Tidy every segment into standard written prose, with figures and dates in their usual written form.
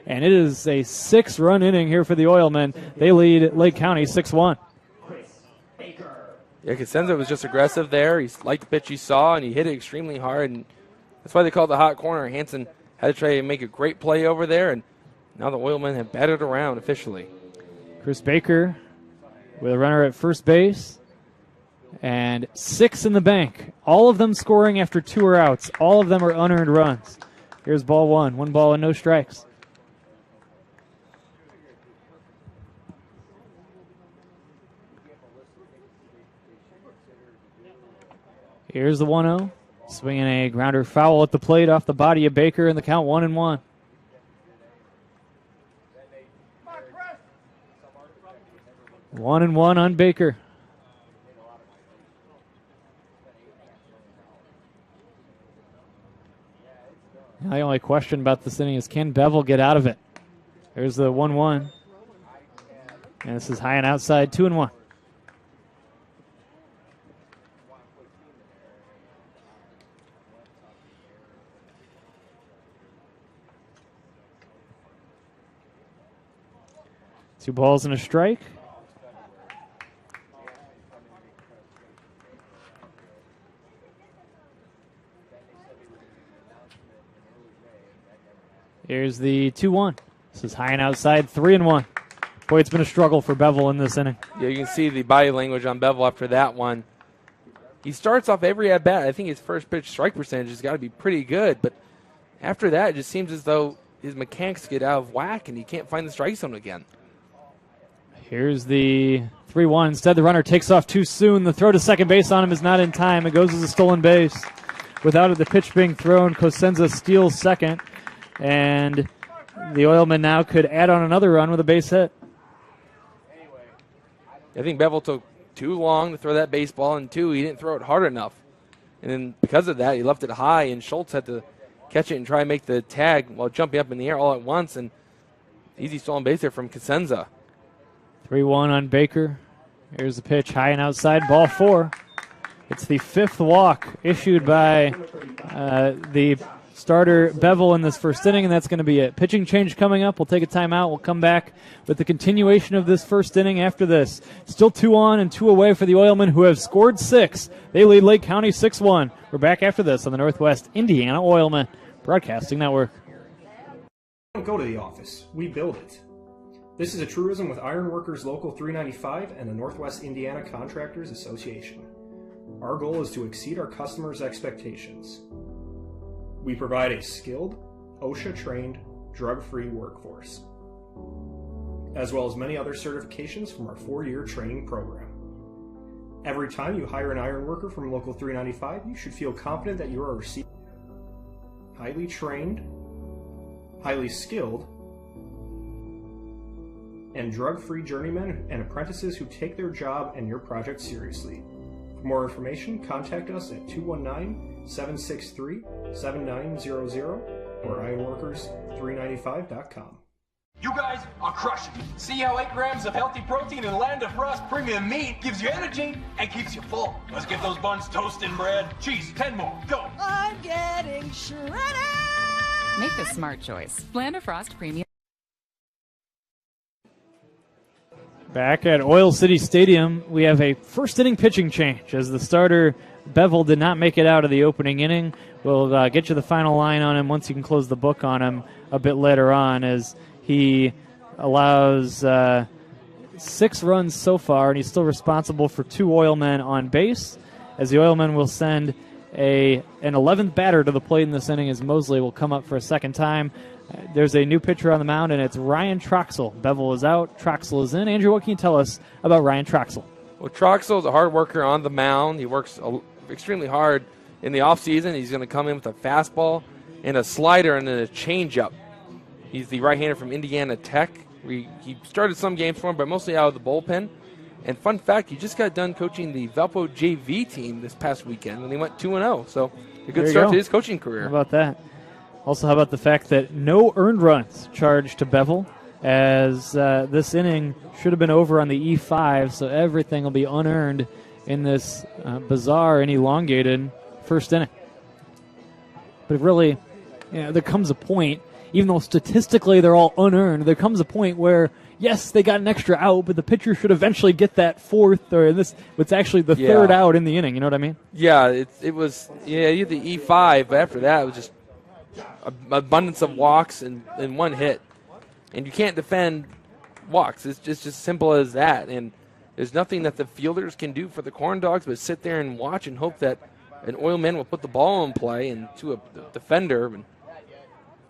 And it is a 6-run inning here for the Oilmen. They lead Lake County 6-1. Yeah, Cosenza was just aggressive there. He liked the pitch he saw, and he hit it extremely hard. And that's why they call it the hot corner. Hansen had to try to make a great play over there, and now the Oilmen have batted around officially. Chris Baker with a runner at first base. And 6 in the bank. All of them scoring after 2 are outs. All of them are unearned runs. Here's ball 1. 1 ball and no strikes. Here's the 1-0. Swinging a grounder foul at the plate off the body of Baker, and the count 1-1. One and one on Baker. Now the only question about this inning is, can Bevel get out of it? There's the 1-1. And this is high and outside, 2-1. Two balls and a strike. Here's the 2-1. This is high and outside, 3-1. Boy, it's been a struggle for Bevel in this inning. Yeah, you can see the body language on Bevel after that one. He starts off every at-bat. I think his first pitch strike percentage has got to be pretty good, but after that, it just seems as though his mechanics get out of whack and he can't find the strike zone again. Here's the 3-1. Instead, the runner takes off too soon. The throw to second base on him is not in time. It goes as a stolen base. Without it, the pitch being thrown, Cosenza steals second. And the Oilmen now could add on another run with a base hit. I think Bevel took too long to throw that baseball, and 2, he didn't throw it hard enough. And then because of that, he left it high, and Schultz had to catch it and try and make the tag while jumping up in the air all at once. And easy stolen base there from Cosenza. 3-1 on Baker. Here's the pitch, high and outside, ball 4. It's the 5th walk issued by the starter Bevel in this first inning, and that's going to be it. Pitching change coming up. We'll take a timeout. We'll come back with the continuation of this first inning after this. Still 2 on and 2 away for the Oilmen, who have scored 6. They lead Lake County 6-1. We're back after this on the Northwest Indiana Oilmen Broadcasting Network. We don't go to the office. We build it. This is a truism with Ironworkers Local 395 and the Northwest Indiana Contractors Association. Our goal is to exceed our customers' expectations. We provide a skilled, OSHA-trained, drug-free workforce, as well as many other certifications from our 4-year training program. Every time you hire an ironworker from Local 395, you should feel confident that you are receiving highly trained, highly skilled, and drug-free journeymen and apprentices who take their job and your project seriously. For more information, contact us at 219-763-7900 or ironworkers395.com. You guys are crushing it. See how 8 grams of healthy protein in Land of Frost premium meat gives you energy and keeps you full. Let's get those buns toasting, bread. Cheese, 10 more. Go. I'm getting shredded. Make the smart choice. Land of Frost premium. Back at Oil City Stadium, we have a first inning pitching change as the starter Bevel did not make it out of the opening inning. We'll get you the final line on him once you can close the book on him a bit later on, as he allows 6 runs so far, and he's still responsible for 2 Oilmen on base, as the Oilmen will send an 11th batter to the plate in this inning as Mosley will come up for a second time. There's a new pitcher on the mound, and it's Ryan Troxel. Bevel is out. Troxel is in. Andrew, what can you tell us about Ryan Troxel? Well, Troxel is a hard worker on the mound. He works extremely hard in the offseason. He's going to come in with a fastball and a slider and then a changeup. He's the right-hander from Indiana Tech. He started some games for him, but mostly out of the bullpen. And fun fact, he just got done coaching the Valpo JV team this past weekend, and he went 2-0. So a good start to his coaching career. How about that? Also, how about the fact that no earned runs charged to Bevel, as this inning should have been over on the E5, so everything will be unearned in this bizarre and elongated first inning. But really, there comes a point, even though statistically they're all unearned, there comes a point where, yes, they got an extra out, but the pitcher should eventually get that fourth, or it's actually the third out in the inning. You know what I mean? Yeah, it was, you had the E5, but after that, it was just abundance of walks and one hit. And you can't defend walks. It's just as simple as that. And there's nothing that the fielders can do for the Corndogs but sit there and watch and hope that an Oilman will put the ball in play and to a defender. And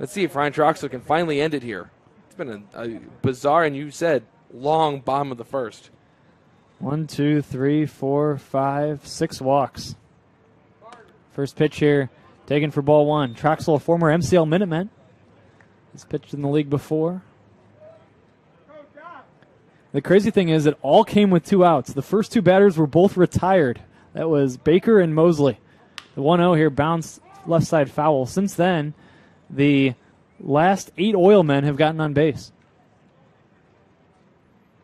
let's see if Ryan Troxel can finally end it here. It's been a bizarre, and you said, long bottom of the first. 1, 2, 3, 4, 5, 6 walks. First pitch here, taken for ball one. Troxel, a former MCL Minuteman. He's pitched in the league before. The crazy thing is it all came with 2 outs. The first 2 batters were both retired. That was Baker and Mosley. The 1-0 here bounced left side foul. Since then, the last 8 Oilmen have gotten on base.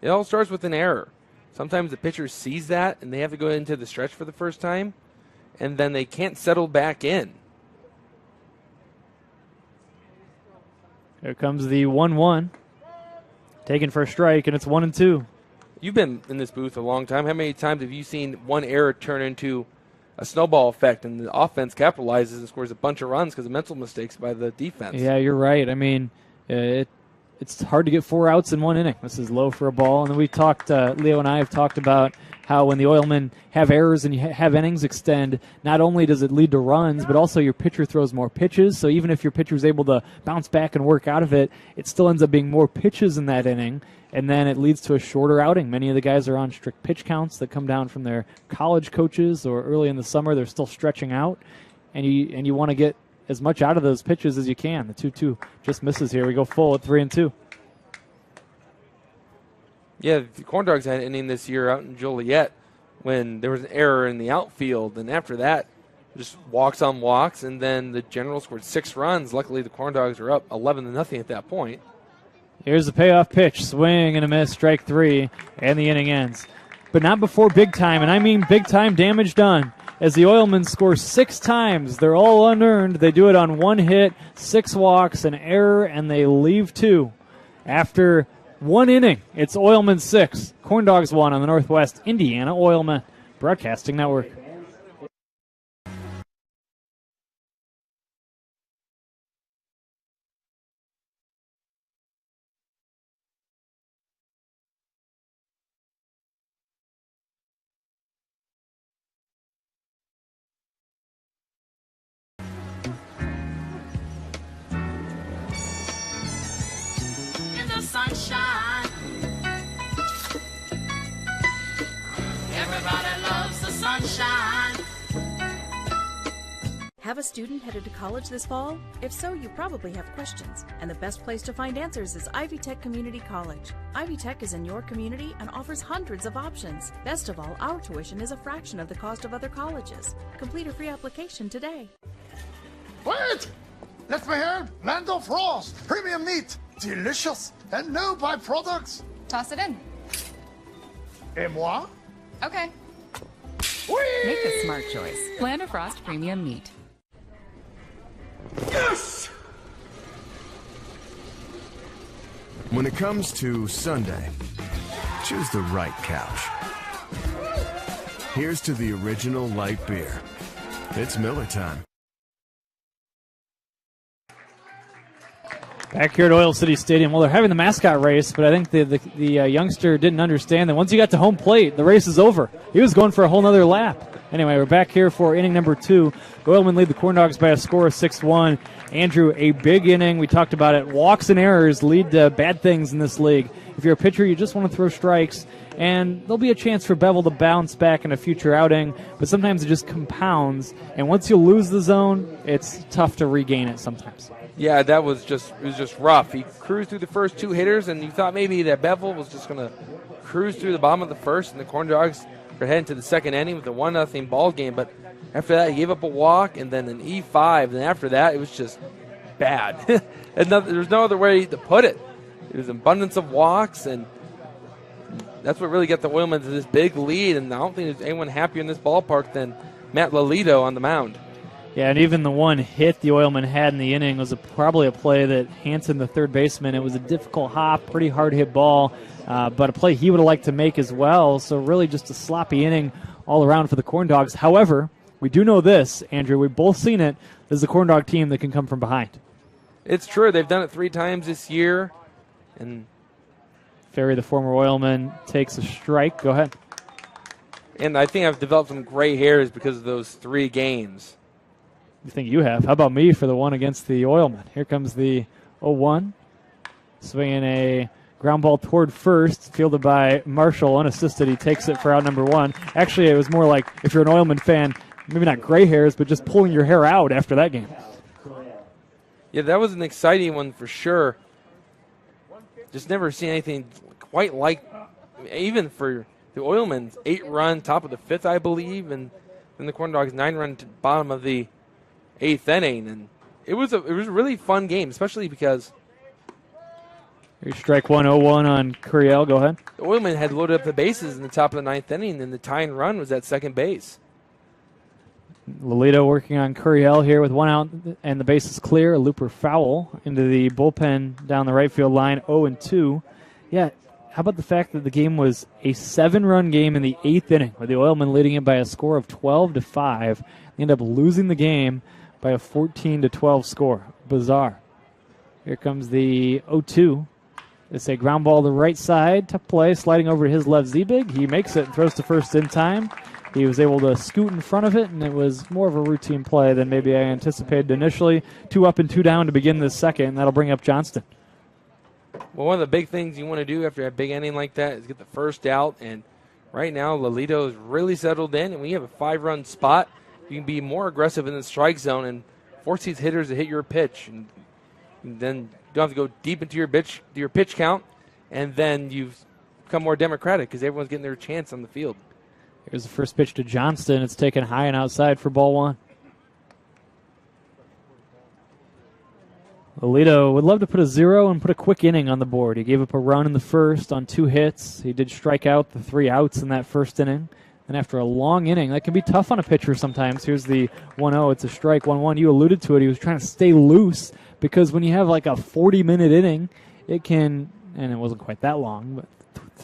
It all starts with an error. Sometimes the pitcher sees that and they have to go into the stretch for the first time, and then they can't settle back in. Here comes the 1-1. Taken for a strike, and it's 1-2. You've been in this booth a long time. How many times have you seen one error turn into a snowball effect, and the offense capitalizes and scores a bunch of runs because of mental mistakes by the defense? Yeah, you're right. I mean, it's hard to get 4 outs in 1 inning. This is low for a ball. And then we talked, Leo and I have talked about how when the Oilmen have errors and you have innings extend, not only does it lead to runs, but also your pitcher throws more pitches. So even if your pitcher is able to bounce back and work out of it, it still ends up being more pitches in that inning, and then it leads to a shorter outing. Many of the guys are on strict pitch counts that come down from their college coaches, or early in the summer they're still stretching out, and you want to get as much out of those pitches as you can. The 2-2 just misses here. We go full at 3-2. Yeah, the Corndogs had an inning this year out in Joliet when there was an error in the outfield, and after that, just walks on walks, and then the Generals scored 6 runs. Luckily, the Corndogs are up 11-0 at that point. Here's the payoff pitch. Swing and a miss, strike 3, and the inning ends. But not before big time, and I mean big time damage done. As the Oilmen score 6 times, they're all unearned. They do it on 1 hit, 6 walks, an error, and they leave 2. After 1 inning, it's Oilmen 6, Corndogs 1 on the Northwest Indiana Oilmen Broadcasting Network. Sunshine. Everybody loves the sunshine. Have a student headed to college this fall? If so, you probably have questions, and the best place to find answers is Ivy Tech Community College. Ivy Tech is in your community and offers hundreds of options. Best of all, our tuition is a fraction of the cost of other colleges. Complete a free application today. Wait! Let me help! Land of Frost! Premium meat! Delicious! And no byproducts! Toss it in. Et moi? Okay. Whee! Make a smart choice. Land of Frost Premium Meat. Yes! When it comes to Sunday, choose the right couch. Here's to the original light beer. It's Miller time. Back here at Oil City Stadium, well, they're having the mascot race, but I think the youngster didn't understand that once you got to home plate, the race is over. He was going for a whole nother lap. Anyway, we're back here for inning number 2. The Oilmen lead the Corndogs by a score of 6-1. Andrew, a big inning. We talked about it. Walks and errors lead to bad things in this league. If you're a pitcher, you just want to throw strikes, and there'll be a chance for Bevel to bounce back in a future outing, but sometimes it just compounds, and once you lose the zone, it's tough to regain it sometimes. Yeah, it was just rough. He cruised through the first 2 hitters, and you thought maybe that Bevel was just going to cruise through the bottom of the first, and the Corndogs are heading to the second inning with a 1-0 ball game. But after that, he gave up a walk and then an E5, and after that, it was just bad. There's no other way to put it. It was an abundance of walks, and that's what really got the Oilmen to this big lead, and I don't think there's anyone happier in this ballpark than Matt Lolito on the mound. Yeah, and even the one hit the Oilmen had in the inning was probably a play that Hansen, the third baseman, it was a difficult hop, pretty hard hit ball, but a play he would have liked to make as well. So really just a sloppy inning all around for the Corndogs. However, we do know this, Andrew, we've both seen it. This is a Corndog team that can come from behind. It's true. They've done it 3 times this year. And Ferry, the former Oilman, takes a strike. Go ahead. And I think I've developed some gray hairs because of those 3 games. You think you have? How about me for the one against the Oilmen? Here comes the 0-1. Swinging a ground ball toward first, fielded by Marshall, unassisted. He takes it for out number 1. Actually, it was more like, if you're an Oilman fan, maybe not gray hairs, but just pulling your hair out after that game. Yeah, that was an exciting one for sure. Just never seen anything quite like, even for the Oilmen's 8-run top of the 5th, I believe, and then the Corndogs 9-run to bottom of the 8th inning, and it was a really fun game, especially because here's strike 1, 0-1 on Curiel. Go ahead. The Oilmen had loaded up the bases in the top of the 9th inning, and the tying run was at second base. Lolito working on Curiel here with 1 out, and the base is clear. A looper foul into the bullpen down the right field line, 0-2. Yeah, how about the fact that the game was a 7-run game in the 8th inning, with the Oilmen leading it by a score of 12-5. They end up losing the game by a 14-12 score. Bizarre. Here comes the 0-2. It's a ground ball to the right side. Tough play, sliding over his left Zebig. He makes it and throws to first in time. He was able to scoot in front of it, and it was more of a routine play than maybe I anticipated initially. 2 up and 2 down to begin this second, and that'll bring up Johnston. Well, one of the big things you want to do after a big inning like that is get the first out, and right now Lolito is really settled in, and when you have a 5-run spot, you can be more aggressive in the strike zone and force these hitters to hit your pitch, and then you don't have to go deep into your pitch count, and then you've become more democratic because everyone's getting their chance on the field. Here's the first pitch to Johnston. It's taken high and outside for ball 1. Lolito would love to put a 0 and put a quick inning on the board. He gave up a run in the first on 2 hits. He did strike out the 3 outs in that first inning. And after a long inning, that can be tough on a pitcher sometimes. Here's the 1-0. It's a strike, 1-1. You alluded to it. He was trying to stay loose because when you have like a 40-minute inning, it can, and it wasn't quite that long, but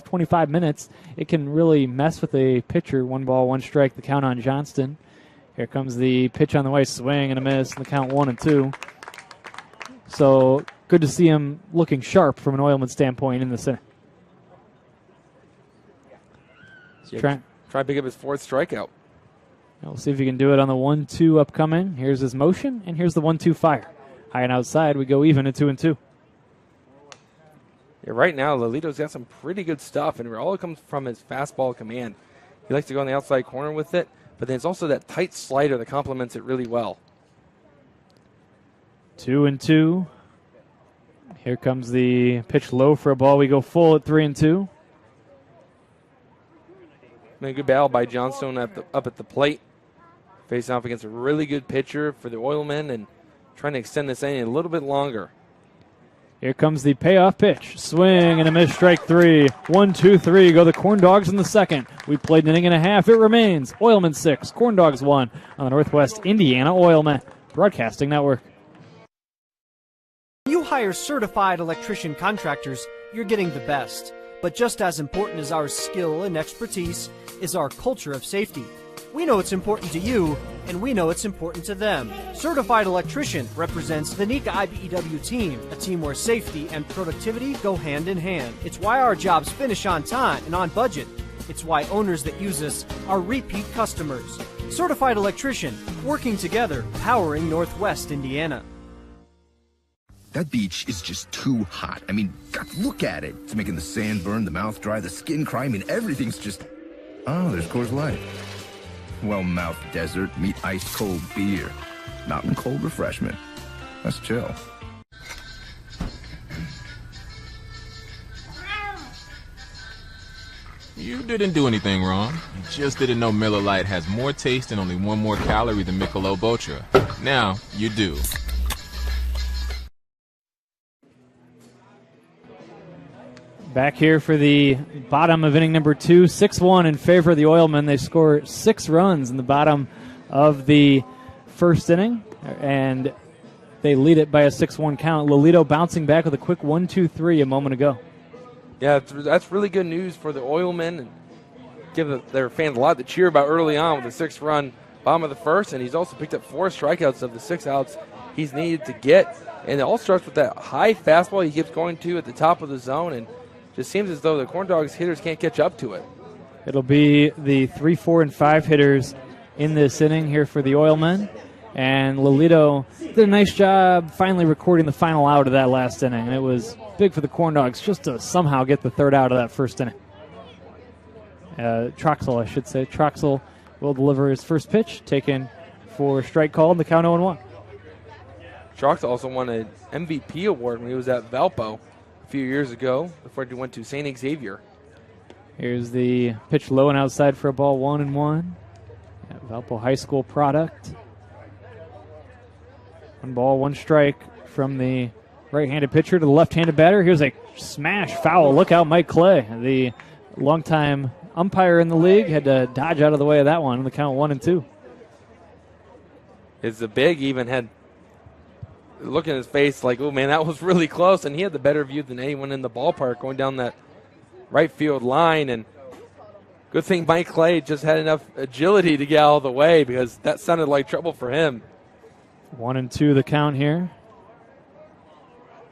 25 minutes, it can really mess with a pitcher. 1 ball, 1 strike, the count on Johnston. Here comes the pitch on the way, swing and a miss, and the count 1-2. So good to see him looking sharp from an Oilman standpoint in the center. Try to pick up his 4th strikeout. We'll see if he can do it on the 1-2 upcoming. Here's his motion, and here's the 1-2 fire. High and outside, we go even at 2-2. Yeah, right now, Lolito's got some pretty good stuff, and it all comes from his fastball command. He likes to go on the outside corner with it, but then it's also that tight slider that complements it really well. 2-2. Here comes the pitch low for a ball. We go full at 3-2. A good battle by Johnstone up at the plate. Facing off against a really good pitcher for the Oilmen and trying to extend this inning a little bit longer. Here comes the payoff pitch. Swing and a miss, strike 3. 1-2-3. Go the Corndogs in the second. We played an inning and a half. It remains Oilmen 6, Corndogs 1 on the Northwest Indiana Oilmen Broadcasting Network. When you hire certified electrician contractors, you're getting the best. But just as important as our skill and expertise is our culture of safety. We know it's important to you, and we know it's important to them. Certified Electrician represents the NECA IBEW team, a team where safety and productivity go hand in hand. It's why our jobs finish on time and on budget. It's why owners that use us are repeat customers. Certified Electrician, working together, powering Northwest Indiana. That beach is just too hot. I mean, God, look at it. It's making the sand burn, the mouth dry, the skin cry. I mean, everything's just... Oh, there's Coors Light. Well, mouth desert, meet ice cold beer. Mountain cold refreshment. That's chill. You didn't do anything wrong. You just didn't know Miller Lite has more taste and only 1 more calorie than Michelob Ultra. Now, you do. Back here for the bottom of inning number 2, 6-1 in favor of the Oilmen. They score 6 runs in the bottom of the first inning, and they lead it by a 6-1 count. Lolito bouncing back with a quick 1-2-3 a moment ago. Yeah, that's really good news for the Oilmen, and give their fans a lot to cheer about early on with a 6-run bottom of the first, and he's also picked up 4 strikeouts of the 6 outs he's needed to get. And it all starts with that high fastball he keeps going to at the top of the zone, and just seems as though the Corndogs hitters can't catch up to it. It'll be the 3, 4, and 5 hitters in this inning here for the Oilmen. And Lolito did a nice job finally recording the final out of that last inning. And it was big for the Corndogs just to somehow get the third out of that first inning. Troxel, I should say. Troxel will deliver his first pitch, taken for strike call, and the count 0-1. Troxel also won an MVP award when he was at Valpo a few years ago before he went to St. Xavier. Here's the pitch low and outside for a ball, 1-1. Valpo High School product. 1 ball, 1 strike from the right-handed pitcher to the left-handed batter. Here's a smash foul. Look out, Mike Clay, the longtime umpire in the league, had to dodge out of the way of that one. The count 1-2. It's the big even had look in his face like, oh man, that was really close, and he had the better view than anyone in the ballpark going down that right field line. And good thing Mike Clay just had enough agility to get out of the way, because that sounded like trouble for him. 1-2 the count here.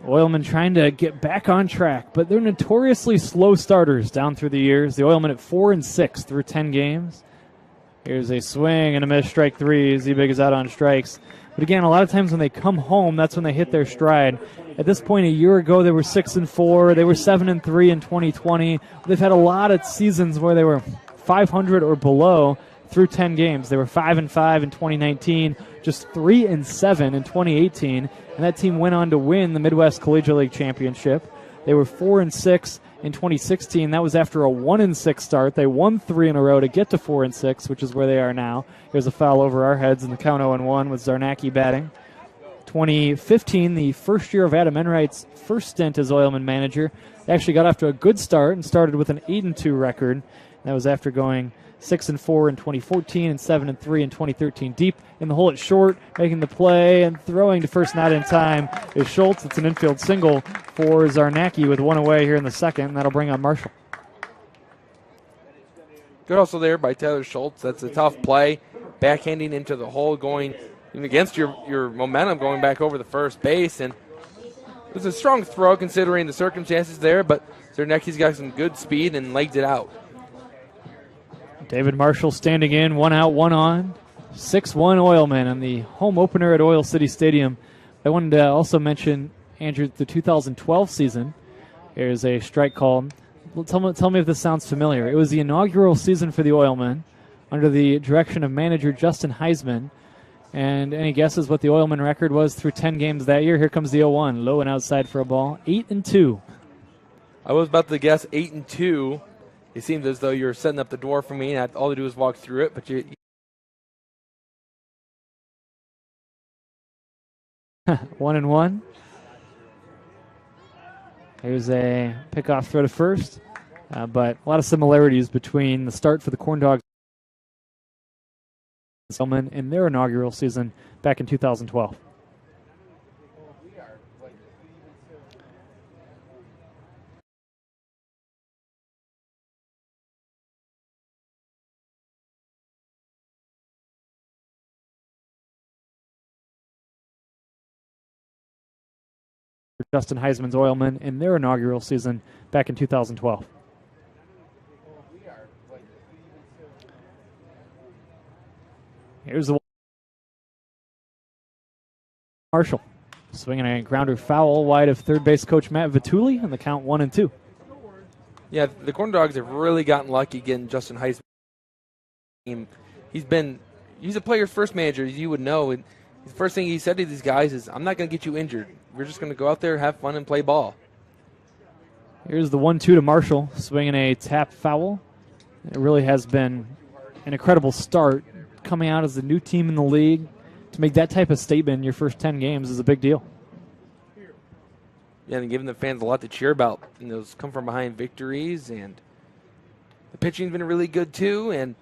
Oilmen trying to get back on track, but they're notoriously slow starters down through the years. The Oilmen at 4-6 through 10 games. Here's a swing and a miss, strike 3. Zebig is out on strikes. But again, a lot of times when they come home, that's when they hit their stride. At this point, a year ago, they were 6-4. They were 7-3 in 2020. They've had a lot of seasons where they were 500 or below through 10 games. They were 5-5 in 2019, just 3-7 in 2018, and that team went on to win the Midwest Collegiate League Championship. They were 4-6 in 2016. That was after a 1-6 start. They won 3 in a row to get to 4-6, which is where they are now. Here's a foul over our heads in the count 0-1 with Zarnacki batting. 2015, the first year of Adam Enright's first stint as Oilman manager, they actually got off to a good start and started with an 8-2 record. That was after going 6-4 in 2014 and 7-3 in 2013. Deep in the hole at short, making the play and throwing to first, not in time, is Schultz. It's an infield single for Zarnacki with 1 away here in the second, and that'll bring on Marshall. Good hustle there by Tyler Schultz. That's a tough play. Backhanding into the hole, going against your momentum, going back over the first base. And it was a strong throw considering the circumstances there, but Zarnacki's got some good speed and legged it out. David Marshall standing in, 1 out, 1 on. 6-1 Oilmen on the home opener at Oil City Stadium. I wanted to also mention, Andrew, the 2012 season. Here's a strike call. Tell me if this sounds familiar. It was the inaugural season for the Oilmen under the direction of manager Justin Heisman. And any guesses what the Oilmen record was through 10 games that year? Here comes the 0-1, low and outside for a ball, 8-2. I was about to guess 8-2. It seemed as though you were setting up the door for me, and all to do is walk through it. But you 1-1. Here's a pickoff throw to first, but a lot of similarities between the start for the Corndogs in their inaugural season back in 2012. Justin Heisman's Oilmen in their inaugural season back in 2012. Here's the Marshall swinging a grounder foul wide of third base coach Matt Vituli, and the count 1-2. Yeah, the Corndogs have really gotten lucky getting Justin Heisman. He's a player's first manager, as you would know. And the first thing he said to these guys is, I'm not going to get you injured. We're just going to go out there, have fun, and play ball. Here's the 1-2 to Marshall, swinging a tap foul. It really has been an incredible start coming out as the new team in the league. To make that type of statement in your first 10 games is a big deal. Yeah, and giving the fans a lot to cheer about. And those come from behind victories, and the pitching's been really good too, and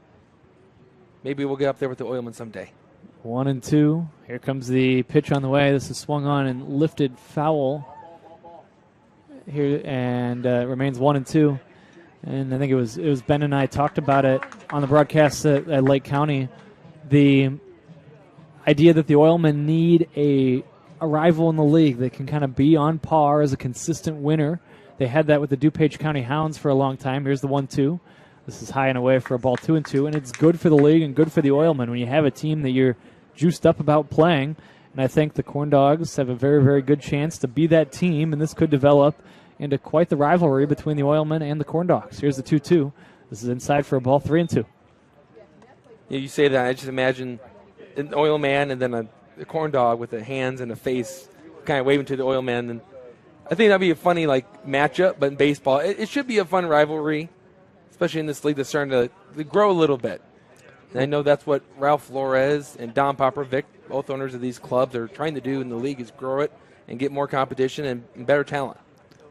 maybe we'll get up there with the Oilmen someday. 1-2. Here comes the pitch on the way. This is swung on and lifted foul here, and remains 1-2. And I think it was Ben and I talked about it on the broadcast at Lake County. The idea that the Oilmen need a rival in the league that can kind of be on par as a consistent winner. They had that with the DuPage County Hounds for a long time. Here's the 1-2. This is high and away for a ball 2-2, and it's good for the league and good for the Oilmen when you have a team that you're juiced up about playing. And I think the Corndogs have a very, very good chance to be that team, and this could develop into quite the rivalry between the Oilmen and the Corndogs. Here's the 2-2. This is inside for a ball 3-2. Yeah, you say that, I just imagine an Oilman and then a Corndog with the hands and a face kind of waving to the Oilman. And I think that'd be a funny matchup, but in baseball, it should be a fun rivalry, especially in this league that's starting to grow a little bit. And I know that's what Ralph Flores and Don Popovic, both owners of these clubs, are trying to do in the league, is grow it and get more competition and better talent.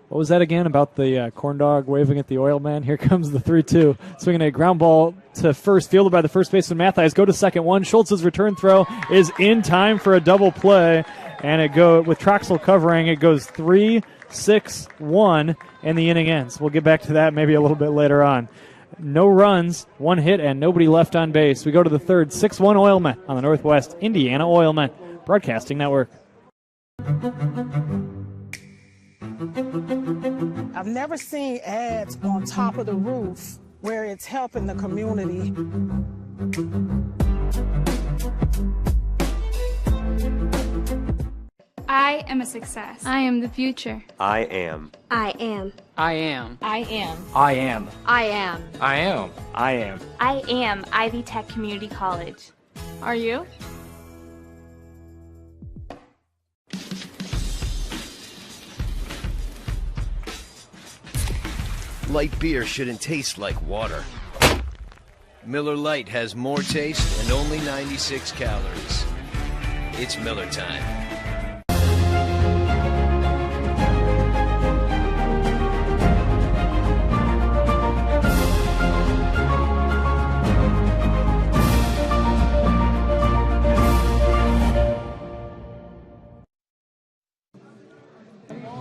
What was that again about the Corndog waving at the Oilman? Here comes the 3-2. Swinging a ground ball to first, fielded by the first baseman Mathias. Go to second one. Schultz's return throw is in time for a double play. And with Troxel covering, it goes 3-6-1, and the inning ends. We'll get back to that maybe a little bit later on. No runs, 1 hit, and nobody left on base. We go to the third, 6-1 Oilmen on the Northwest Indiana Oilmen Broadcasting Network. I've never seen ads on top of the roof where it's helping the community. I am a success. I am the future. I am. I am. I am. I am. I am. I am. I am. I am. I am Ivy Tech Community College. Are you? Light beer shouldn't taste like water. Miller Lite has more taste and only 96 calories. It's Miller time.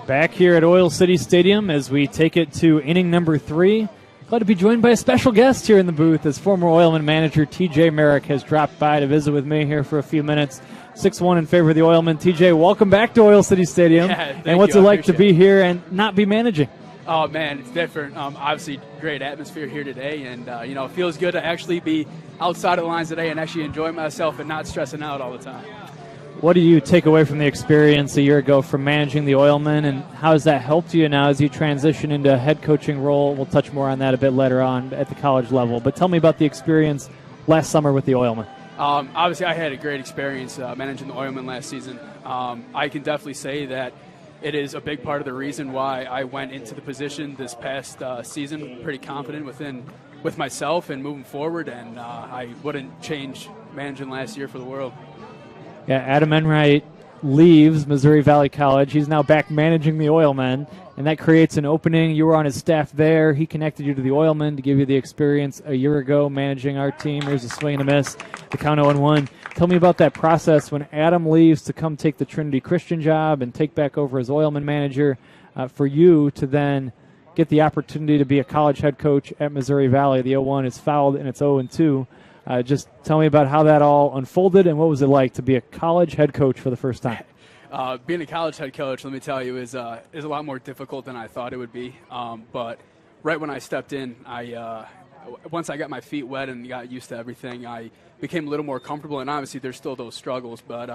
Back here at Oil City Stadium as we take it to inning number 3. Glad to be joined by a special guest here in the booth as former Oilman manager TJ Merrick has dropped by to visit with me here for a few minutes. 6-1 in favor of the Oilmen. TJ, welcome back to Oil City Stadium. Yeah, and what's it like to be here and not be managing? Oh, man, it's different. Obviously, great atmosphere here today, and, it feels good to actually be outside of the lines today and actually enjoy myself and not stressing out all the time. What do you take away from the experience a year ago from managing the Oilmen, and how has that helped you now as you transition into a head coaching role? We'll touch more on that a bit later on at the college level, but tell me about the experience last summer with the Oilmen. Obviously, I had a great experience managing the Oilmen last season. I can definitely say that it is a big part of the reason why I went into the position this past season pretty confident with myself and moving forward, and I wouldn't change managing last year for the world. Yeah, Adam Enright leaves Missouri Valley College. He's now back managing the Oilmen, and that creates an opening. You were on his staff there. He connected you to the Oilmen to give you the experience a year ago managing our team. There's a swing and a miss. The count 0-1. Tell me about that process when Adam leaves to come take the Trinity Christian job and take back over as Oilman manager for you to then get the opportunity to be a college head coach at Missouri Valley. The 0-1 is fouled, and it's 0-2. Just tell me about how that all unfolded and what was it like to be a college head coach for the first time? Being a college head coach, let me tell you, is a lot more difficult than I thought it would be. But right when I stepped in, once I got my feet wet and got used to everything, I became a little more comfortable. And obviously, there's still those struggles. But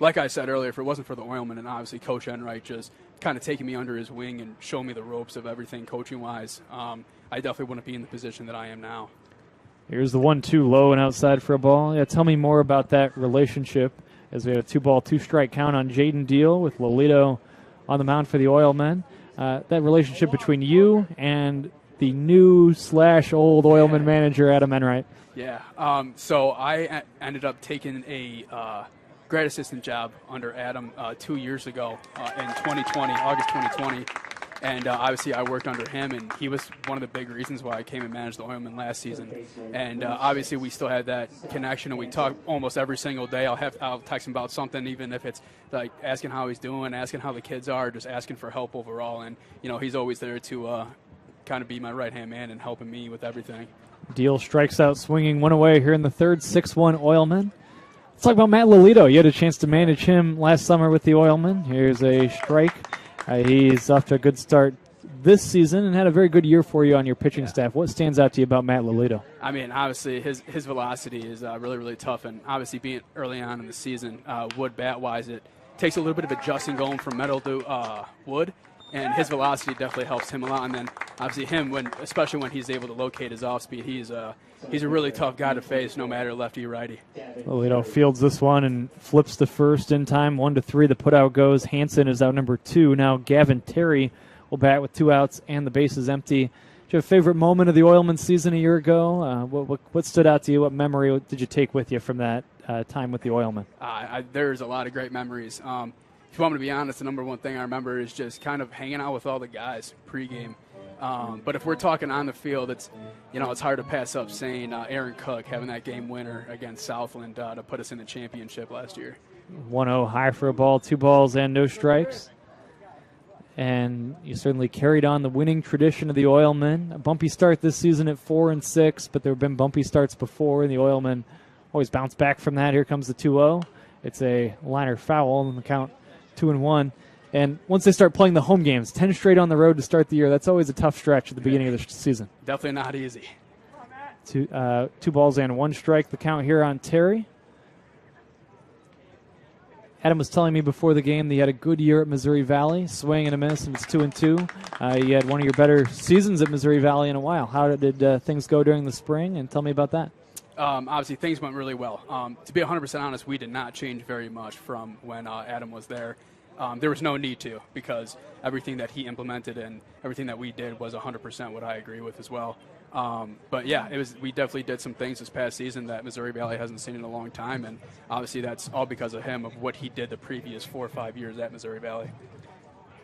like I said earlier, if it wasn't for the Oilmen and obviously Coach Enright just kind of taking me under his wing and showing me the ropes of everything coaching-wise, I definitely wouldn't be in the position that I am now. Here's the 1-2 low and outside for a ball. Yeah, tell me more about that relationship as we have a 2-ball, 2-strike count on Jaden Deal with Lolito on the mound for the Oilmen. That relationship between you and the new/old Oilman manager, Adam Enright. Yeah, so I ended up taking a grad assistant job under Adam 2 years ago in 2020, August 2020. And obviously, I worked under him, and he was one of the big reasons why I came and managed the Oilmen last season. And obviously, we still have that connection, and we talk almost every single day. I'll text him about something, even if it's like asking how he's doing, asking how the kids are, just asking for help overall. And he's always there to kind of be my right-hand man and helping me with everything. Deal strikes out swinging one away here in the third, 6-1 Oilmen. Let's talk about Matt Lolito. You had a chance to manage him last summer with the Oilmen. Here's a strike. He's off to a good start this season and had a very good year for you on your pitching staff. What stands out to you about Matt Lolito? I mean, obviously, his velocity is really, really tough. And obviously, being early on in the season, wood bat-wise, it takes a little bit of adjusting going from metal to wood. And his velocity definitely helps him a lot. And then, obviously, especially when he's able to locate his off-speed, he's a really tough guy to face, no matter lefty or righty. Lolito fields this one and flips the first in time. 1-3, the putout goes. Hansen is out number 2. Now Gavin Terry will bat with 2 outs and the base is empty. Do you have a favorite moment of the Oilman season a year ago? What stood out to you? What memory did you take with you from that time with the Oilman? There's a lot of great memories. If you want me to be honest, the number one thing I remember is just kind of hanging out with all the guys pregame. But if we're talking on the field, it's hard to pass up saying Aaron Cook having that game winner against Southland to put us in the championship last year. 1-0 high for a ball, 2 balls and no strikes. And you certainly carried on the winning tradition of the Oilmen. A bumpy start this season at 4-6, but there have been bumpy starts before, and the Oilmen always bounce back from that. Here comes the 2-0. It's a liner foul, and the count 2-1. And once they start playing the home games, 10 straight on the road to start the year, that's always a tough stretch at the beginning of the season. Definitely not easy. 2 balls and 1 strike, the count here on Terry. Adam was telling me before the game that he had a good year at Missouri Valley, swing and a miss, and it's 2-2. You had one of your better seasons at Missouri Valley in a while. How did things go during the spring? And tell me about that. Obviously, things went really well. To be 100% honest, we did not change very much from when Adam was there. There was no need to, because everything that he implemented and everything that we did was 100% what I agree with as well. But yeah, we definitely did some things this past season that Missouri Valley hasn't seen in a long time, and obviously that's all because of him, of what he did the previous 4 or 5 years at Missouri Valley.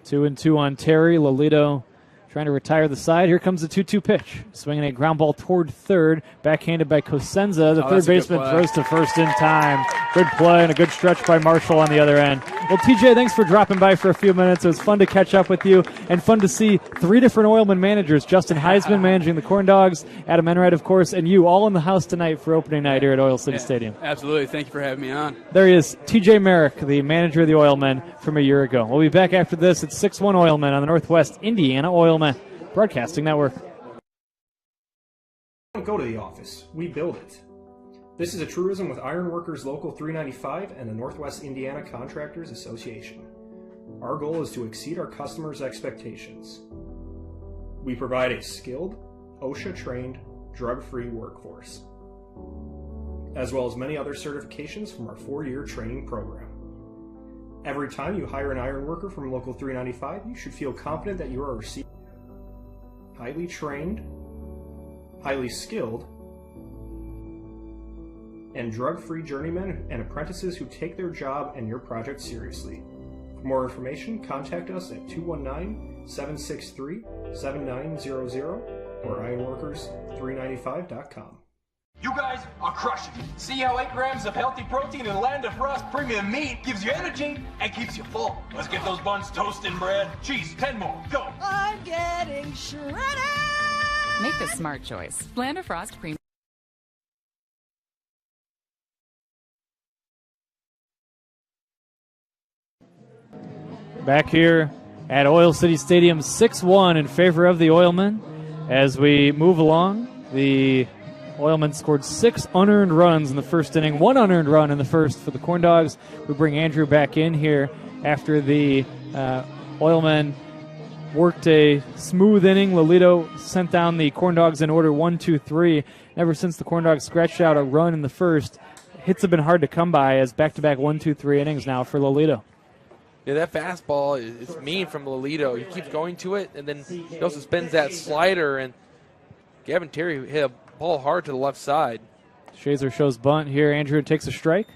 2-2 on Terry. Lolito trying to retire the side. Here comes the 2-2 pitch. Swinging a ground ball toward third. Backhanded by Cosenza. The third baseman throws to first in time. Good play and a good stretch by Marshall on the other end. Well, TJ, thanks for dropping by for a few minutes. It was fun to catch up with you and fun to see 3 different Oilman managers. Justin Heisman managing the Corndogs, Adam Enright, of course, and you all in the house tonight for opening night here at Oil City Stadium. Absolutely. Thank you for having me on. There he is, TJ Merrick, the manager of the Oilmen from a year ago. We'll be back after this at 6-1 Oilmen on the Northwest Indiana Oilmen Broadcasting Network. Don't go to the office. We build it. This is a truism with Ironworkers Local 395 and the Northwest Indiana Contractors Association. Our goal is to exceed our customers' expectations. We provide a skilled, OSHA-trained, drug-free workforce, as well as many other certifications from our 4-year training program. Every time you hire an ironworker from Local 395, you should feel confident that you are receiving highly trained, highly skilled, and drug-free journeymen and apprentices who take their job and your project seriously. For more information, contact us at 219-763-7900 or ironworkers395.com. You guys are crushing it. See how 8 grams of healthy protein in Land of Frost premium meat gives you energy and keeps you full. Let's get those buns toasting, bread. Cheese, 10 more. Go. I'm getting shredded. Make the smart choice. Land of Frost Premium. Back here at Oil City Stadium, 6-1 in favor of the Oilmen. As we move along, the Oilmen scored 6 unearned runs in the first inning, 1 unearned run in the first for the Corndogs. We bring Andrew back in here after the Oilmen worked a smooth inning. Lolito sent down the Corndogs in order 1-2-3. Ever since the Corndogs scratched out a run in the first, hits have been hard to come by as back-to-back 1-2-3 innings now for Lolito. Yeah, that fastball is mean from Lolito. He keeps going to it, and then he also spins that slider, and Gavin Terry hit a ball hard to the left side. Shazer shows bunt here. Andrew takes a strike.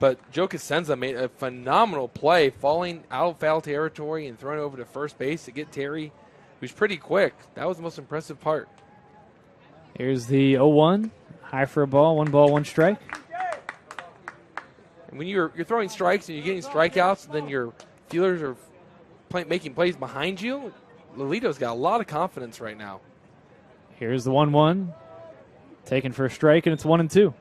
But Joe Cosenza made a phenomenal play, falling out of foul territory and throwing it over to first base to get Terry, who's pretty quick. That was the most impressive part. Here's the 0-1. High for a ball, 1 strike. And when you're throwing strikes and you're getting strikeouts, then your fielders are making plays behind you, Lolito's got a lot of confidence right now. Here's the 1-1. Taken for a strike, and it's 1-2.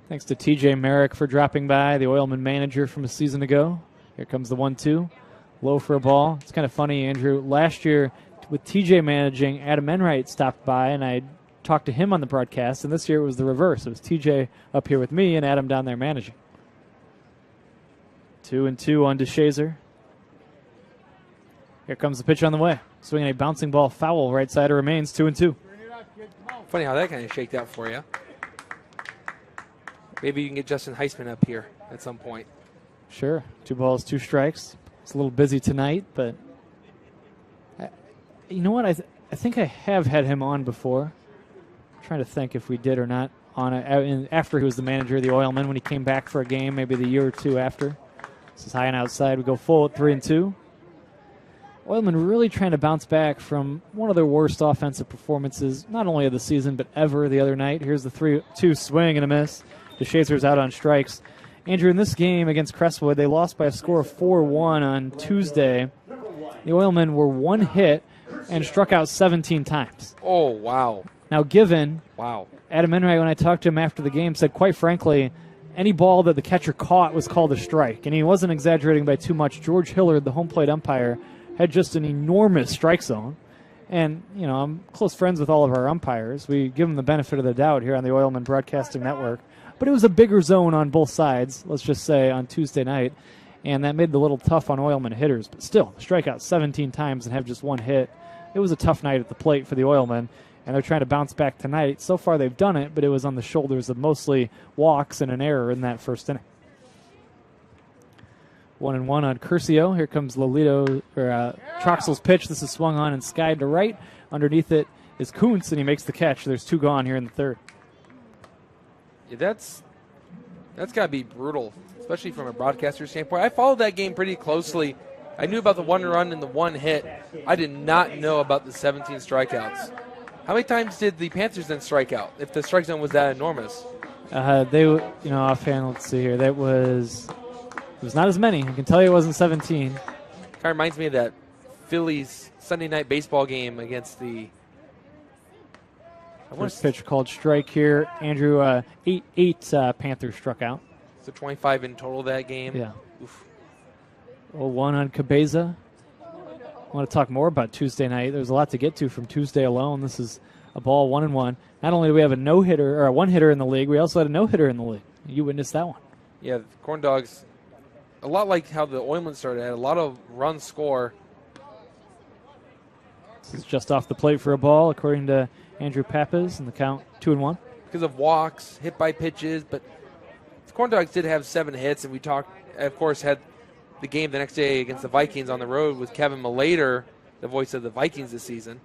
Thanks to TJ Merrick for dropping by, the Oilmen manager from a season ago. Here comes the 1-2. Low for a ball. It's kind of funny, Andrew. Last year, with TJ managing, Adam Enright stopped by, and I talked to him on the broadcast, and this year it was the reverse. It was TJ up here with me and Adam down there managing. 2-2 on DeShazer. Here comes the pitch on the way. Swinging a bouncing ball foul, right side it remains, 2-2. Funny how that kind of shaked out for you. Maybe you can get Justin Heisman up here at some point. Sure. 2 balls, 2 strikes. It's a little busy tonight, but you know what? I think I have had him on before. I'm trying to think if we did or not on it after he was the manager of the Oilmen when he came back for a game, maybe the year or two after. This is high and outside. We go full at 3-2. Oilmen really trying to bounce back from one of their worst offensive performances, not only of the season, but ever the other night. Here's the 3-2 swing and a miss. DeShazer's out on strikes. Andrew, in this game against Crestwood, they lost by a score of 4-1 on Tuesday. The Oilmen were 1 hit and struck out 17 times. Oh, wow. Now, given wow, Adam Enright, when I talked to him after the game, said, quite frankly, any ball that the catcher caught was called a strike. And he wasn't exaggerating by too much. George Hillard, the home plate umpire, had just an enormous strike zone. And, you know, I'm close friends with all of our umpires. We give them the benefit of the doubt here on the Oilmen Broadcasting Network. But it was a bigger zone on both sides, let's just say, on Tuesday night. And that made it a little tough on Oilmen hitters. But still, strike out 17 times and have just 1 hit. It was a tough night at the plate for the Oilmen. And they're trying to bounce back tonight. So far they've done it, but it was on the shoulders of mostly walks and an error in that first inning. 1-1 on Curcio. Here comes Troxel's pitch. This is swung on and skied to right. Underneath it is Kuntz, and he makes the catch. There's 2 gone here in the third. Yeah, that's got to be brutal, especially from a broadcaster standpoint. I followed that game pretty closely. I knew about the 1 run and the 1 hit. I did not know about the 17 strikeouts. How many times did the Panthers then strike out, if the strike zone was that enormous? Offhand, let's see here. It was not as many. I can tell you it wasn't 17. Kind of reminds me of that Phillies Sunday night baseball game against the... First pitch called strike here. Andrew, eight Panthers struck out. So 25 in total that game? Yeah. Oof. 0-1 on Cabeza. I want to talk more about Tuesday night. There's a lot to get to from Tuesday alone. This is a ball 1-1. Not only do we have a no-hitter or a 1-hitter in the league, we also had a no-hitter in the league. You witnessed that one. Yeah, the Corndogs, a lot like how the Oilmen started, had a lot of run score. This is just off the plate for a ball, according to Andrew Pappas, and the count 2-1. Because of walks, hit by pitches, but the Corndogs did have 7 hits, and we talked, of course, had the game the next day against the Vikings on the road with Kevin Malater, the voice of the Vikings this season.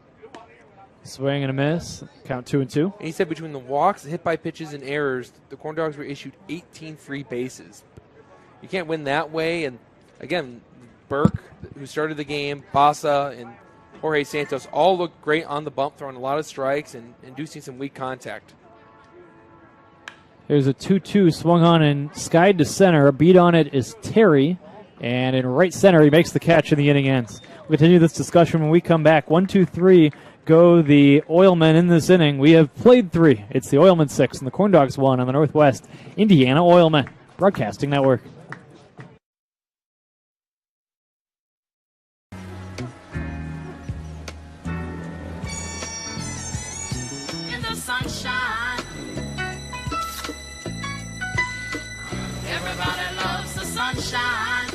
Swing and a miss. Count 2-2. And he said between the walks, hit by pitches, and errors, the Corndogs were issued 18 free bases. You can't win that way. And again, Burke, who started the game, Bassa, and Jorge Santos all looked great on the bump, throwing a lot of strikes and inducing some weak contact. There's a 2-2 swung on and skied to center. A beat on it is Terry. And in right center, he makes the catch and the inning ends. We'll continue this discussion when we come back. 1-2-3 go the Oilmen in this inning. We have played 3. It's the Oilmen 6 and the Corndogs 1 on the Northwest Indiana Oilmen Broadcasting Network. In the sunshine, everybody loves the sunshine.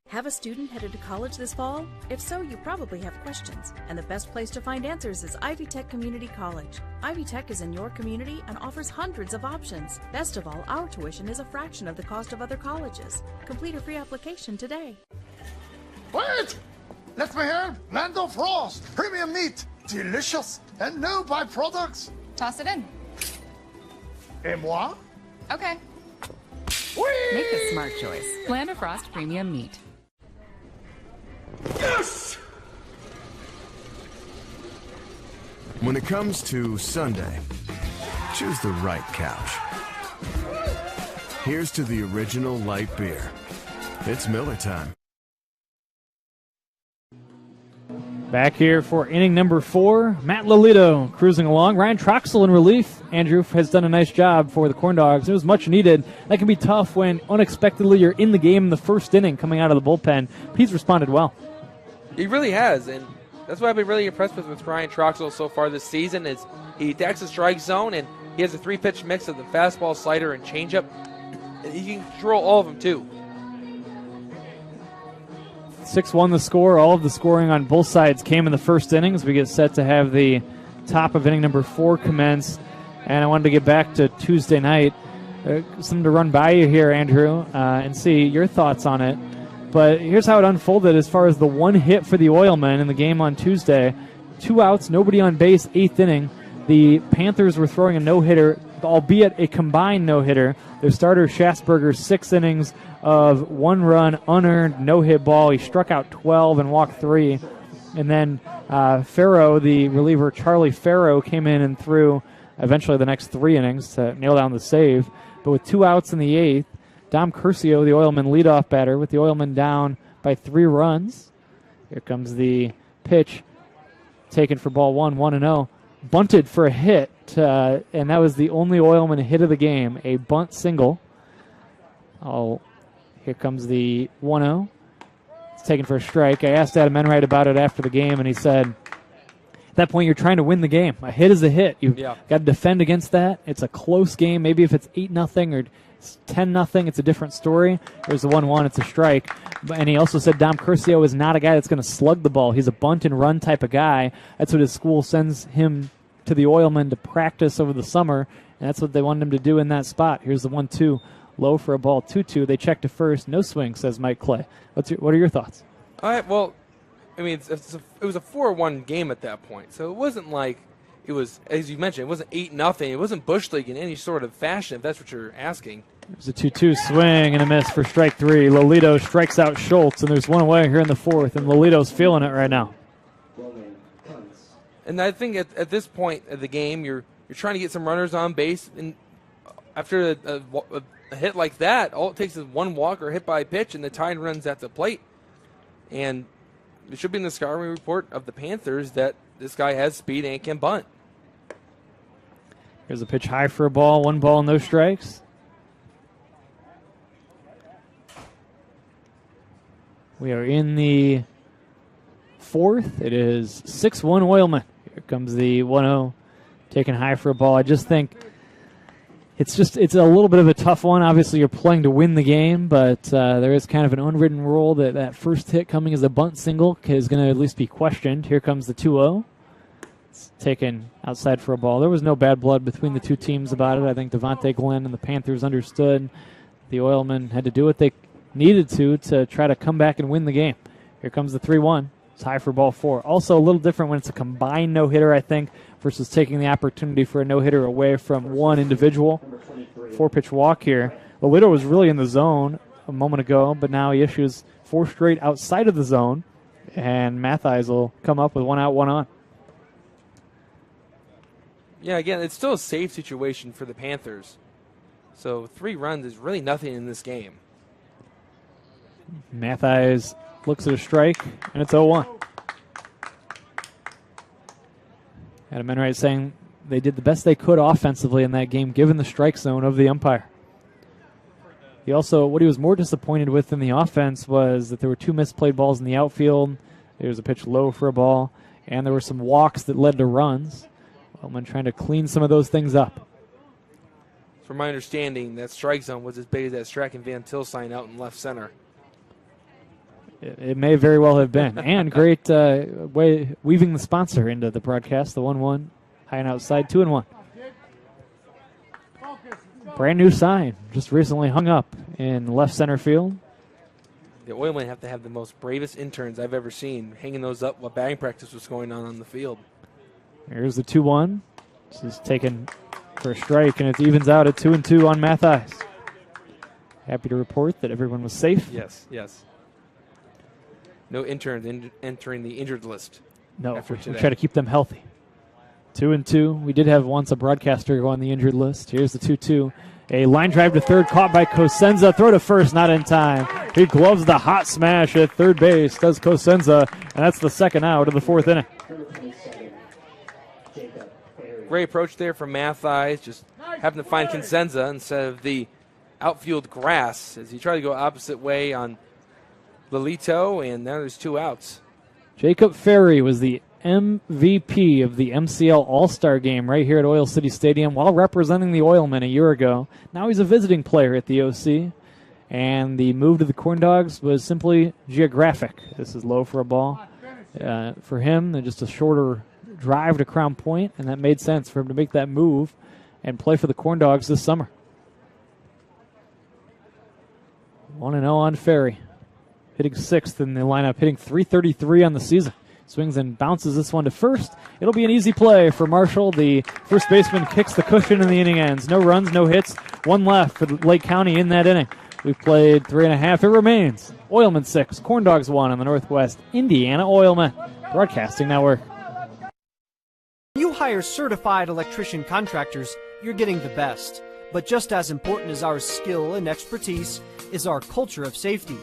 Have a student headed to college this fall? If so, you probably have questions, and the best place to find answers is Ivy Tech Community College. Ivy Tech is in your community and offers hundreds of options. Best of all, our tuition is a fraction of the cost of other colleges. Complete a free application today. Wait! Let me help! Land of Frost! Premium meat! delicious, and no byproducts. Toss it in. Et moi? Okay. Make a smart choice. Land of Frost Premium Meat. Yes! When it comes to Sunday, choose the right couch. Here's to the original light beer. It's Miller time. Back here for inning number 4, Matt Lolito cruising along. Ryan Troxel in relief. Andrew has done a nice job for the Corndogs. It was much needed. That can be tough when unexpectedly you're in the game in the first inning coming out of the bullpen. He's responded well. He really has, and that's what I've been really impressed with Ryan Troxel so far this season is he attacks the strike zone, and he has a 3-pitch mix of the fastball, slider, and changeup. And he can control all of them, too. 6-1 the score. All of the scoring on both sides came in the first inning as we get set to have the top of inning number 4 commence. And I wanted to get back to Tuesday night. Something to run by you here, Andrew, and see your thoughts on it. But here's how it unfolded as far as the one hit for the Oilmen in the game on Tuesday. 2 outs, nobody on base, 8th inning. The Panthers were throwing a no-hitter, albeit a combined no-hitter. Their starter, Schasberger, 6 innings of 1 run, unearned, no-hit ball. He struck out 12 and walked 3. And then Farrow, the reliever, Charlie Farrow, came in and threw eventually the next 3 innings to nail down the save. But with 2 outs in the 8th, Dom Curcio, the Oilman leadoff batter, with the Oilmen down by 3 runs. Here comes the pitch, taken for ball 1, 1-0. Bunted for a hit, and that was the only Oilman hit of the game, a bunt single. Here comes the 1-0. It's taken for a strike. I asked Adam Enright about it after the game, and he said, at that point, you're trying to win the game. A hit is a hit. You've got to defend against that. It's a close game. Maybe if it's 8-0 or 10-0, it's a different story. There's the 1-1. It's a strike. And he also said Dom Curcio is not a guy that's going to slug the ball. He's a bunt and run type of guy. That's what his school sends him to the Oilmen to practice over the summer, and that's what they wanted him to do in that spot. Here's the 1-2. Low for a ball, 2-2. They check to first. No swing, says Mike Clay. What are your thoughts? All right, well, I mean, it was a 4-1 game at that point, so it wasn't like it was, as you mentioned, it wasn't 8-0. It wasn't Bush League in any sort of fashion, if that's what you're asking. There's a 2-2 swing and a miss for strike 3. Lolito strikes out Schultz, and there's one away here in the 4th, and Lolito's feeling it right now. And I think at this point of the game, you're trying to get some runners on base, and after a hit like that, all it takes is one walk or hit by a pitch, and the tie runs at the plate. And it should be in the scouting report of the Panthers that this guy has speed and can bunt. Here's a pitch high for a ball, 1 ball, no strikes. We are in the 4th. It is 6-1 Oilmen. Here comes the 1-0, taken high for a ball. I just think it's a little bit of a tough one. Obviously, you're playing to win the game, but there is kind of an unwritten rule that first hit coming as a bunt single is going to at least be questioned. Here comes the 2-0. It's taken outside for a ball. There was no bad blood between the two teams about it. I think Devontae Glenn and the Panthers understood the Oilmen had to do what they needed to try to come back and win the game. Here comes the 3-1. It's high for ball 4. Also a little different when it's a combined no-hitter, I think, versus taking the opportunity for a no-hitter away from one individual. 4-pitch walk here. Lolito was really in the zone a moment ago, but now he issues 4 straight outside of the zone, and Mathies will come up with 1 out, 1 on. Yeah, again, it's still a safe situation for the Panthers. So 3 runs is really nothing in this game. Mathies looks at a strike, and it's 0-1. Adam Enright saying they did the best they could offensively in that game, given the strike zone of the umpire. What he was more disappointed with in the offense was that there were 2 misplayed balls in the outfield. There was a pitch low for a ball, and there were some walks that led to runs. Oilmen trying to clean some of those things up. From my understanding, that strike zone was as big as that Strack and Van Til sign out in left center. It may very well have been. And great way weaving the sponsor into the broadcast. The 1-1, high and outside, 2-1. Brand new sign, just recently hung up in left center field. The Oilmen have to have the most bravest interns I've ever seen hanging those up while batting practice was going on the field. Here's the 2-1. This is taken for a strike, and it evens out at 2-2 on Mathias. Happy to report that everyone was safe. Yes, yes. No interns entering the injured list. No, after we today. try to keep them healthy. 2-2. We did have once a broadcaster go on the injured list. Here's the 2-2. A line drive to third, caught by Cosenza. Throw to first, not in time. He gloves the hot smash at third base, does Cosenza, and that's the second out of the fourth inning. Great approach there from Mathias, just having to find Cosenza instead of the outfield grass as he tried to go opposite way on Lolito, and now there's 2 outs. Jacob Ferry was the MVP of the MCL All-Star Game right here at Oil City Stadium while representing the Oilmen a year ago. Now he's a visiting player at the OC, and the move to the Corndogs was simply geographic. This is low for a ball. For him, just a shorter drive to Crown Point, and that made sense for him to make that move and play for the Corndogs this summer. 1-0 on Ferry. Hitting 6th in the lineup, hitting .333 on the season. Swings and bounces this one to first. It'll be an easy play for Marshall. The first baseman kicks the cushion and the inning ends. No runs, no hits. 1 left for Lake County in that inning. We've played 3.5. It remains Oilmen 6, Corndogs 1 on the Northwest Indiana Oilmen Broadcasting Network. You hire certified electrician contractors, you're getting the best. But just as important as our skill and expertise is our culture of safety.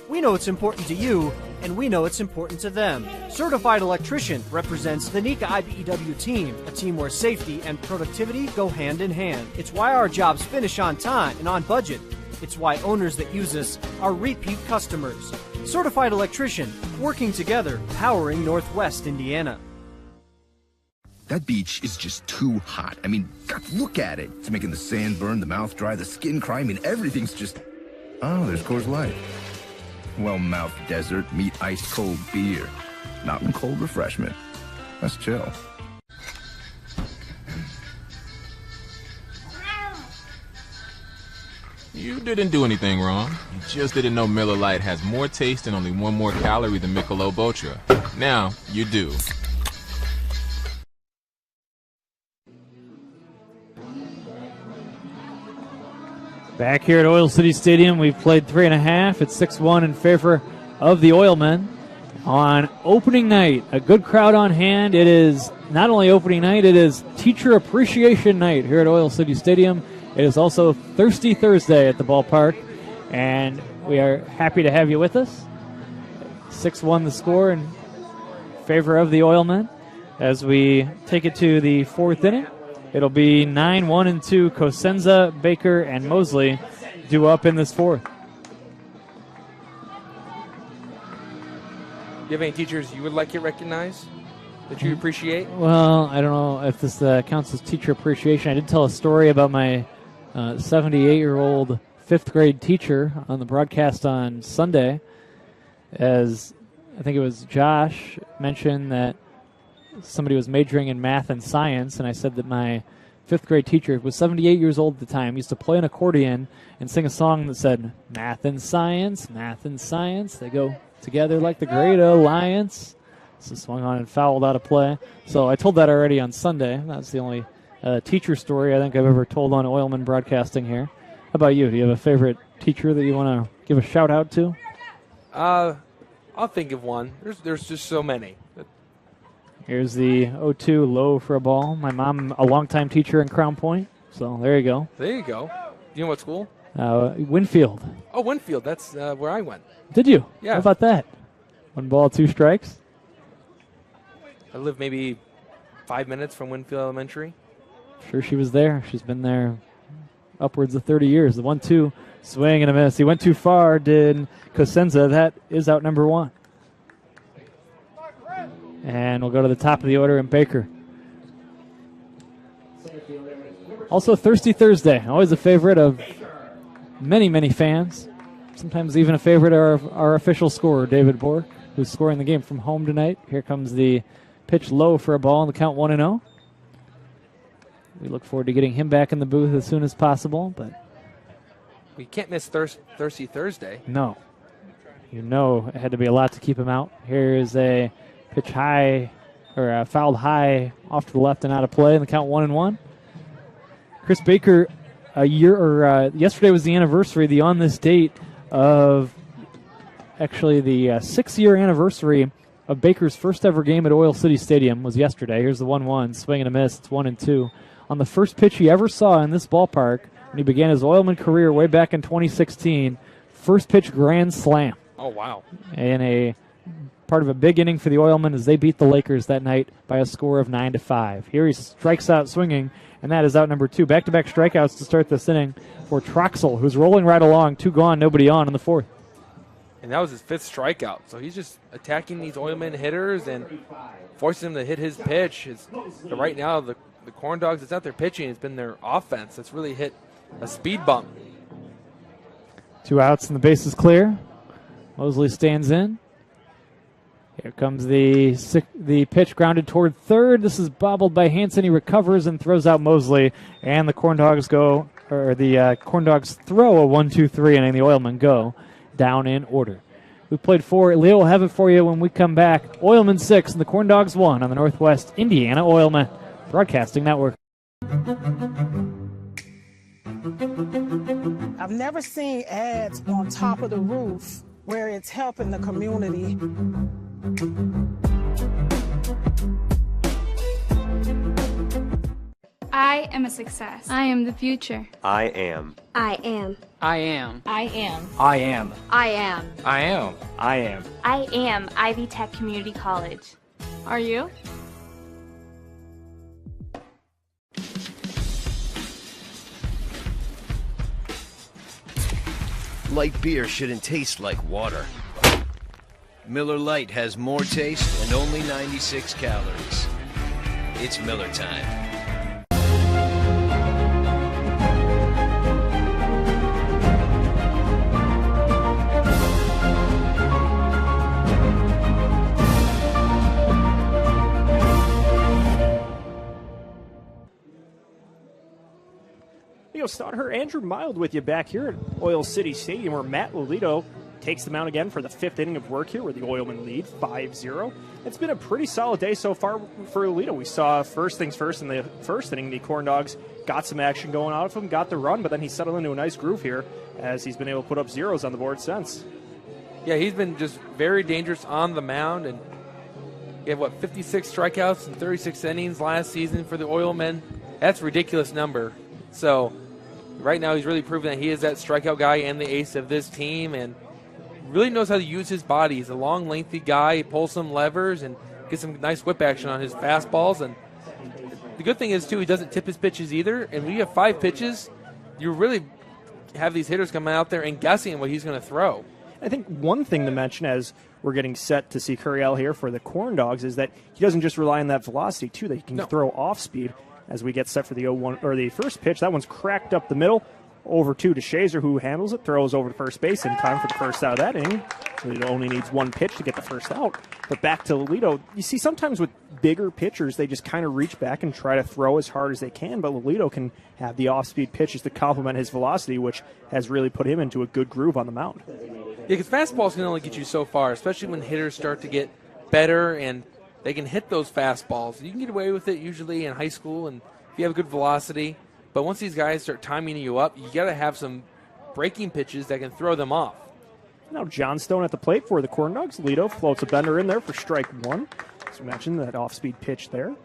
We know it's important to you, and we know it's important to them. Certified Electrician represents the NECA IBEW team, a team where safety and productivity go hand in hand. It's why our jobs finish on time and on budget. It's why owners that use us are repeat customers. Certified Electrician, working together, powering Northwest Indiana. That beach is just too hot. I mean, God, look at it. It's making the sand burn, the mouth dry, the skin cry. I mean, everything's just... Oh, there's Coors Light. Well-mouthed desert, meet ice-cold beer. Mountain cold refreshment. That's chill. You didn't do anything wrong. You just didn't know Miller Lite has more taste and only 1 more calorie than Michelob Ultra. Now, you do. Back here at Oil City Stadium, we've played 3.5. It's 6-1 in favor of the Oilmen. On opening night, a good crowd on hand. It is not only opening night, it is Teacher Appreciation Night here at Oil City Stadium. It is also Thirsty Thursday at the ballpark, and we are happy to have you with us. 6-1 the score in favor of the Oilmen as we take it to the 4th inning. It'll be 9-1-2. Cosenza, Baker, and Mosley due up in this 4th. Do you have any teachers you would like to recognize that you appreciate? Well, I don't know if this counts as teacher appreciation. I did tell a story about my 78-year-old 5th grade teacher on the broadcast on Sunday, as I think it was Josh mentioned that somebody was majoring in math and science, and I said that my 5th grade teacher was 78 years old at the time, used to play an accordion and sing a song that said, math and science, they go together like the great alliance. So swung on and fouled out of play. So I told that already on Sunday. That's the only teacher story I think I've ever told on Oilman Broadcasting here. How about you? Do you have a favorite teacher that you want to give a shout out to? I'll think of one. There's just so many. Here's the 0-2 low for a ball. My mom, a longtime teacher in Crown Point. So there you go. There you go. You know what school? Winfield. Oh, Winfield. That's where I went. Did you? Yeah. How about that? 1 ball, 2 strikes. I live maybe 5 minutes from Winfield Elementary. Sure she was there. She's been there upwards of 30 years. The 1-2 swing and a miss. He went too far, did Cosenza. That is out number 1. And we'll go to the top of the order in Baker. Also Thirsty Thursday, always a favorite of many, many fans. Sometimes even a favorite of our official scorer, David Bork, who's scoring the game from home tonight. Here comes the pitch low for a ball on the count 1-0. We look forward to getting him back in the booth as soon as possible, but we can't miss Thirsty Thursday. No. You know it had to be a lot to keep him out. Here is a pitch high fouled high off to the left and out of play, and the count 1-1. Chris Baker, yesterday was the anniversary, the on this date of actually the 6-year anniversary of Baker's first ever game at Oil City Stadium was yesterday. Here's the 1-1, swing and a miss. It's 1-2. On the first pitch he ever saw in this ballpark when he began his Oilman career way back in 2016, first pitch grand slam. Oh, wow. And a part of a big inning for the Oilmen as they beat the Lakers that night by a score of 9-5. Here he strikes out swinging, and that is out number 2. Back-to-back strikeouts to start this inning for Troxel, who's rolling right along. 2 gone, nobody on in the 4th. And that was his 5th strikeout. So he's just attacking these Oilmen hitters and forcing them to hit his pitch. So right now, the Corndogs, it's not their pitching, it's been their offense that's really hit a speed bump. 2 outs and the base is clear. Mosley stands in. Here comes the pitch grounded toward third. This is bobbled by Hansen. He recovers and throws out Mosley. And the Corndogs Corndogs throw a 1-2-3 inning. The Oilmen go down in order. We played 4. Leo will have it for you when we come back. Oilmen 6 and the Corndogs 1 on the Northwest Indiana Oilmen Broadcasting Network. I've never seen ads on top of the roof where it's helping the community. I am a success. I am the future. I am. I am. I am. I am. I am. I am. I am. I am. I am Ivy Tech Community College. Are you? Light beer shouldn't taste like water. Miller Lite has more taste and only 96 calories. It's Miller time. Leo Stodder, Andrew Mild with you back here at Oil City Stadium, where Matt Lolito takes the mound again for the 5th inning of work here, where the Oilmen lead 5-0. It's been a pretty solid day so far for Lolito. We saw first things first in the first inning, the Corndogs got some action going out of him, got the run, but then he settled into a nice groove here as he's been able to put up zeros on the board since. Yeah, he's been just very dangerous on the mound, and he had, 56 strikeouts in 36 innings last season for the Oilmen. That's a ridiculous number. So right now he's really proven that he is that strikeout guy and the ace of this team, and really knows how to use his body. He's a long, lengthy guy. He pulls some levers and gets some nice whip action on his fastballs. And the good thing is, too, he doesn't tip his pitches either. And when you have 5 pitches, you really have these hitters coming out there and guessing what he's going to throw. I think one thing to mention as we're getting set to see Curiel here for the Corndogs is that he doesn't just rely on that velocity, too, that he can throw off speed as we get set for the 0-1 or the first pitch. That one's cracked up the middle. Over to Shazer, who handles it, throws over to first base in time for the first out of that inning. Lolito only needs 1 pitch to get the first out. But back to Lolito, you see sometimes with bigger pitchers, they just kind of reach back and try to throw as hard as they can, but Lolito can have the off-speed pitches to complement his velocity, which has really put him into a good groove on the mound. Yeah, because fastballs can only get you so far, especially when hitters start to get better and they can hit those fastballs. You can get away with it usually in high school and if you have good velocity. But once these guys start timing you up, you got to have some breaking pitches that can throw them off. Now Johnstone at the plate for the Corndogs. Lolito floats a bender in there for strike 1. As we mentioned, that off-speed pitch there.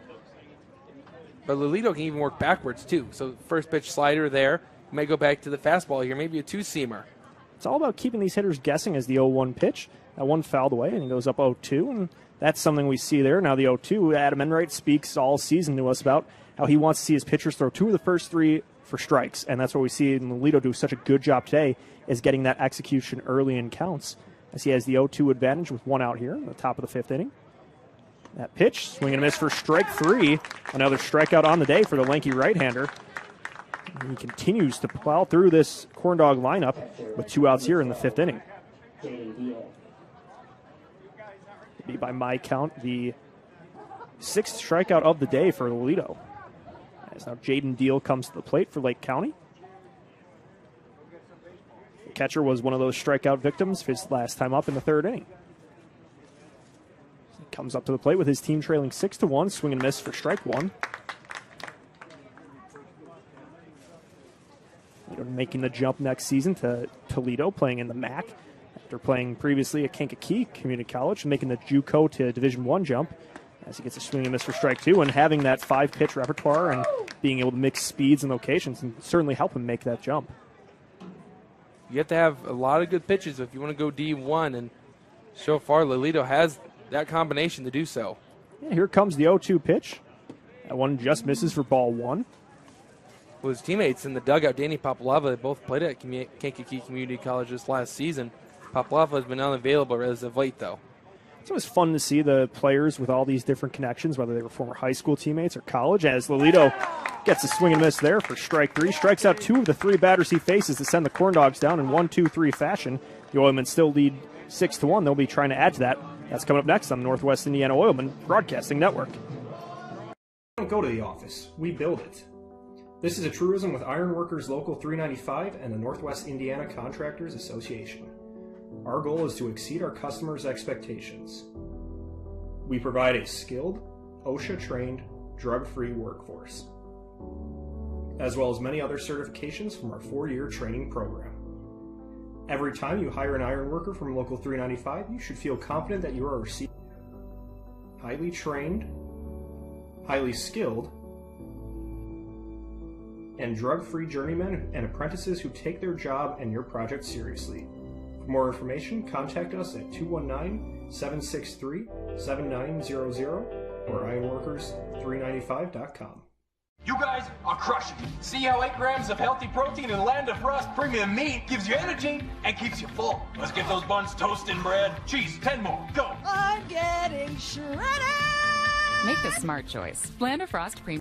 But Lolito can even work backwards, too. So first pitch slider there. You may go back to the fastball here, maybe a 2-seamer. It's all about keeping these hitters guessing as the 0-1 pitch. That one fouled away, and he goes up 0-2, and that's something we see there. Now the 0-2, Adam Enright speaks all season to us about how he wants to see his pitchers throw 2 of the first 3 for strikes, and that's what we see in Lolito do such a good job today, is getting that execution early in counts, as he has the 0-2 advantage with 1 out here in the top of the 5th inning. That pitch, swing and a miss for strike 3. Another strikeout on the day for the lanky right-hander. He continues to plow through this Corndog lineup with 2 outs here in the 5th inning. It'll be, by my count, the 6th strikeout of the day for Lolito. As now Jaden Deal comes to the plate for Lake County. The catcher was one of those strikeout victims his last time up in the 3rd inning. comes up to the plate with his team trailing 6-1, swing and miss for strike one. Making the jump next season to Toledo, playing in the MAC after playing previously at Kankakee Community College, making the JUCO to Division I jump as he gets a swing and miss for strike two, and having that 5-pitch repertoire and being able to mix speeds and locations and certainly help him make that jump. You have to have a lot of good pitches if you want to go D1, and so far Lolito has that combination to do so. Yeah, here comes the 0-2 pitch. That one just misses for ball one. Well, his teammates in the dugout, Danny Papalava, they both played at Kankakee Community College this last season. Papalava has been unavailable as of late, though. So it was fun to see the players with all these different connections, whether they were former high school teammates or college, as Lolito gets a swing and miss there for strike three. Strikes out two of the three batters he faces to send the Corndogs down in 1-2-3 fashion. The Oilmen still lead 6-1. They'll be trying to add to that. That's coming up next on the Northwest Indiana Oilmen Broadcasting Network. We don't go to the office. We build it. This is a truism with Ironworkers Local 395 and the Northwest Indiana Contractors Association. Our goal is to exceed our customers' expectations. We provide a skilled, OSHA-trained, drug-free workforce, as well as many other certifications from our 4-year training program. Every time you hire an ironworker from Local 395, you should feel confident that you are receiving highly trained, highly skilled, and drug-free journeymen and apprentices who take their job and your project seriously. For more information, contact us at 219-763-7900 or ironworkers395.com. You guys are crushing it. See how 8 grams of healthy protein in the Land of Frost premium meat gives you energy and keeps you full. Let's get those buns toasting, bread. Cheese, 10 more. Go. I'm getting shredded. Make the smart choice. Land of Frost premium.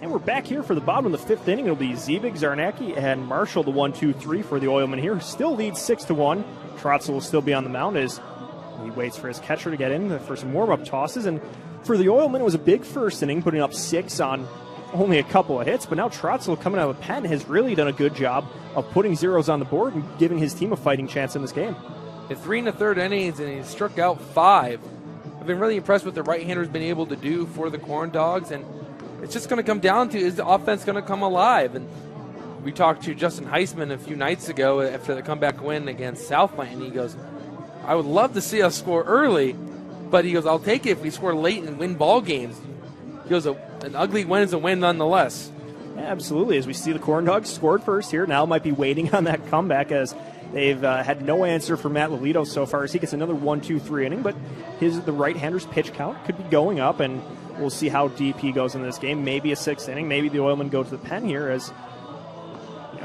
And we're back here for the bottom of the 5th inning. It'll be Ziebig, Zarnacki, and Marshall, the 1-2-3 for the Oilmen here. Still leads 6-1. Trotzel will still be on the mound as he waits for his catcher to get in for some warm-up tosses. And for the Oilmen, it was a big first inning, putting up 6 on only a couple of hits. But now Trotzel, coming out of a pen, has really done a good job of putting zeros on the board and giving his team a fighting chance in this game. In 3 1/3 innings, and he struck out 5. I've been really impressed with the right-hander's been able to do for the Corndogs, and it's just going to come down to, is the offense going to come alive? And we talked to Justin Heisman a few nights ago after the comeback win against Southland, and he goes, I would love to see us score early, but he goes, I'll take it if we score late and win ball games. He goes, an ugly win is a win nonetheless. Yeah, absolutely. As we see the Corndogs scored first here, now might be waiting on that comeback as they've had no answer for Matt Lolito so far as he gets another 1-2-3 inning, but the right-hander's pitch count could be going up, and we'll see how deep he goes in this game. Maybe a 6th inning. Maybe the Oilmen go to the pen here as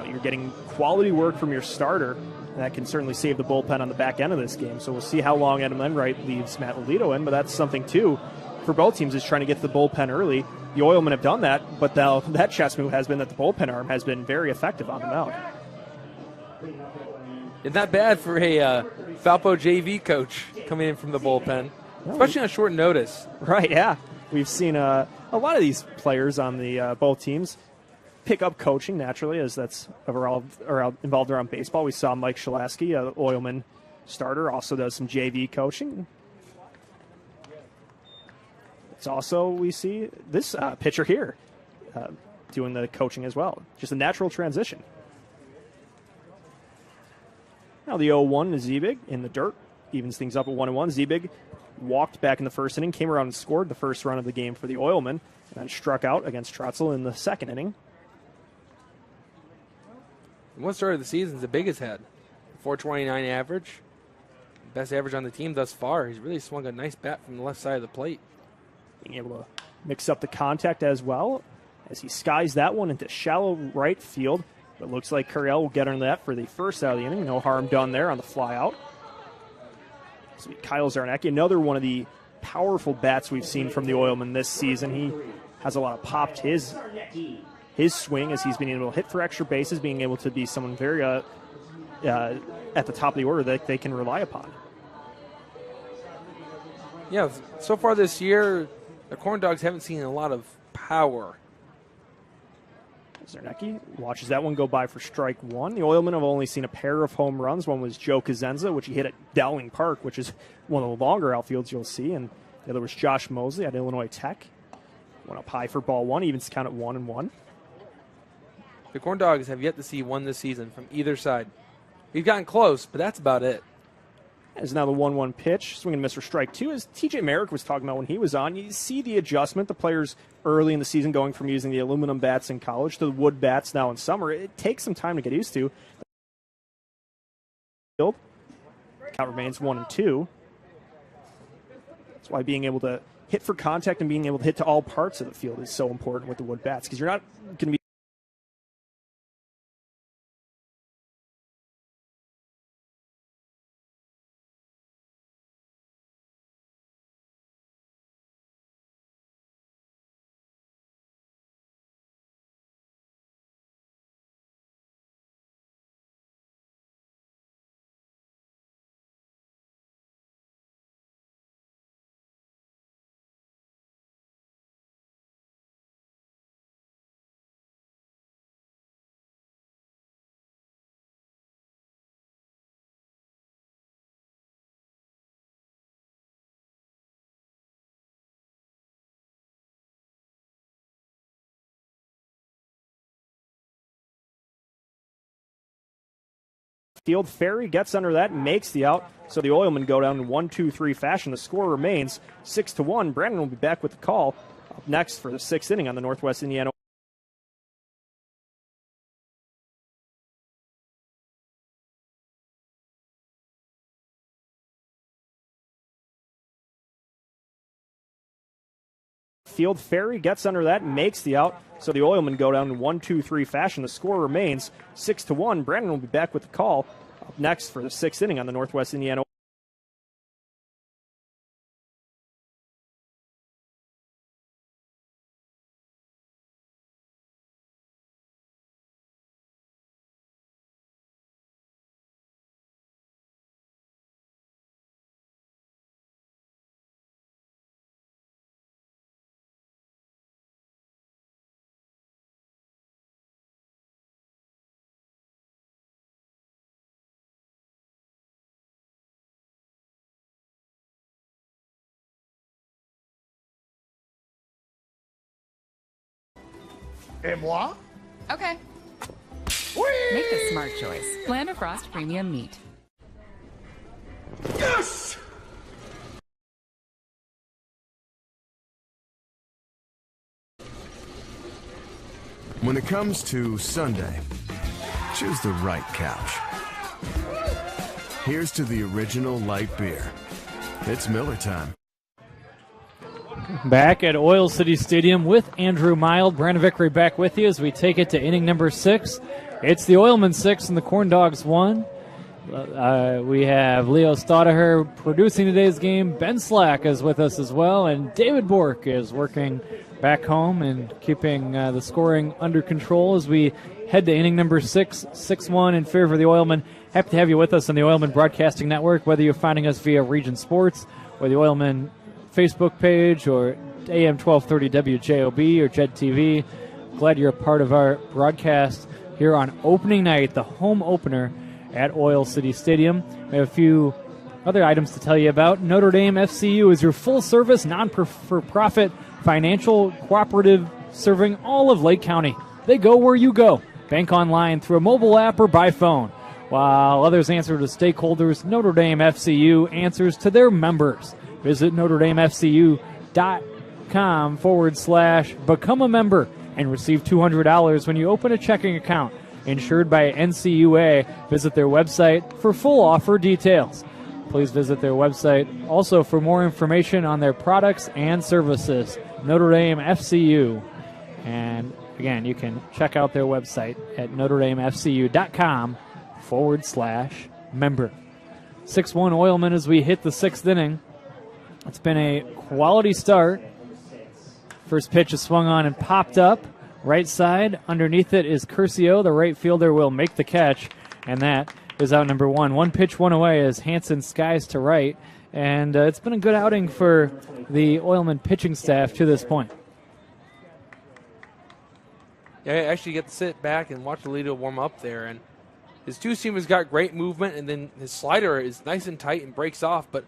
you're getting quality work from your starter. And that can certainly save the bullpen on the back end of this game. So we'll see how long Adam Enright leaves Matt Lolito in, but that's something, too, for both teams is trying to get to the bullpen early. The Oilmen have done that, but that chess move has been that the bullpen arm has been very effective on the mound. It's not bad for a Valpo JV coach coming in from the bullpen, especially on short notice. Right, yeah. We've seen a lot of these players on the both teams pick up coaching naturally, as that's involved around baseball. We saw Mike Shalaski, an Oilman starter, also does some JV coaching. It's also, we see this pitcher here doing the coaching as well. Just a natural transition. Now the 0-1 is Ziebig in the dirt. Evens things up at 1-1. Ziebig walked back in the first inning, came around and scored the first run of the game for the Oilmen, and then struck out against Trotzel in the second inning. One start of the season is the biggest head. 429 average. Best average on the team thus far. He's really swung a nice bat from the left side of the plate. Being able to mix up the contact as well as he skies that one into shallow right field. It looks like Curiel will get on that for the first out of the inning. No harm done there on the fly out. So Kyle Zarnacki, another one of the powerful bats we've seen from the Oilmen this season. He has a lot of pop to his swing as he's been able to hit for extra bases, being able to be someone very at the top of the order that they can rely upon. Yeah, so far this year, the Corndogs haven't seen a lot of power. Zernecki watches that one go by for strike one. The Oilmen have only seen a pair of home runs. One was Joe Kazenza, which he hit at Dowling Park, which is one of the longer outfields you'll see, and the other was Josh Mosley at Illinois Tech. One up high for ball one, evens count at 1-1. The Corndogs have yet to see one this season from either side. We've gotten close, but that's about it. As now the 1-1 pitch, swing and miss for strike two. As TJ Merrick was talking about when he was on, you see the adjustment. The players early in the season going from using the aluminum bats in college to the wood bats now in summer. It takes some time to get used to. Count remains 1-2. That's why being able to hit for contact and being able to hit to all parts of the field is so important with the wood bats, because you're not going to be field. Ferry gets under that and makes the out. So the Oilmen go down in 1-2-3 fashion. The score remains 6-1. Brandon will be back with the call up next for the sixth inning on the Northwest Indiana. Field. Ferry gets under that and makes the out. So the Oilmen go down in 1-2-3 fashion. The score remains 6-1. Brandon will be back with the call up next for the sixth inning on the Northwest Indiana. Et moi? Okay. Make the smart choice. Land of Frost Premium Meat. Yes! When it comes to Sunday, choose the right couch. Here's to the original light beer. It's Miller time. Back at Oil City Stadium with Andrew Mild. Brandon Vickery back with you as we take it to inning number 6. It's the Oilmen 6 and the Corndogs 1. We have Leo Staudaher producing today's game. Ben Slack is with us as well, and David Bork is working back home and keeping the scoring under control as we head to inning number 6, 6-1 in favor of the Oilmen. Happy to have you with us on the Oilmen Broadcasting Network, whether you're finding us via Region Sports or the Oilmen Facebook page or AM 1230 WJOB or JED TV. Glad you're a part of our broadcast here on opening night, the home opener at Oil City Stadium. We have a few other items to tell you about. Notre Dame FCU is your full-service, non-for-profit financial cooperative serving all of Lake County. They go where you go. Bank online through a mobile app or by phone. While others answer to stakeholders, Notre Dame FCU answers to their members. Visit NotreDameFCU.com/become a member and receive $200 when you open a checking account. Insured by NCUA. Visit their website for full offer details. Please visit their website also for more information on their products and services. Notre Dame FCU. And again, you can check out their website at NotreDameFCU.com/member. 6-1 Oilmen as we hit the 6th inning. It's been a quality start. First pitch is swung on and popped up. Right side, underneath it is Curcio. The right fielder will make the catch, and that is out number 1. One pitch, one away as Hanson skies to right, and it's been a good outing for the Oilmen pitching staff to this point. Yeah, I actually get to sit back and watch Alito warm up there, and his two-seamer's got great movement, and then his slider is nice and tight and breaks off. But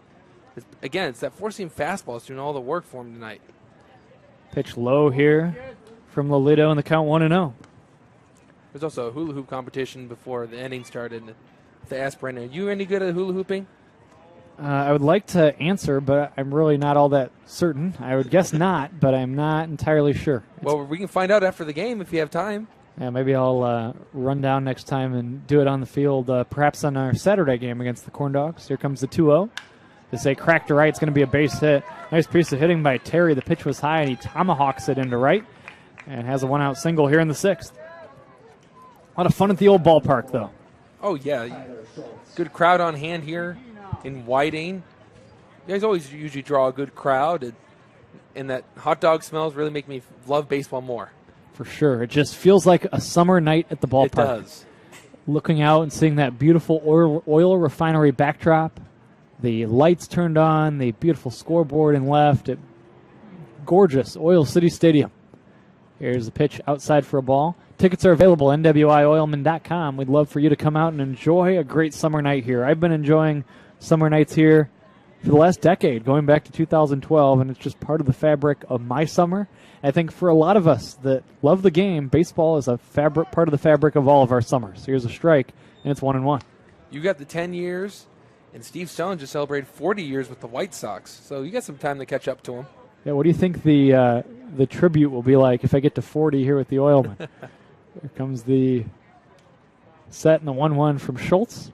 again, it's that four-seam fastball that's doing all the work for him tonight. Pitch low here from Lolito, and the count 1-0. There's also a hula hoop competition before the inning started. They asked Brandon, "Are you any good at hula hooping?" I would like to answer, but I'm really not all that certain. I would guess not, but I'm not entirely sure. Well, we can find out after the game if you have time. Yeah, maybe I'll run down next time and do it on the field, perhaps on our Saturday game against the Corndogs. Here comes the 2-0. They say crack to right. It's going to be a base hit. Nice piece of hitting by Terry. The pitch was high, and he tomahawks it into right and has a one-out single here in the 6th. A lot of fun at the old ballpark, though. Oh, yeah. Good crowd on hand here in Whiting. You guys always usually draw a good crowd, and that hot dog smells really make me love baseball more. For sure. It just feels like a summer night at the ballpark. It does. Looking out and seeing that beautiful oil refinery backdrop, the lights turned on, the beautiful scoreboard and left. Gorgeous Oil City Stadium. Here's the pitch outside for a ball. Tickets are available at NWIOilmen.com. We'd love for you to come out and enjoy a great summer night here. I've been enjoying summer nights here for the last decade, going back to 2012, and it's just part of the fabric of my summer. I think for a lot of us that love the game, baseball is a part of the fabric of all of our summers. Here's a strike, and it's 1-1. You got the 10 years, and Steve Stone just celebrated 40 years with the White Sox, so you got some time to catch up to him. Yeah, what do you think the tribute will be like if I get to 40 here with the Oilmen? Here comes the set and the 1-1 from Schultz.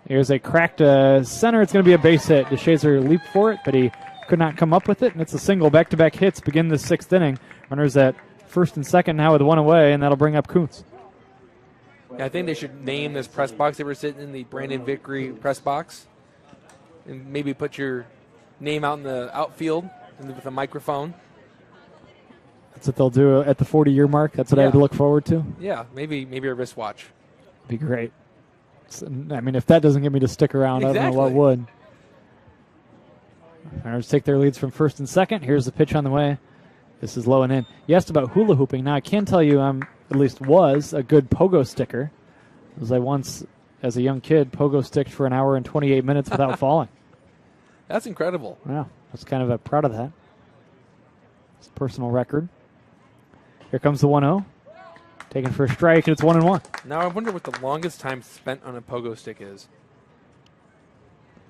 Here's a cracked center. It's going to be a base hit. DeShazer leaped for it, but he could not come up with it, and it's a single. Back-to-back hits begin the 6th inning. Runners at first and second now with one away, and that'll bring up Kuntz. Yeah, I think they should name this press box. They were sitting in the Brandon Vickery press box, and maybe put your name out in the outfield with a microphone. That's what they'll do at the 40-year mark. That's what I have to look forward to. Yeah, maybe a wristwatch. Be great. I mean, if that doesn't get me to stick around, I don't know what would. Runners take their leads from first and second. Here's the pitch on the way. This is low and in. You asked about hula hooping. Now, I can tell you was a good pogo sticker. As I once, as a young kid, pogo sticked for an hour and 28 minutes without falling. That's incredible. Yeah, I was kind of proud of that. It's a personal record. Here comes the 1-0. Taken for a strike, and it's 1-1. Now I wonder what the longest time spent on a pogo stick is.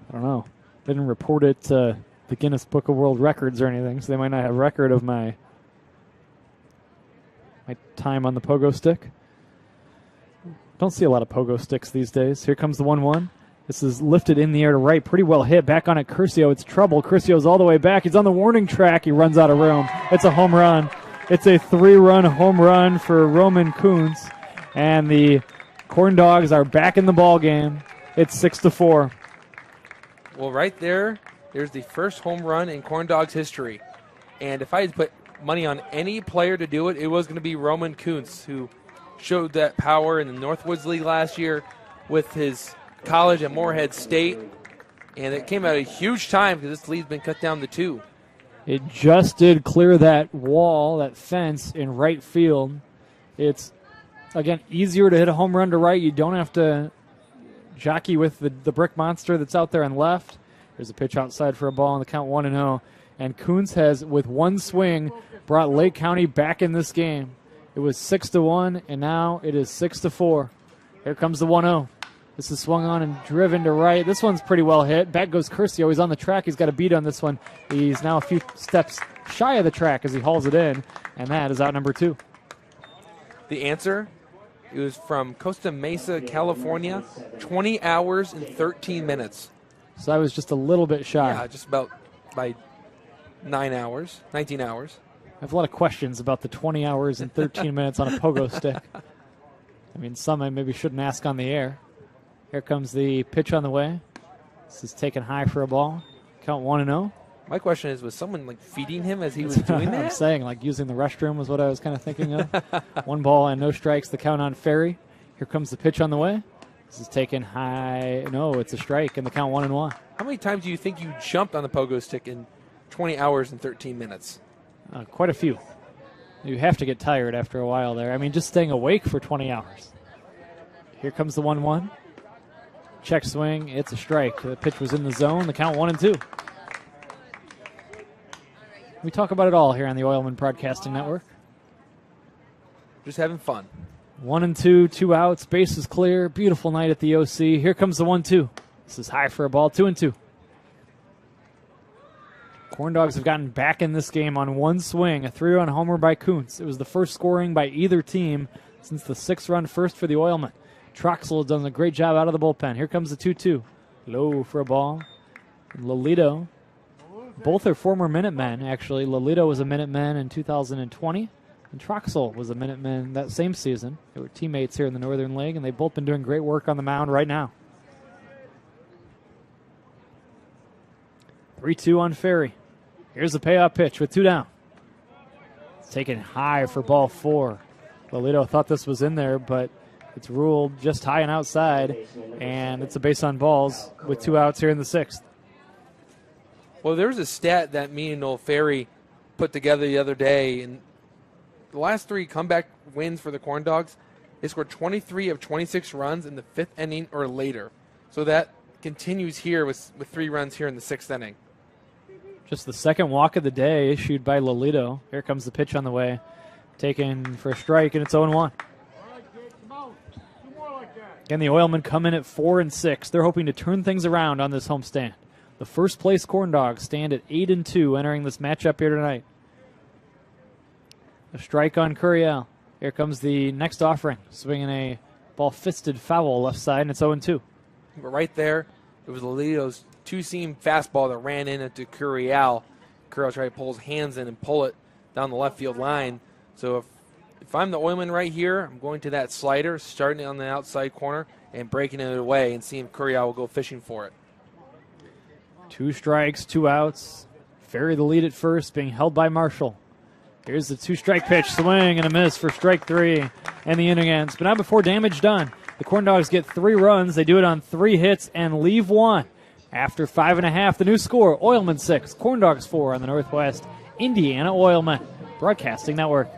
I don't know. They didn't report it to the Guinness Book of World Records or anything, so they might not have record of my time on the pogo stick. Don't see a lot of pogo sticks these days. Here comes the 1-1. This is lifted in the air to right. Pretty well hit. Back on it, Curcio. It's trouble. Curcio's all the way back. He's on the warning track. He runs out of room. It's a home run. It's a 3-run home run for Roman Kuntz. And the Corndogs are back in the ball game. It's 6-4. Well, right there's the first home run in Corndogs history. And if I had put money on any player to do it, it was going to be Roman Kuntz, who showed that power in the Northwoods League last year with his college at Morehead State. And it came at a huge time because this lead's been cut down to 2. It just did clear that wall, that fence in right field. It's, again, easier to hit a home run to right. You don't have to jockey with the brick monster that's out there on left. There's a pitch outside for a ball on the count 1-0. And Kuntz has, with one swing, brought Lake County back in this game. It was 6-1, and now it is 6-4. Here comes the 1-0. This is swung on and driven to right. This one's pretty well hit. Back goes Curcio. He's on the track. He's got a beat on this one. He's now a few steps shy of the track as he hauls it in, and that is out number 2. The answer, it was from Costa Mesa, California, 20 hours and 13 minutes. So I was just a little bit shy. Yeah, just about by 19 hours. I have a lot of questions about the 20 hours and 13 minutes on a pogo stick. I mean, some I maybe shouldn't ask on the air. Here comes the pitch on the way. This is taken high for a ball. Count 1-0. My question is, was someone feeding him as he was doing that? I'm saying, using the restroom was what I was kind of thinking of. 1 ball and no strikes. The count on Ferry. Here comes the pitch on the way. This is taken high. No, it's a strike, and the count 1-1. How many times do you think you jumped on the pogo stick in 20 hours and 13 minutes? Quite a few. You have to get tired after a while there. I mean, just staying awake for 20 hours. Here comes the 1-1. Check swing. It's a strike. The pitch was in the zone. The count 1-2. We talk about it all here on the Oilmen Broadcasting Network. Just having fun. 1-2, 2 outs. Base is clear. Beautiful night at the OC. Here comes the 1-2. This is high for a ball. 2-2. Corndogs have gotten back in this game on one swing, a 3-run homer by Kuntz. It was the first scoring by either team since the 6-run first for the Oilmen. Troxel has done a great job out of the bullpen. Here comes the 2-2. Low for a ball. Lolito. Both are former Minutemen, actually. Lolito was a Minuteman in 2020, and Troxel was a Minuteman that same season. They were teammates here in the Northern League, and they've both been doing great work on the mound right now. 3-2 on Ferry. Here's the payoff pitch with 2 down. It's taken high for ball 4. Lolito thought this was in there, but it's ruled just high and outside, and it's a base on balls with 2 outs here in the 6th. Well, there was a stat that me and Noel Ferry put together the other day, and the last 3 comeback wins for the Corndogs, they scored 23 of 26 runs in the 5th inning or later. So that continues here with 3 runs here in the 6th inning. Just the second walk of the day issued by Lolito. Here comes the pitch on the way. Taken for a strike, and it's 0-1. Again, the Oilmen come in at 4-6. They're hoping to turn things around on this homestand. The first place Corndogs stand at 8-2 entering this matchup here tonight. A strike on Curiel. Here comes the next offering. Swinging a ball-fisted foul left side, and it's 0-2. But right there, it was Lolito's 2-seam fastball that ran into Curiel. Curiel tried to pull his hands in and pull it down the left field line. So if I'm the Oilman right here, I'm going to that slider, starting it on the outside corner, and breaking it away and seeing if Curiel will go fishing for it. 2 strikes, 2 outs. Ferry the lead at first, being held by Marshall. Here's the 2-strike pitch, swing and a miss for strike 3, and the inning ends. But not before damage done. The Corndogs get 3 runs. They do it on 3 hits and leave 1. After 5.5, the new score, Oilmen 6, Corndogs 4 on the Northwest Indiana Oilmen Broadcasting Network.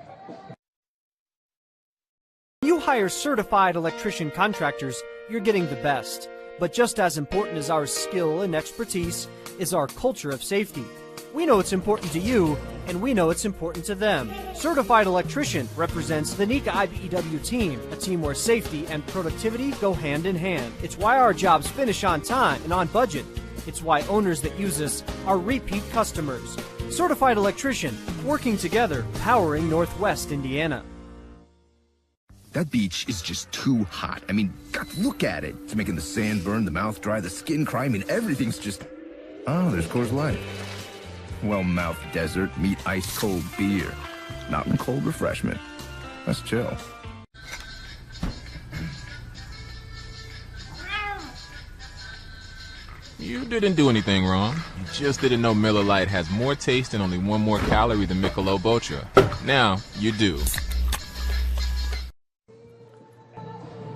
When you hire certified electrician contractors, you're getting the best. But just as important as our skill and expertise is our culture of safety. We know it's important to you, and we know it's important to them. Certified Electrician represents the NECA IBEW team, a team where safety and productivity go hand in hand. It's why our jobs finish on time and on budget. It's why owners that use us are repeat customers. Certified Electrician, working together, powering Northwest Indiana. That beach is just too hot. I mean, God, look at it. It's making the sand burn, the mouth dry, the skin cry. I mean, everything's just... Oh, there's Coors Light. Well-mouthed desert, meet ice-cold beer. Mountain cold refreshment. That's chill. You didn't do anything wrong. You just didn't know Miller Lite has more taste and only 1 more calorie than Michelob Ultra. Now, you do.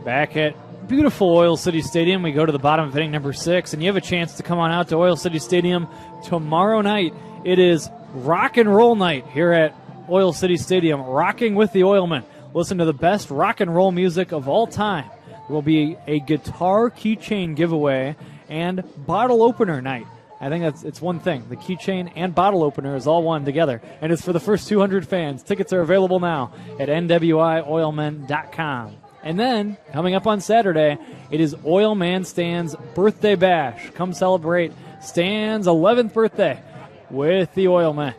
Back at beautiful Oil City Stadium, we go to the bottom of inning number 6, and you have a chance to come on out to Oil City Stadium tomorrow night. It is rock and roll night here at Oil City Stadium, rocking with the Oilmen. Listen to the best rock and roll music of all time. There will be a guitar keychain giveaway and bottle opener night. I think it's one thing. The keychain and bottle opener is all one together, and it's for the first 200 fans. Tickets are available now at NWIOilmen.com. And then, coming up on Saturday, it is Oilman Stan's birthday bash. Come celebrate Stan's 11th birthday with the Oilmen.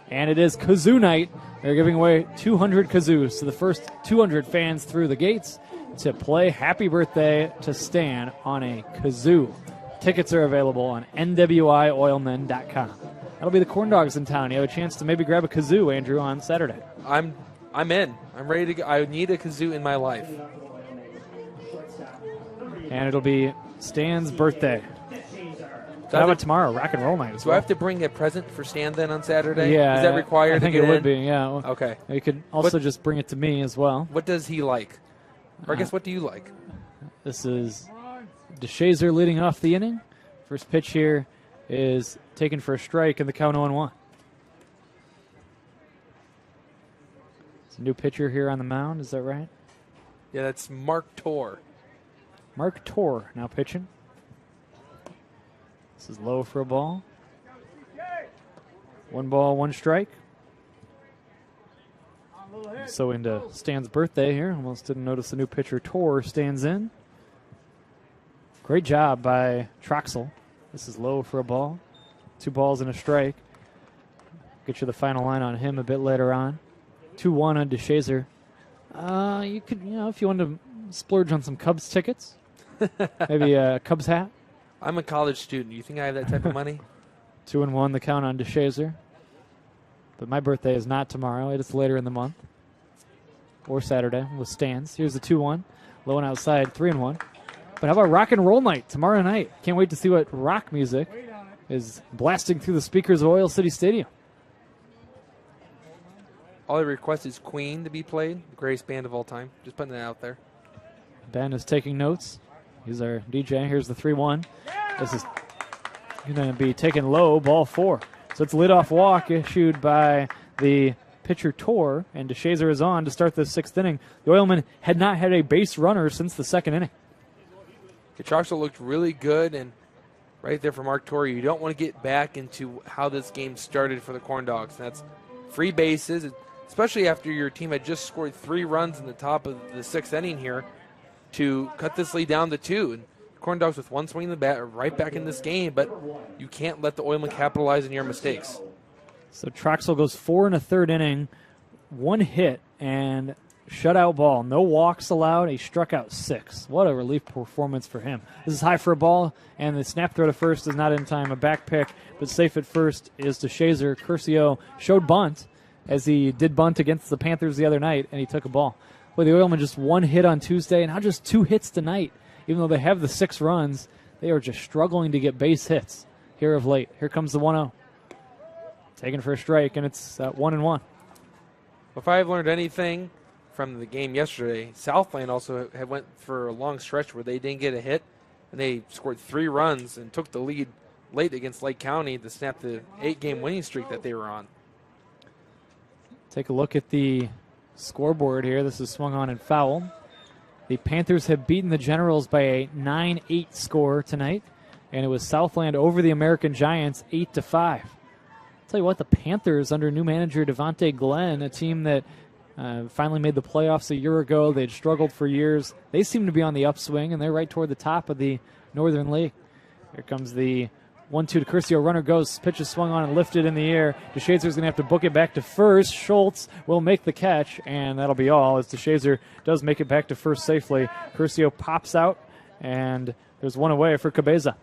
And it is kazoo night. They're giving away 200 kazoos to the first 200 fans through the gates to play Happy Birthday to Stan on a kazoo. Tickets are available on NWIOilmen.com. That'll be the Corndogs in town. You have a chance to maybe grab a kazoo, Andrew, on Saturday. I'm in. I'm ready to go. I need a kazoo in my life. And it'll be Stan's birthday. So how about tomorrow, rock and roll night as Do well? I have to bring a present for Stan then on Saturday? Yeah. Is that required I think to get it would in? be, yeah. Okay. You could also just bring it to me as well. What does he like? Or I guess, what do you like? This is DeShazer leading off the inning. First pitch here is taken for a strike, and the count 0-1. New pitcher here on the mound, is that right? Yeah, that's Mark Torr. Mark Torr now pitching. This is low for a ball. 1 ball, 1 strike. So into Stan's birthday here. Almost didn't notice the new pitcher Torr stands in. Great job by Troxel. This is low for a ball. 2 balls and a strike. Get you the final line on him a bit later on. 2-1 on DeShazer. You could, if you wanted to splurge on some Cubs tickets, maybe a Cubs hat. I'm a college student. You think I have that type of money? 2-1 the count on DeShazer. But my birthday is not tomorrow. It is later in the month. Or Saturday with Stan's. Here's the 2-1. Low and outside, 3-1. But how about rock and roll night tomorrow night? Can't wait to see what rock music is blasting through the speakers of Oil City Stadium. All I request is Queen to be played, the greatest band of all time. Just putting that out there. Ben is taking notes. He's our DJ. Here's the 3-1. This is going to be taken low, ball 4. So it's leadoff walk issued by the pitcher Torr, and DeShazer is on to start the 6th inning. The Oilmen had not had a base runner since the 2nd inning. Kacharsel looked really good, and right there for Mark Torr, you don't want to get back into how this game started for the Corndogs. That's free bases, especially after your team had just scored 3 runs in the top of the 6th inning here to cut this lead down to 2. And Corndogs with 1 swing in the bat are right back in this game, but you can't let the Oilmen capitalize on your mistakes. So Troxel goes 4 1/3 inning, 1 hit, and shutout ball. No walks allowed. He struck out 6. What a relief performance for him. This is high for a ball, and the snap throw to first is not in time. A back pick, but safe at first is DeShazer. Curcio showed bunt, as he did bunt against the Panthers the other night, and he took a ball. Well, the Oilmen just 1 hit on Tuesday, and now just 2 hits tonight. Even though they have the 6 runs, they are just struggling to get base hits here of late. Here comes the 1-0. Taken for a strike, and it's 1-1. If I've learned anything from the game yesterday, Southland also had went for a long stretch where they didn't get a hit, and they scored 3 runs and took the lead late against Lake County to snap the 8-game winning streak that they were on. Take a look at the scoreboard here. This is swung on and fouled. The Panthers have beaten the Generals by a 9-8 score tonight, and it was Southland over the American Giants 8-5. Tell you what, the Panthers under new manager Devontae Glenn, a team that finally made the playoffs a year ago. They'd struggled for years. They seem to be on the upswing, and they're right toward the top of the Northern League. Here comes the 1-2 to Curcio. Runner goes. Pitch is swung on and lifted in the air. DeShazer's going to have to book it back to first. Schultz will make the catch, and that'll be all as DeShazer does make it back to first safely. Curcio pops out, and there's 1 away for Cabeza.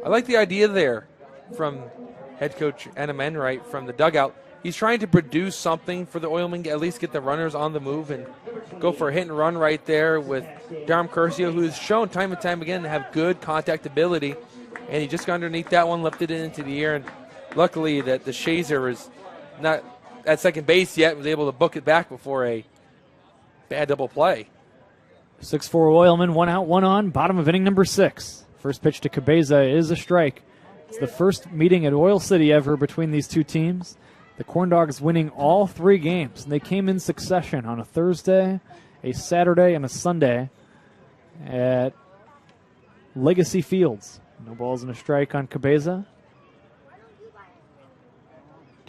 I like the idea there from head coach Adam Enright from the dugout. He's trying to produce something for the Oilmen, at least get the runners on the move and go for a hit and run right there with Darm Curcio, who's shown time and time again to have good contact ability. And he just got underneath that one, lifted it into the air, and luckily that the Shazer is not at second base yet, was able to book it back before a bad double play. 6-4 Oilmen, 1 out, 1 on, bottom of inning number 6. First pitch to Cabeza is a strike. It's the first meeting at Oil City ever between these two teams. The Corndogs winning all 3 games, and they came in succession on a Thursday, a Saturday, and a Sunday at Legacy Fields. No balls and a strike on Cabeza.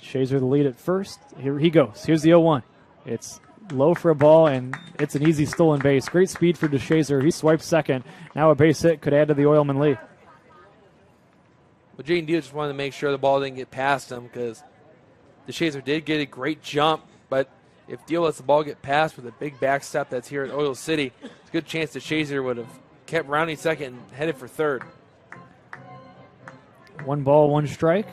DeShazer the lead at first. Here he goes. Here's the 0-1. It's low for a ball, and it's an easy stolen base. Great speed for DeShazer. He swipes second. Now a base hit could add to the Oilman lead. Well, Jaden Deal just wanted to make sure the ball didn't get past him because DeShazer did get a great jump, but if Deal lets the ball get past with a big back step that's here at Oil City, it's a good chance DeShazer would have kept rounding second and headed for third. 1 ball, 1 strike.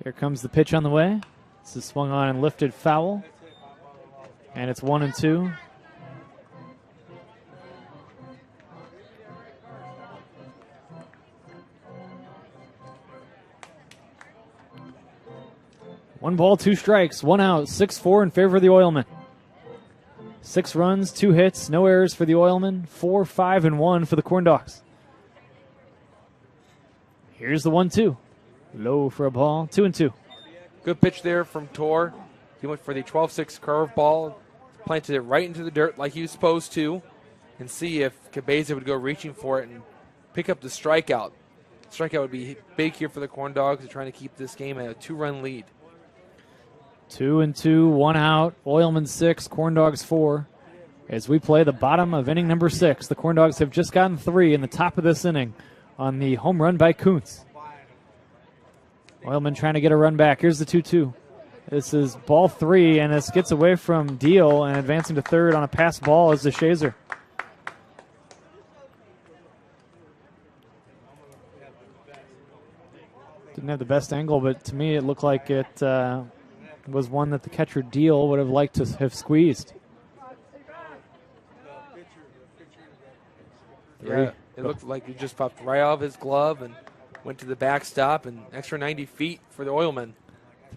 Here comes the pitch on the way. This is swung on and lifted foul. And it's 1-2. One ball, 2 strikes, 1 out, 6-4 in favor of the Oilmen. 6 runs, 2 hits, no errors for the Oilmen, 4, 5, and 1 for the Corndogs. Here's the 1-2. Low for a ball, 2-2. Good pitch there from Tor. He went for the 12-6 curveball, planted it right into the dirt like he was supposed to, and see if Cabeza would go reaching for it and pick up the strikeout. Strikeout would be big here for the Corndogs. They're trying to keep this game at a 2-run lead. 2-2, 1 out. Oilmen 6, Corndogs 4. As we play the bottom of inning number 6, the Corndogs have just gotten 3 in the top of this inning on the home run by Kuntz. Oilmen trying to get a run back. Here's the 2-2. This is ball 3, and this gets away from Deal, and advancing to third on a pass ball is the Shazer. Didn't have the best angle, but to me it looked like it was one that the catcher Deal would have liked to have squeezed. Yeah, it looked like he just popped right out of his glove and went to the backstop, and extra 90 feet for the Oilmen.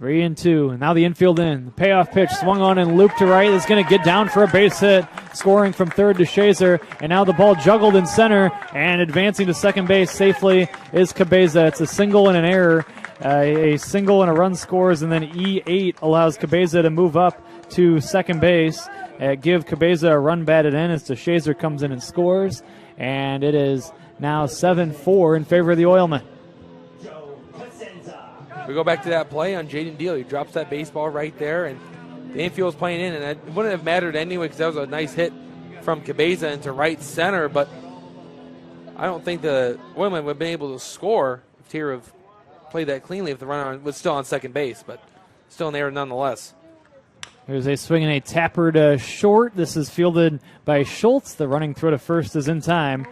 3-2, and now the infield in. The payoff pitch swung on and looped to right. It's going to get down for a base hit, scoring from third to Shazer, and now the ball juggled in center, and advancing to second base safely is Cabeza. It's a single and an error. A single and a run scores, and then E8 allows Cabeza to move up to second base, give Cabeza a run batted in as Shazer comes in and scores, and it is now 7-4 in favor of the Oilmen. We go back to that play on Jaden Deal. He drops that baseball right there, and the infield is playing in, and it wouldn't have mattered anyway because that was a nice hit from Cabeza into right center, but I don't think the Oilmen would have been able to score if Tier have played that cleanly if the runner was still on second base, but still an error nonetheless. Here's a swing and a tapper to short. This is fielded by Schultz. The running throw to first is in time,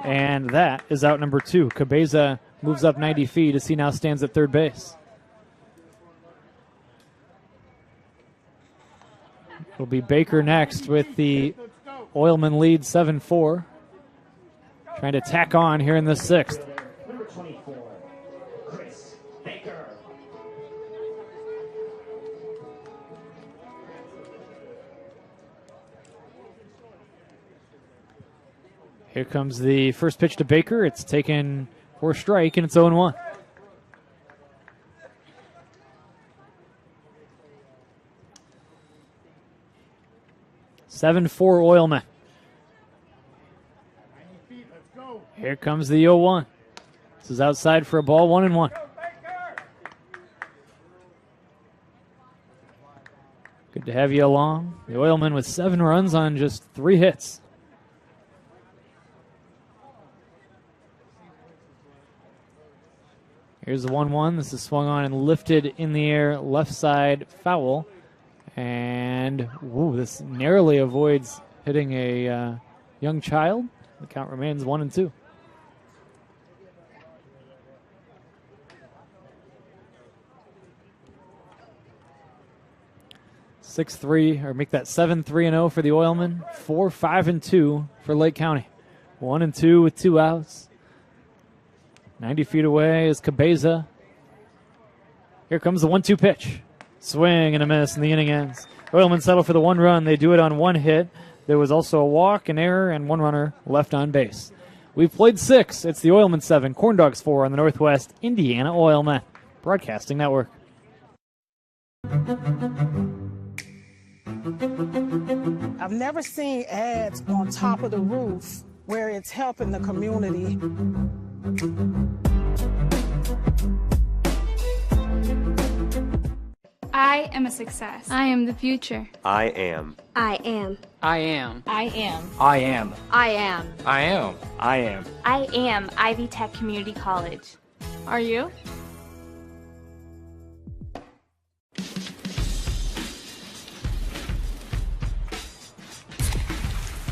and that is out number 2. Cabeza moves up 90 feet as he now stands at third base. It'll be Baker next with the Oilmen lead 7-4. Trying to tack on here in the 6th. Number 24, Chris Baker. Here comes the first pitch to Baker. It's taken for a strike, and it's 0-1. (7-4) Oilmen. Here comes the 0-1. This is outside for a ball, 1-1. Good to have you along. The Oilmen with 7 runs on just 3 hits. Here's the 1-1. This is swung on and lifted in the air, left side foul. And this narrowly avoids hitting a young child. The count remains 1-2. Make that 7-3-0 for the Oilmen. 4-5-2 for Lake County. 1-2 with 2 outs. 90 feet away is Cabeza. Here comes the 1-2 pitch. Swing and a miss, and the inning ends. Oilmen settle for the 1 run. They do it on 1 hit. There was also a walk, an error, and 1 runner left on base. We've played 6. It's the Oilmen 7, Corndogs 4 on the Northwest Indiana Oilmen Broadcasting Network. I've never seen ads on top of the roof where it's helping the community. I am a success. I am the future. I am. I am. I am. I am. I am. I am. I am. I am. I am Ivy Tech Community College. Are you?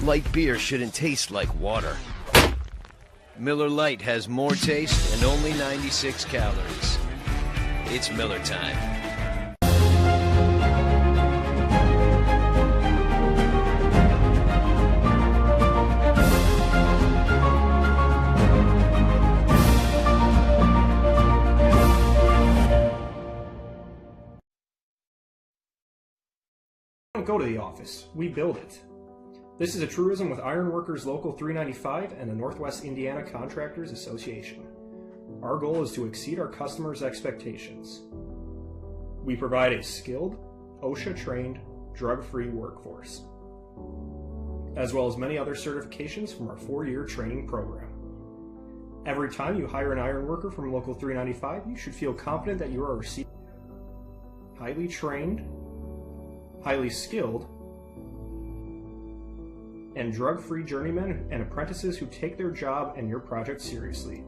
Light beer shouldn't taste like water. Miller Lite has more taste and only 96 calories. It's Miller time. We don't go to the office, we build it. This is a truism with Ironworkers Local 395 and the Northwest Indiana Contractors Association. Our goal is to exceed our customers' expectations. We provide a skilled, OSHA-trained, drug-free workforce, as well as many other certifications from our 4-year training program. Every time you hire an iron worker from Local 395, you should feel confident that you are receiving highly trained, highly skilled, and drug-free journeymen and apprentices who take their job and your project seriously.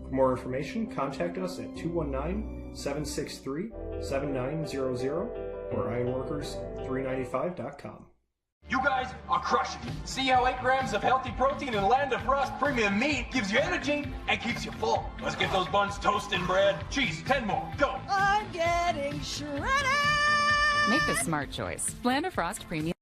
For more information, contact us at 219-763-7900 or ironworkers395.com. You guys are crushing it. See how 8 grams of healthy protein in Land of Frost premium meat gives you energy and keeps you full. Let's get those buns toasting, bread. Cheese, 10 more. Go. I'm getting shredded. Make the smart choice. Land of Frost Premium.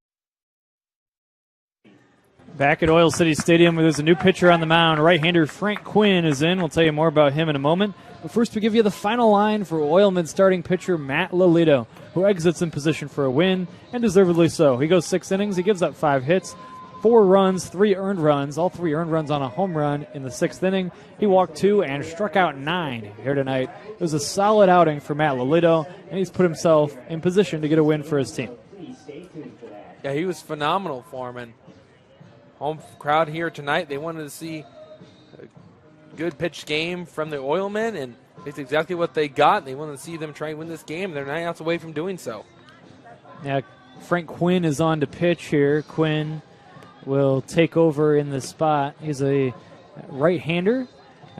Back at Oil City Stadium, where there's a new pitcher on the mound. Right-hander Frank Quinn is in. We'll tell you more about him in a moment. But first, we give you the final line for Oilmen starting pitcher Matt Lolito, who exits in position for a win, and deservedly so. He goes 6 innings. He gives up 5 hits, 4 runs, 3 earned runs, all 3 earned runs on a home run in the 6th inning. He walked 2 and struck out 9 here tonight. It was a solid outing for Matt Lolito, and he's put himself in position to get a win for his team. Yeah, he was phenomenal for him. And home crowd here tonight, they wanted to see a good pitch game from the Oilmen, and it's exactly what they got. They wanted to see them try and win this game. They're 9 outs away from doing so. Yeah, Frank Quinn is on to pitch here. Quinn will take over in this spot. He's a right-hander.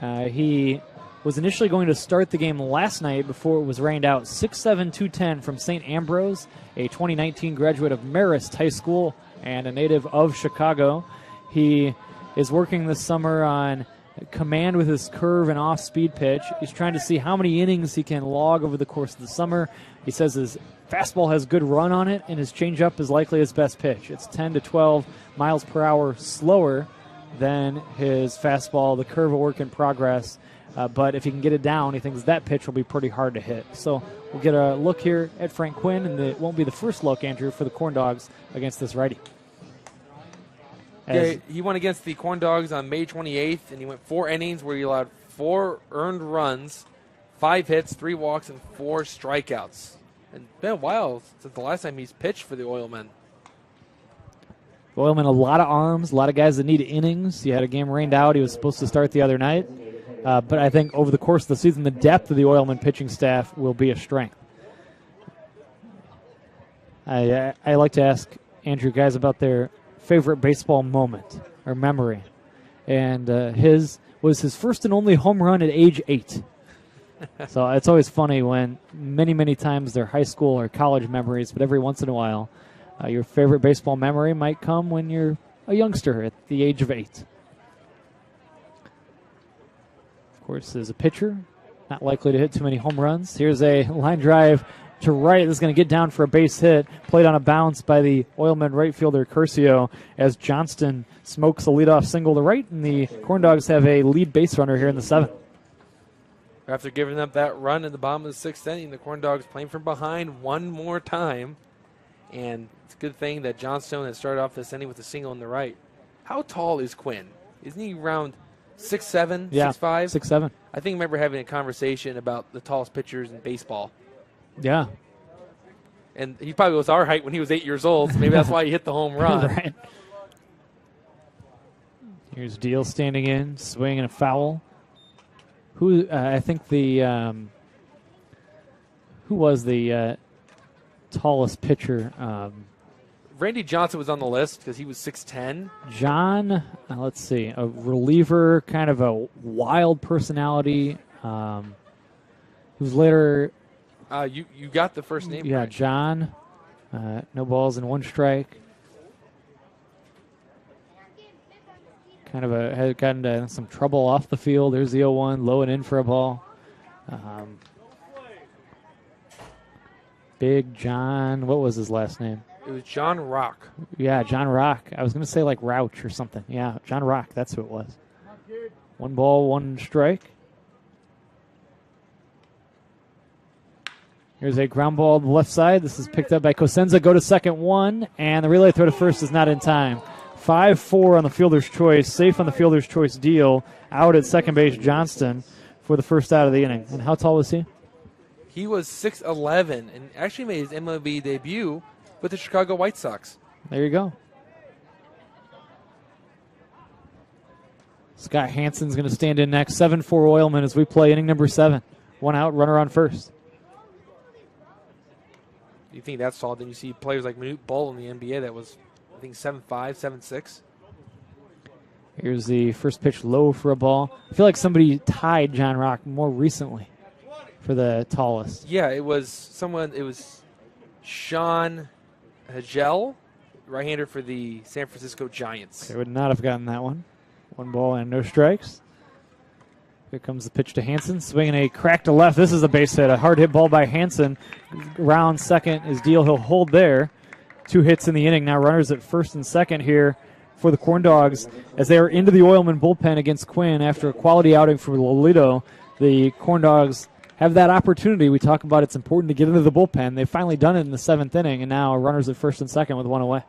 He was initially going to start the game last night before it was rained out. 6'7", 210 from St. Ambrose, a 2019 graduate of Marist High School and a native of Chicago. He is working this summer on command with his curve and off-speed pitch. He's trying to see how many innings he can log over the course of the summer. He says his fastball has good run on it, and his changeup is likely his best pitch. It's 10 to 12 miles per hour slower than his fastball. The curve a work in progress, but if he can get it down, he thinks that pitch will be pretty hard to hit. So we'll get a look here at Frank Quinn, and it won't be the first look, Andrew, for the Corndogs against this righty. Yeah, he went against the Corndogs on May 28th, and he went 4 innings where he allowed 4 earned runs, 5 hits, 3 walks, and 4 strikeouts. And it's been a while since the last time he's pitched for the Oilmen. Oilmen, a lot of arms, a lot of guys that need innings. He had a game rained out. He was supposed to start the other night. But I think over the course of the season, the depth of the Oilmen pitching staff will be a strength. I like to ask Andrew guys about their favorite baseball moment or memory. And his was his first and only home run at age 8. So it's always funny when many times they're high school or college memories, but every once in a while, your favorite baseball memory might come when you're a youngster at the age of 8. Of course, as a pitcher, not likely to hit too many home runs. Here's a line drive to right. This is going to get down for a base hit. Played on a bounce by the Oilmen right fielder Curcio as Johnston smokes a leadoff single to right, and the Corndogs have a lead base runner here in the 7th. After giving up that run in the bottom of the 6th inning, the Corndogs playing from behind one more time. And it's a good thing that Johnstone had started off this inning with a single on the right. How tall is Quinn? Isn't he around 6'7", yeah, 6'5"? 6'7". I think I remember having a conversation about the tallest pitchers in baseball. Yeah. And he probably was our height when he was 8 years old, so maybe that's why he hit the home run. Right. Here's Deal standing in, swinging a foul. Who I think the who was the tallest pitcher? Randy Johnson was on the list because he was 6'10". John, let's see, a reliever, kind of a wild personality. He was later. You got the first name. Yeah, right. John. No balls and 1 strike. Kind of had gotten into some trouble off the field. There's the 0-1, low and in for a ball. Big John, what was his last name? It was John Rock. Yeah, John Rock. I was going to say like Rouch or something. Yeah, John Rock, that's who it was. 1 ball, 1 strike. Here's a ground ball to the left side. This is picked up by Cosenza. Go to second 1, and the relay throw to first is not in time. 5-4 on the fielder's choice. Safe on the fielder's choice deal. Out at second base, Johnston for the first out of the inning. And how tall was he? He was 6'11" and actually made his MLB debut with the Chicago White Sox. There you go. Scott Hansen's going to stand in next. 7-4 Oilmen as we play inning number 7. 1 out, runner on first. You think that's solid? Then you see players like Manute Bull in the NBA that was, I think, 7'5", 7'6". Here's the first pitch low for a ball. I feel like somebody tied John Rock more recently for the tallest. Yeah, it was Sean Hagel, right-hander for the San Francisco Giants. They would not have gotten that one. 1 ball and no strikes. Here comes the pitch to Hansen, swinging a crack to left. This is a base hit, a hard hit ball by Hansen. Round second is deal. He'll hold there. 2 hits in the inning. Now runners at first and second here for the Corndogs as they are into the Oilmen bullpen against Quinn after a quality outing for Lolito. The Corndogs have that opportunity. We talk about it's important to get into the bullpen. They've finally done it in the 7th inning, and now runners at first and second with 1 away.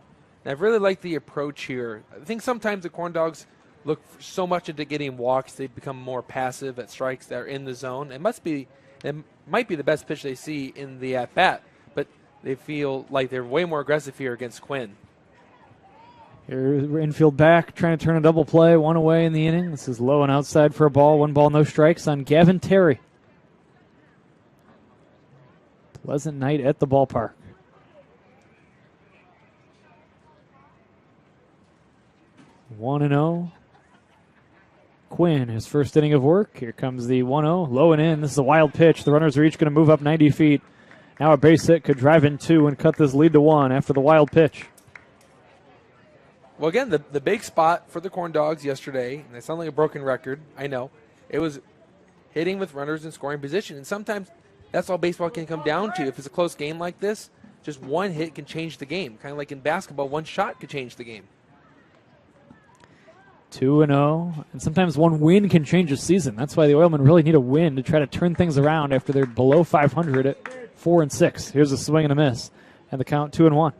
I really like the approach here. I think sometimes the Corndogs look so much into getting walks, they become more passive at strikes that are in the zone. It might be the best pitch they see in the at-bat, but they feel like they're way more aggressive here against Quinn. Here, infield back, trying to turn a double play, 1 away in the inning. This is low and outside for a ball. 1 ball, no strikes on Gavin Terry. Pleasant night at the ballpark. One and 0. Quinn, his first inning of work. Here comes the 1-0, low and in. This is a wild pitch. The runners are each going to move up 90 feet. Now a base hit could drive in 2 and cut this lead to 1 after the wild pitch. Well, again, the big spot for the Corndogs yesterday, and it sounds like a broken record, I know, it was hitting with runners in scoring position. And sometimes that's all baseball can come down to. If it's a close game like this, just 1 hit can change the game. Kind of like in basketball, 1 shot could change the game. 2-0, and sometimes 1 win can change a season. That's why the Oilmen really need a win to try to turn things around after they're below 500 at 4-6. Here's a swing and a miss, and the count 2-1.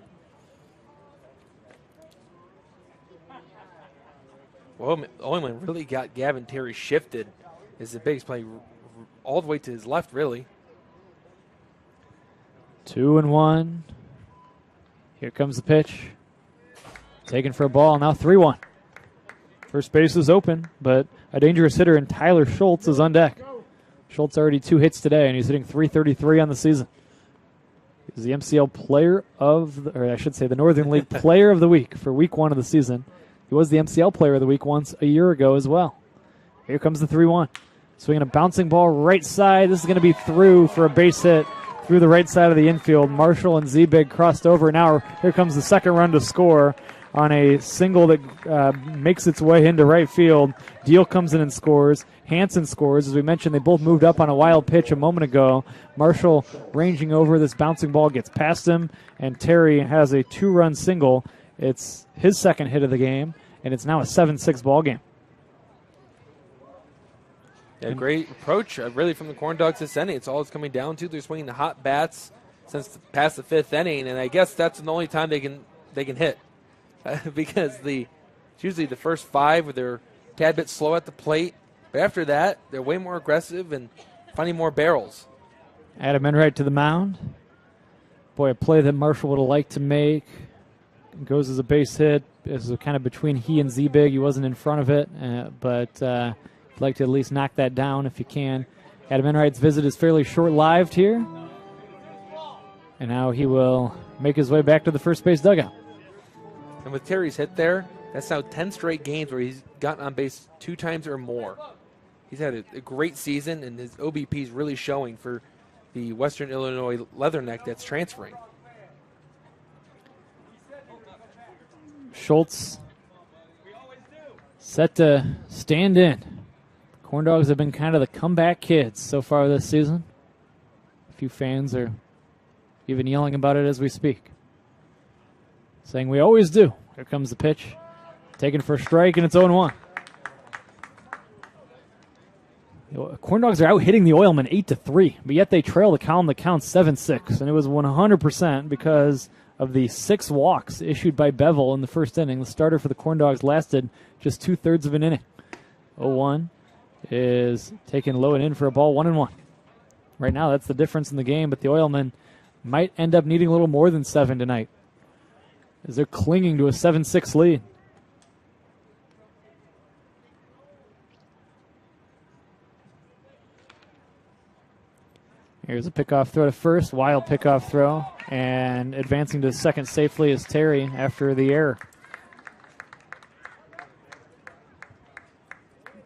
Well, Oilmen really got Gavin Terry shifted as the bigs play all the way to his left, really. 2-1. Here comes the pitch. Taken for a ball, now 3-1. First base is open, but a dangerous hitter in Tyler Schultz is on deck. Schultz already 2 hits today, and he's hitting .333 on the season. He's the MCL player of, or I should say the Northern League player of the week for week 1 of the season. He was the MCL player of the week once a year ago as well. Here comes the 3-1. Swinging a bouncing ball right side. This is going to be through for a base hit through the right side of the infield. Marshall and Zebig crossed over. Now here comes the second run to score on a single that makes its way into right field. Deal comes in and scores. Hansen scores. As we mentioned, they both moved up on a wild pitch a moment ago. Marshall ranging over. This bouncing ball gets past him, and Terry has a 2-run single. It's his second hit of the game, and it's now a 7-6 ball game. Yeah, great approach, really, from the Corndogs this inning. It's all it's coming down to. They're swinging the hot bats since past the 5th inning, and I guess that's the only time they can hit. Because it's usually the first 5 where they're a tad bit slow at the plate. But after that, they're way more aggressive and finding more barrels. Adam Enright to the mound. Boy, a play that Marshall would have liked to make. It goes as a base hit. It was kind of between he and Z-Big. He wasn't in front of it, but I'd like to at least knock that down if you can. Adam Enright's visit is fairly short-lived here. And now he will make his way back to the first base dugout. And with Terry's hit there, that's now 10 straight games where he's gotten on base 2 times or more. He's had a great season, and his OBP is really showing for the Western Illinois Leatherneck that's transferring. Schultz set to stand in. Corndogs have been kind of the comeback kids so far this season. A few fans are even yelling about it as we speak, saying we always do. Here comes the pitch. Taken for a strike, and it's 0-1. Corndogs are out hitting the Oilmen 8-3, but yet they trail the column that counts 7-6, and it was 100% because of the 6 walks issued by Bevel in the first inning. The starter for the Corndogs lasted just 2/3 of an inning. 0-1 is taken low and in for a ball, 1-1. Right now, that's the difference in the game, but the Oilmen might end up needing a little more than 7 tonight, as they're clinging to a 7-6 lead. Here's a pickoff throw to first, wild pickoff throw, and advancing to second safely is Terry after the error.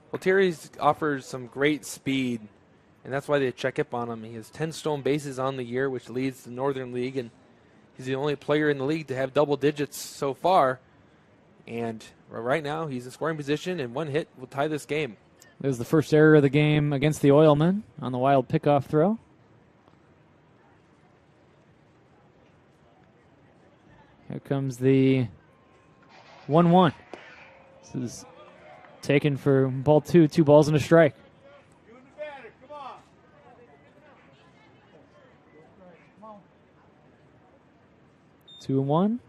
Well, Terry offers some great speed, and that's why they check up on him. He has 10 stolen bases on the year, which leads the Northern League, and he's the only player in the league to have double digits so far. And right now, he's in scoring position, and one hit will tie this game. There's the first error of the game against the Oilmen on the wild pickoff throw. Here comes the 1-1. This is taken for ball 2, 2 balls and a strike. 2-1.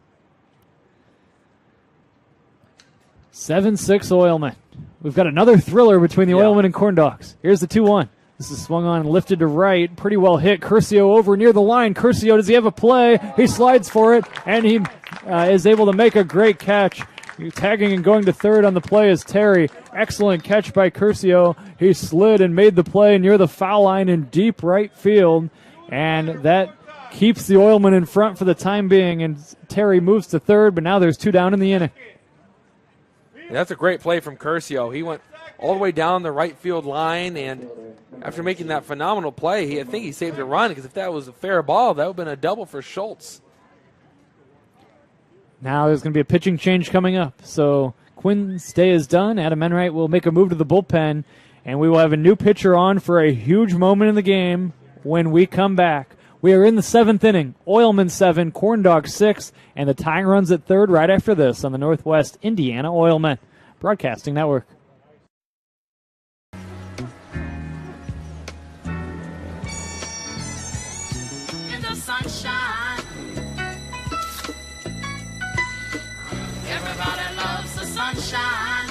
7-6 Oilmen. We've got another thriller between the Oilmen and Corndogs. Here's the 2-1. This is swung on and lifted to right. Pretty well hit. Curcio over near the line. Curcio, does he have a play? He slides for it, and he is able to make a great catch. Tagging and going to third on the play is Terry. Excellent catch by Curcio. He slid and made the play near the foul line in deep right field, and that keeps the Oilmen in front for the time being, and Terry moves to third, but now there's 2 down in the inning. And that's a great play from Curcio. He went all the way down the right field line, and after making that phenomenal play, I think he saved a run, because if that was a fair ball, that would have been a double for Schultz. Now there's going to be a pitching change coming up. So Quinn's day is done. Adam Enright will make a move to the bullpen, and we will have a new pitcher on for a huge moment in the game when we come back. We are in the 7th inning. Oilmen 7, Corndogs 6, and the tying runs at third right after this on the Northwest Indiana Oilmen Broadcasting Network. In the sunshine, everybody loves the sunshine.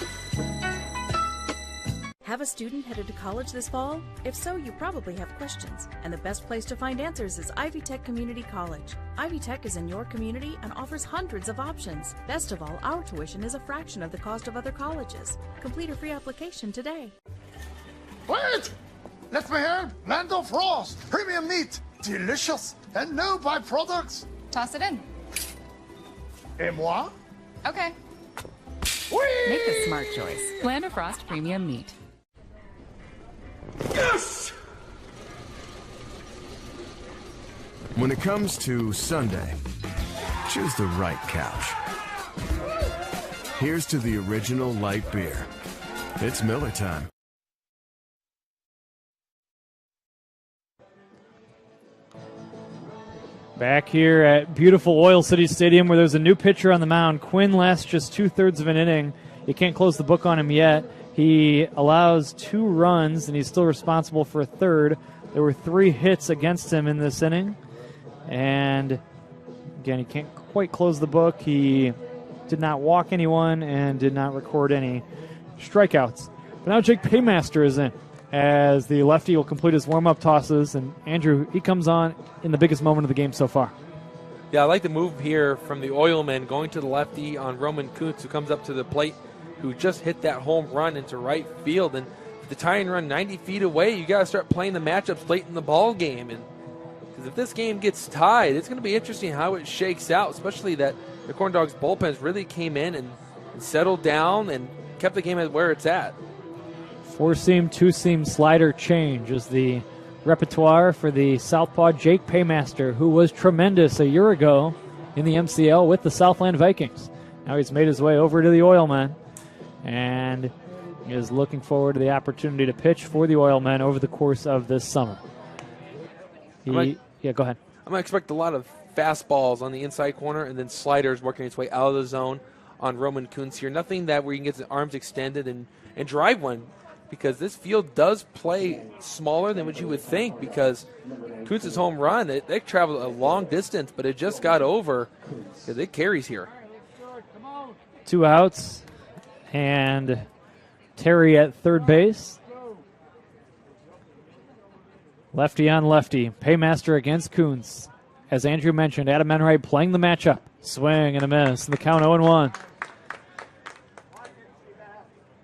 Have a student headed to college this fall? If so, you probably have questions, and the best place to find answers is Ivy Tech Community College. Ivy Tech is in your community and offers hundreds of options. Best of all, our tuition is a fraction of the cost of other colleges. Complete a free application today. Wait! Let me help! Lando Frost! Premium meat! Delicious! And no byproducts! Toss it in. Et moi? Okay. Whee! Make the smart choice. Land Frost Premium Meat. Yes! When it comes to Sunday, choose the right couch. Here's to the original light beer. It's Miller time. Back here at beautiful Oil City Stadium, where there's a new pitcher on the mound. Quinn lasts just 2/3 of an inning. You can't close the book on him yet. He allows 2 runs, and he's still responsible for a third. There were 3 hits against him in this inning. And, again, he can't quite close the book. He did not walk anyone and did not record any strikeouts. But now Jake Paymaster is in, as the lefty will complete his warm-up tosses. And, Andrew, he comes on in the biggest moment of the game so far. Yeah, I like the move here from the Oilmen going to the lefty on Roman Kuntz, who comes up to the plate, who just hit that home run into right field. And with the tying run 90 feet away, you got to start playing the matchups late in the ball game. And because if this game gets tied, it's going to be interesting how it shakes out, especially that the Corndogs bullpens really came in and settled down and kept the game at where it's at. 4-seam, 2-seam slider change is the repertoire for the southpaw Jake Paymaster, who was tremendous a year ago in the MCL with the Southland Vikings. Now he's made his way over to the Oilmen and is looking forward to the opportunity to pitch for the Oilmen over the course of this summer. Go ahead. I'm going to expect a lot of fastballs on the inside corner and then sliders working its way out of the zone on Roman Kuntz here. Nothing that where you can get his arms extended and drive one, because this field does play smaller than what you would think, because Kuntz's home run, they traveled a long distance, but it just got over because it carries here. 2 outs, and Terry at third base. Lefty on lefty. Paymaster against Kuntz. As Andrew mentioned, Adam Enright playing the matchup. Swing and a miss. The count 0-1.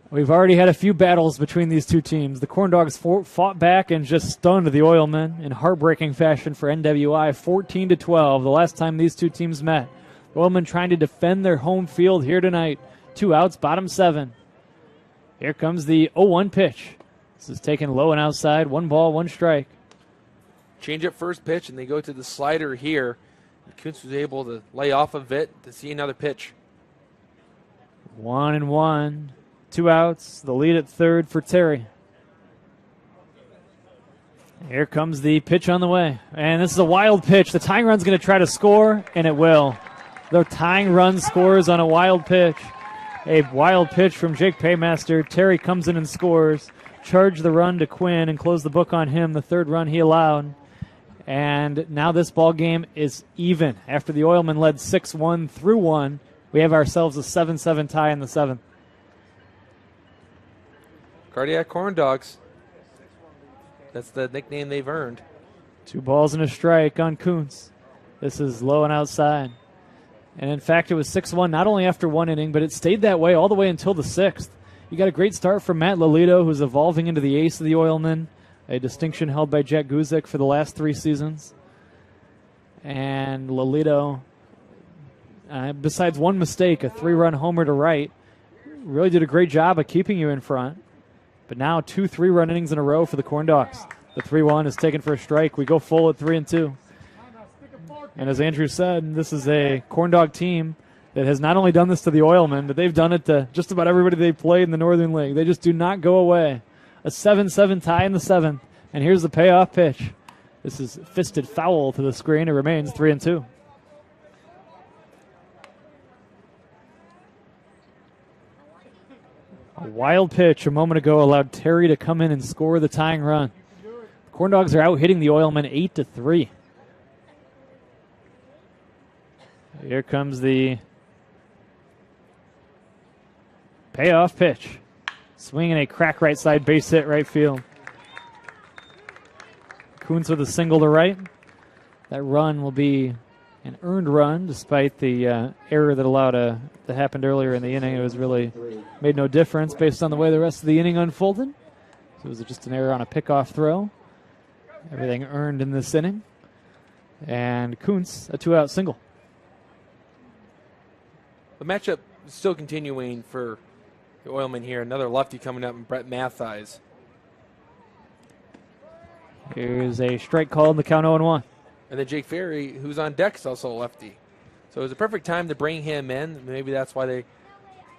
We've already had a few battles between these two teams. The Corndogs fought back and just stunned the Oilmen in heartbreaking fashion for NWI, 14-12, the last time these two teams met. The Oilmen trying to defend their home field here tonight. 2 outs, bottom 7. Here comes the 0-1 pitch. This is taken low and outside. 1 ball, 1 strike. Change up first pitch, and they go to the slider here. Kuntz was able to lay off of it to see another pitch. 1-1. 2 outs. The lead at third for Terry. Here comes the pitch on the way. And this is a wild pitch. The tying run's going to try to score, and it will. The tying run scores on a wild pitch. A wild pitch from Jake Paymaster. Terry comes in and scores. Charge the run to Quinn and close the book on him. The 3rd run he allowed. And now this ball game is even. After the Oilmen led 6-1 through 1, we have ourselves a 7-7 tie in the 7th. Cardiac Corndogs. That's the nickname they've earned. 2 balls and a strike on Kuntz. This is low and outside. And in fact, it was 6-1 not only after 1 inning, but it stayed that way all the way until the 6th. You got a great start from Matt Lolito, who's evolving into the ace of the Oilmen, a distinction held by Jack Guzik for the last 3 seasons. And Lolito, besides one mistake, a 3-run homer to right, really did a great job of keeping you in front. But now 2 3-run innings in a row for the Corndogs. The 3-1 is taken for a strike. We go full at 3-2. And as Andrew said, this is a Corndog team that has not only done this to the Oilmen, but they've done it to just about everybody they played in the Northern League. They just do not go away. A 7-7 tie in the 7th. And here's the payoff pitch. This is fisted foul to the screen. It remains 3-2. A wild pitch a moment ago allowed Terry to come in and score the tying run. The Corndogs are out hitting the Oilmen 8-3. Here comes the payoff pitch. Swinging a crack right side base hit right field. Kuntz with a single to right. That run will be an earned run despite the error that happened earlier in the inning. It was really made no difference based on the way the rest of the inning unfolded. So it was just an error on a pickoff throw. Everything earned in this inning. And Kuntz, a 2-out single. The matchup is still continuing for the Oilmen here. Another lefty coming up, and Brett Mathies. Here's a strike call in the count 0-1. And then Jake Ferry, who's on deck, is also a lefty. So it was a perfect time to bring him in. Maybe that's why they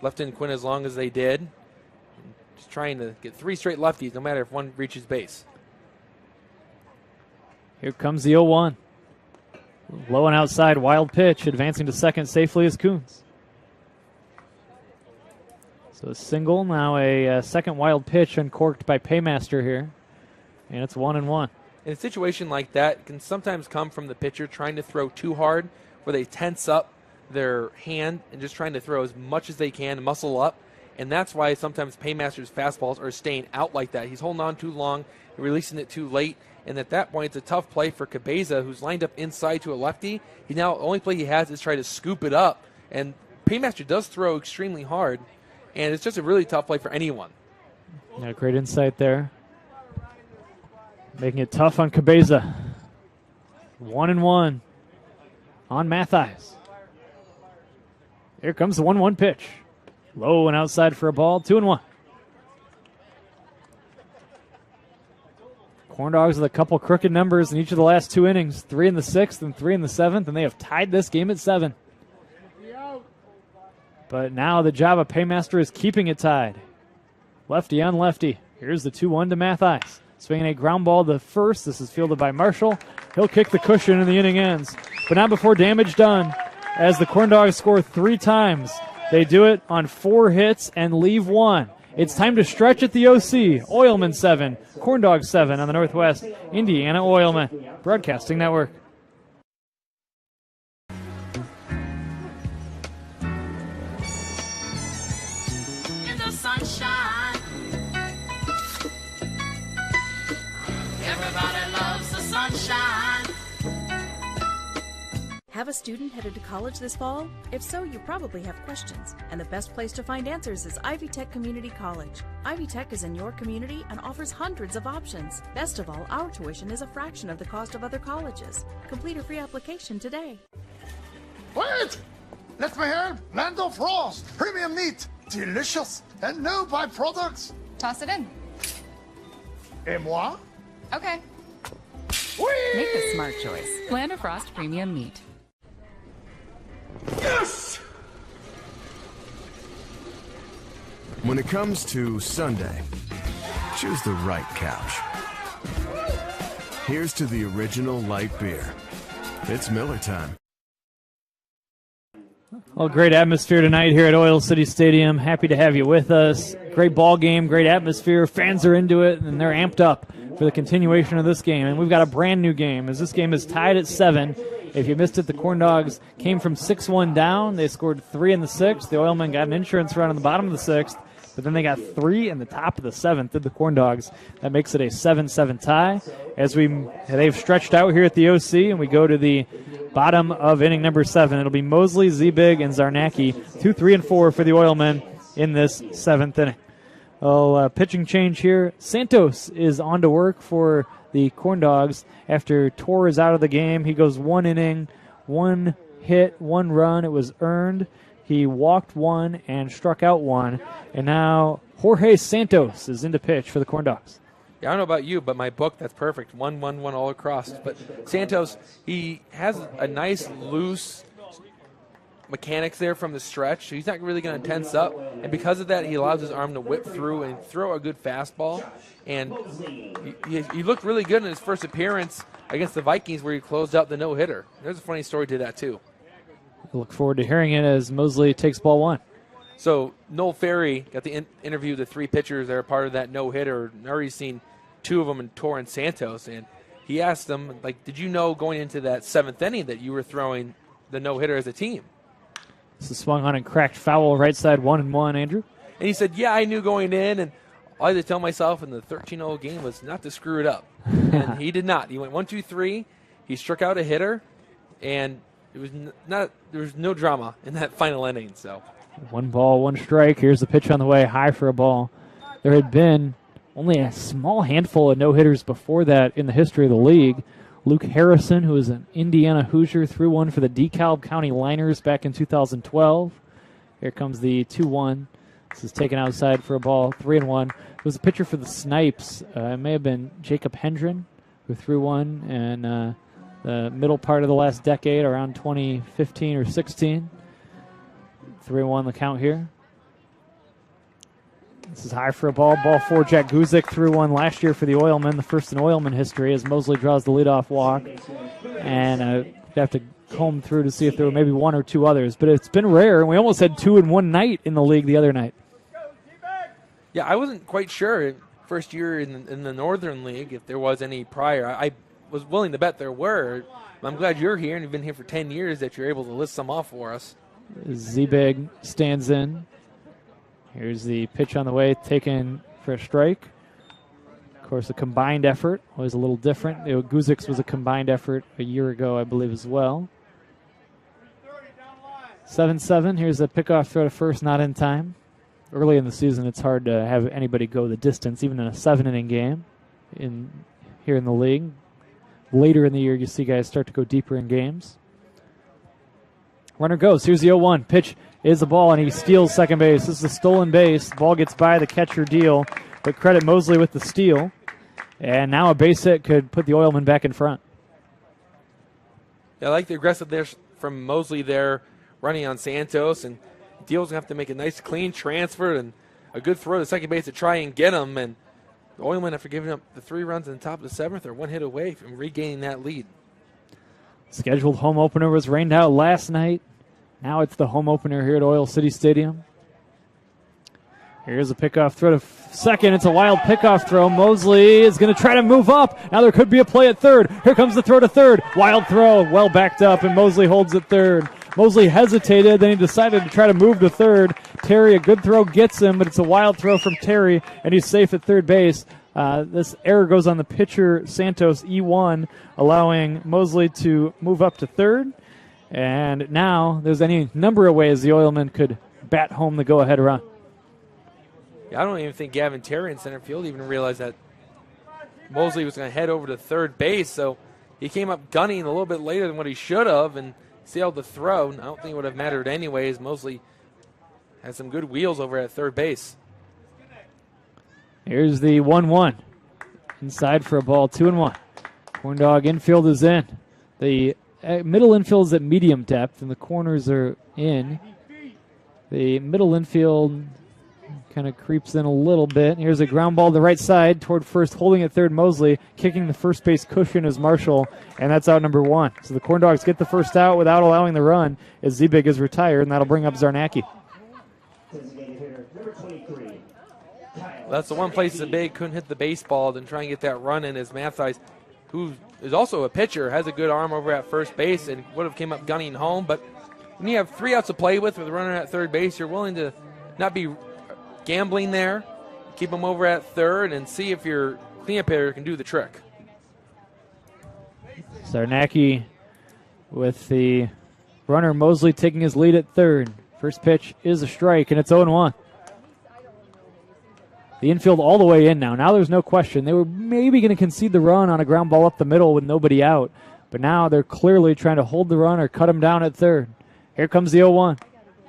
left in Quinn as long as they did. Just trying to get 3 straight lefties, no matter if one reaches base. Here comes the 0-1. Low and outside, wild pitch, advancing to second safely is Kuntz. So a single, now a second wild pitch uncorked by Paymaster here. And it's 1-1. In a situation like that, it can sometimes come from the pitcher trying to throw too hard, where they tense up their hand and just trying to throw as much as they can, muscle up. And that's why sometimes Paymaster's fastballs are staying out like that. He's holding on too long, releasing it too late. And at that point, it's a tough play for Cabeza, who's lined up inside to a lefty. The only play he has is try to scoop it up. And Paymaster does throw extremely hard. And it's just a really tough play for anyone. Yeah, great insight there. Making it tough on Cabeza. 1-1 on Mathies. Here comes the 1-1 pitch. Low and outside for a ball. 2-1. Corndogs with a couple crooked numbers in each of the last 2 innings. 3 in the 6th and 3 in the 7th, and they have tied this game at 7. But now the job of Paymaster is keeping it tied. Lefty on lefty. Here's the 2-1 to Mathies. Swinging a ground ball to first. This is fielded by Marshall. He'll kick the cushion and the inning ends. But not before damage done, as the Corndogs score 3 times. They do it on 4 hits and leave 1. It's time to stretch at the OC. Oilmen 7, Corndogs 7 on the Northwest Indiana Oilmen Broadcasting Network. In the sunshine, everybody loves sunshine. Have a student headed to college this fall? If so, you probably have questions, and the best place to find answers is Ivy Tech Community College. Ivy Tech is in your community and offers hundreds of options. Best of all, our tuition is a fraction of the cost of other colleges. Complete a free application today. Wait! Let me help! Lando Frost! Premium meat! Delicious! And no byproducts! Toss it in. Et moi? Okay. Whee! Make the smart choice. Land of Frost Premium Meat. Yes! When it comes to Sunday, choose the right couch. Here's to the original light beer. It's Miller time. Well, great atmosphere tonight here at Oil City Stadium. Happy to have you with us. Great ball game, great atmosphere. Fans are into it, and they're amped up for the continuation of this game. And we've got a brand new game, as this game is tied at 7. If you missed it, the Corndogs came from 6-1 down. They scored 3 in the 6th. The Oilmen got an insurance run in the bottom of the 6th, but then they got 3 in the top of the 7th, did the Corndogs. That makes it a 7-7 tie. As they've stretched out here at the OC, and we go to the bottom of inning number 7. It'll be Mosley, Zebig, and Zarnacki, 2, 3, and 4 for the Oilmen in this 7th inning. Well, pitching change here. Santos is on to work for the Corndogs after Tor is out of the game. He goes 1 inning, 1 hit, 1 run. It was earned. He walked 1 and struck out 1. And now Jorge Santos is in to pitch for the Corndogs. Yeah, I don't know about you, but my book, that's perfect. 1, 1, 1 all across. But Santos, he has a nice, loose mechanics there from the stretch. He's not really going to tense up. And because of that, he allows his arm to whip through and throw a good fastball. And he looked really good in his first appearance against the Vikings where he closed out the no-hitter. There's a funny story to that, too. I look forward to hearing it as Mosley takes ball 1. So Noel Ferry got the interview of the 3 pitchers that are part of that no-hitter. I've already seen 2 of them in Tor and Santos, and he asked them, like, did you know going into that 7th inning that you were throwing the no-hitter as a team? This is swung on and cracked foul, right side 1-1, Andrew. And he said, yeah, I knew going in, and all I had to tell myself in the 13-0 game was not to screw it up. And he did not. He went 1, 2, 3. He struck out a hitter, and it was there was no drama in that final inning. So 1 ball, 1 strike. Here's the pitch on the way, high for a ball. There had been only a small handful of no-hitters before that in the history of the league. Luke Harrison, who is an Indiana Hoosier, threw 1 for the DeKalb County Liners back in 2012. Here comes the 2-1. This is taken outside for a ball, 3-1. It was a pitcher for the Snipes. It may have been Jacob Hendren, who threw 1 in the middle part of the last decade, around 2015 or 16. 3-1 the count here. This is high for a ball. Ball 4, Jack Guzik threw 1 last year for the Oilmen, the first in Oilmen history, as Mosley draws the leadoff walk. And you have to comb through to see if there were maybe 1 or 2 others. But it's been rare, and we almost had 2 in one night in the league the other night. Yeah, I wasn't quite sure first year in the Northern League if there was any prior. I was willing to bet there were. I'm glad you're here, and you've been here for 10 years, that you're able to list some off for us. Zebig stands in. Here's the pitch on the way, taken for a strike. Of course, a combined effort was a little different. Guzik's was a combined effort a year ago, I believe, as well. 7-7. Here's a pickoff throw to first, not in time. Early in the season, it's hard to have anybody go the distance, even in a 7-inning game here in the league. Later in the year, you see guys start to go deeper in games. Runner goes. Here's the 0-1. Pitch is the ball, and he steals second base. This is a stolen base. Ball gets by the catcher deal, but credit Mosley with the steal. And now a base hit could put the Oilmen back in front. Yeah, I like the aggressiveness from Mosley there, running on Santos, and Deal's going to have to make a nice clean transfer and a good throw to second base to try and get him. And the Oilmen, after giving up the 3 runs in the top of the 7th, are 1 hit away from regaining that lead. Scheduled home opener was rained out last night. Now it's the home opener here at Oil City Stadium. Here's a pickoff throw to second. It's a wild pickoff throw. Mosley is going to try to move up. Now there could be a play at third. Here comes the throw to third. Wild throw, well backed up, and Mosley holds at third. Mosley hesitated, then he decided to try to move to third. Terry, a good throw, gets him, but it's a wild throw from Terry, and he's safe at third base. This error goes on the pitcher, Santos, E1, allowing Mosley to move up to third. And now there's any number of ways the Oilmen could bat home the go-ahead run. Yeah, I don't even think Gavin Terry in center field even realized that Mosley was going to head over to third base, so he came up gunning a little bit later than what he should have and sailed the throw. I don't think it would have mattered anyways. Mosley had some good wheels over at third base. Here's the 1-1. Inside for a ball, 2-1. Corndog infield is in. The middle infield is at medium depth, and the corners are in. The middle infield kind of creeps in a little bit. Here's a ground ball to the right side toward first, holding at third Mosley. Kicking the first base cushion is Marshall, and that's out number 1. So the Corndogs get the first out without allowing the run as Zebig is retired, and that'll bring up Zarnacki. That's the one place Zebig couldn't hit the baseball, then try and get that run in as Matthijs, who is also a pitcher, has a good arm over at first base and would have came up gunning home. But when you have 3 outs to play with a runner at third base, you're willing to not be gambling there, keep him over at third, and see if your cleanup hitter can do the trick. Zarnacki with the runner Mosley taking his lead at third. First pitch is a strike, and it's 0-1. The infield all the way in now. Now there's no question. They were maybe going to concede the run on a ground ball up the middle with nobody out, but now they're clearly trying to hold the run or cut him down at third. Here comes the 0-1.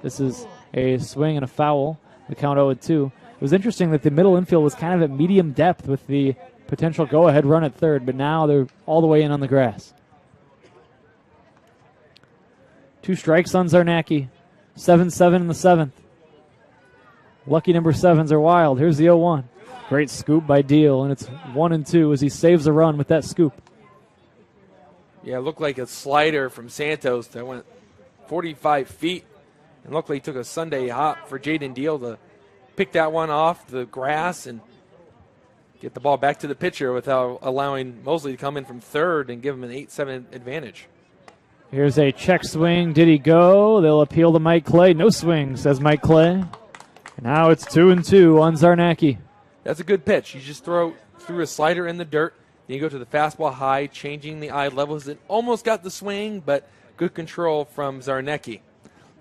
This is a swing and a foul. The count 0-2. It was interesting that the middle infield was kind of at medium depth with the potential go-ahead run at third, but now they're all the way in on the grass. 2 strikes on Zarnacki. 7-7 in the 7th. Lucky number 7s are wild. Here's the 0-1. Great scoop by Deal, and it's 1-2 as he saves a run with that scoop. Yeah, it looked like a slider from Santos that went 45 feet. And luckily he took a Sunday hop for Jaden Deal to pick that one off the grass and get the ball back to the pitcher without allowing Mosley to come in from third and give him an 8-7 advantage. Here's a check swing. Did he go? They'll appeal to Mike Clay. No swing, says Mike Clay. And now it's 2-2 on Zarnacki. That's a good pitch. You just threw a slider in the dirt. Then you go to the fastball high, changing the eye levels. It almost got the swing, but good control from Zarnacki.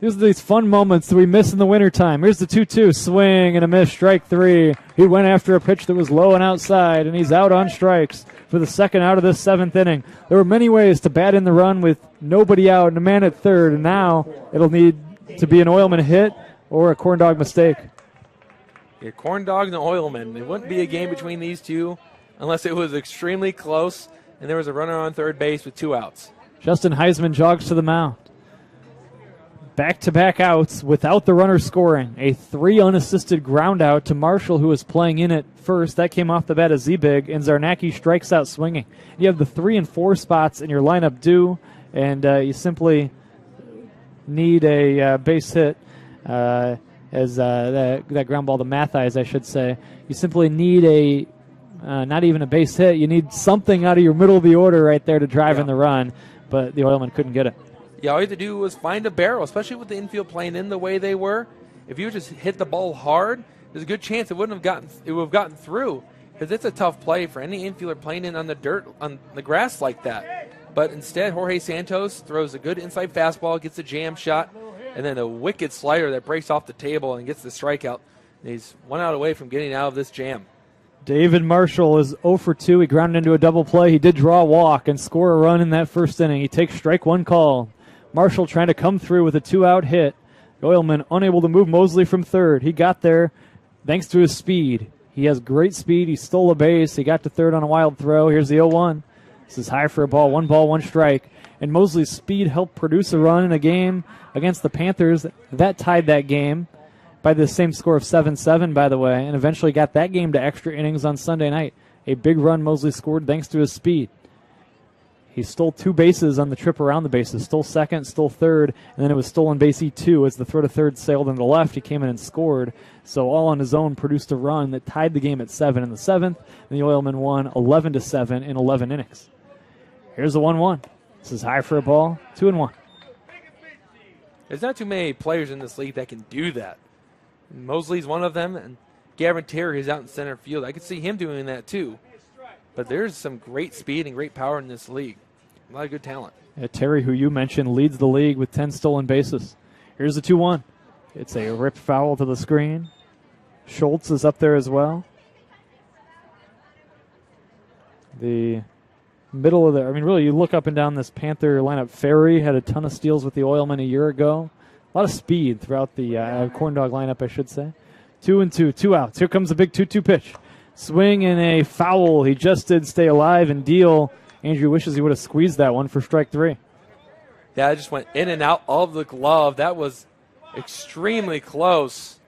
These are these fun moments that we miss in the wintertime. Here's the 2-2 swing and a miss, strike 3. He went after a pitch that was low and outside, and he's out on strikes for the second out of this 7th inning. There were many ways to bat in the run with nobody out and a man at third, and now it'll need to be an Oilman hit or a Corndog mistake. Yeah, Corndogs and Oilmen. It wouldn't be a game between these two unless it was extremely close and there was a runner on third base with 2 outs. Justin Heisman jogs to the mound. Back-to-back outs without the runner scoring. A 3 unassisted ground out to Marshall, who was playing in at first. That came off the bat of Zebig, and Zarnacki strikes out swinging. You have the 3 and 4 spots in your lineup due, and you simply need a base hit. As that ground ball to Matthijs, I should say. You simply need not even a base hit. You need something out of your middle of the order right there to drive in the run, but the Oilmen couldn't get it. Yeah, all you had to do was find a barrel, especially with the infield playing in the way they were. If you just hit the ball hard, there's a good chance it would have gotten through, because it's a tough play for any infielder playing in on the dirt, on the grass like that. But instead, Jorge Santos throws a good inside fastball, gets a jam shot, and then a wicked slider that breaks off the table and gets the strikeout. And he's 1 out away from getting out of this jam. David Marshall is 0 for 2. He grounded into a double play. He did draw a walk and score a run in that first inning. He takes strike 1 call. Marshall trying to come through with a 2-out hit. Oilman unable to move Mosley from third. He got there thanks to his speed. He has great speed. He stole a base. He got to third on a wild throw. Here's the 0-1. This is high for a ball. 1 strike. And Mosley's speed helped produce a run in a game against the Panthers. That tied that game by the same score of 7-7, by the way, and eventually got that game to extra innings on Sunday night. A big run Mosley scored thanks to his speed. He stole 2 bases on the trip around the bases. Stole second, stole third, and then it was stolen base E2 as the throw to third sailed into the left. He came in and scored. So all on his own produced a run that tied the game at 7 in the 7th, and the Oilmen won 11-7 in 11 innings. Here's the 1-1. This is high for a ball, 2-1. There's not too many players in this league that can do that. Mosley's one of them, and Gavin Terry is out in center field. I could see him doing that too. But there's some great speed and great power in this league. A lot of good talent. Yeah, Terry, who you mentioned, leads the league with 10 stolen bases. Here's the 2-1. It's a ripped foul to the screen. Schultz is up there as well. The middle of really, you look up and down this Panther lineup. Ferry had a ton of steals with the Oilmen a year ago. A lot of speed throughout the Corndog lineup, I should say. 2-2, 2 outs. Here comes a big 2-2 pitch. Swing and a foul. He just did stay alive and deal. Andrew wishes he would have squeezed that one for strike 3. Yeah, it just went in and out of the glove. That was extremely close.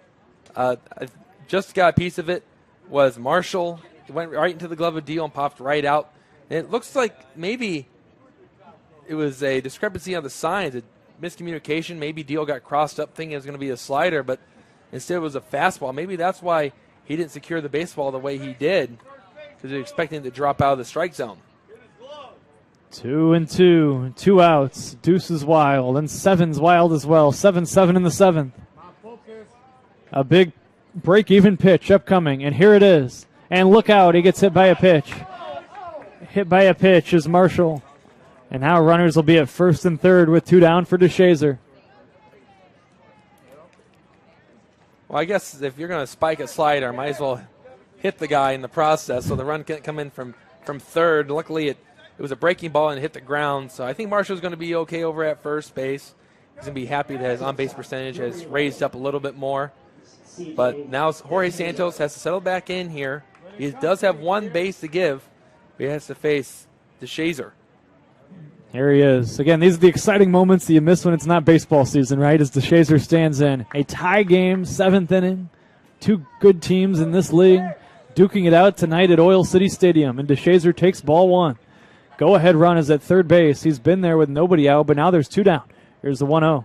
Just got a piece of it. Was Marshall. It went right into the glove of Deal and popped right out. And it looks like maybe it was a discrepancy on the signs, a miscommunication. Maybe Deal got crossed up thinking it was going to be a slider, but instead it was a fastball. Maybe that's why he didn't secure the baseball the way he did, because he was expecting it to drop out of the strike zone. 2-2, 2 outs. Deuce is wild, and 7's wild as well. 7-7 in the 7th. A big break-even pitch upcoming, and here it is. And look out, he gets hit by a pitch. Hit by a pitch is Marshall. And now runners will be at first and third with 2 down for DeShazer. Well, I guess if you're going to spike a slider, might as well hit the guy in the process so the run can't come in from third. Luckily, it was a breaking ball and hit the ground, so I think Marshall's going to be okay over at first base. He's going to be happy that his on-base percentage has raised up a little bit more. But now Jorge Santos has to settle back in here. He does have 1 base to give. He has to face DeShazer. Here he is. Again, these are the exciting moments that you miss when it's not baseball season, right? As DeShazer stands in. A tie game, 7th inning. 2 good teams in this league duking it out tonight at Oil City Stadium. And DeShazer takes ball 1. Go-ahead run is at third base. He's been there with nobody out, but now there's 2 down. Here's the 1-0.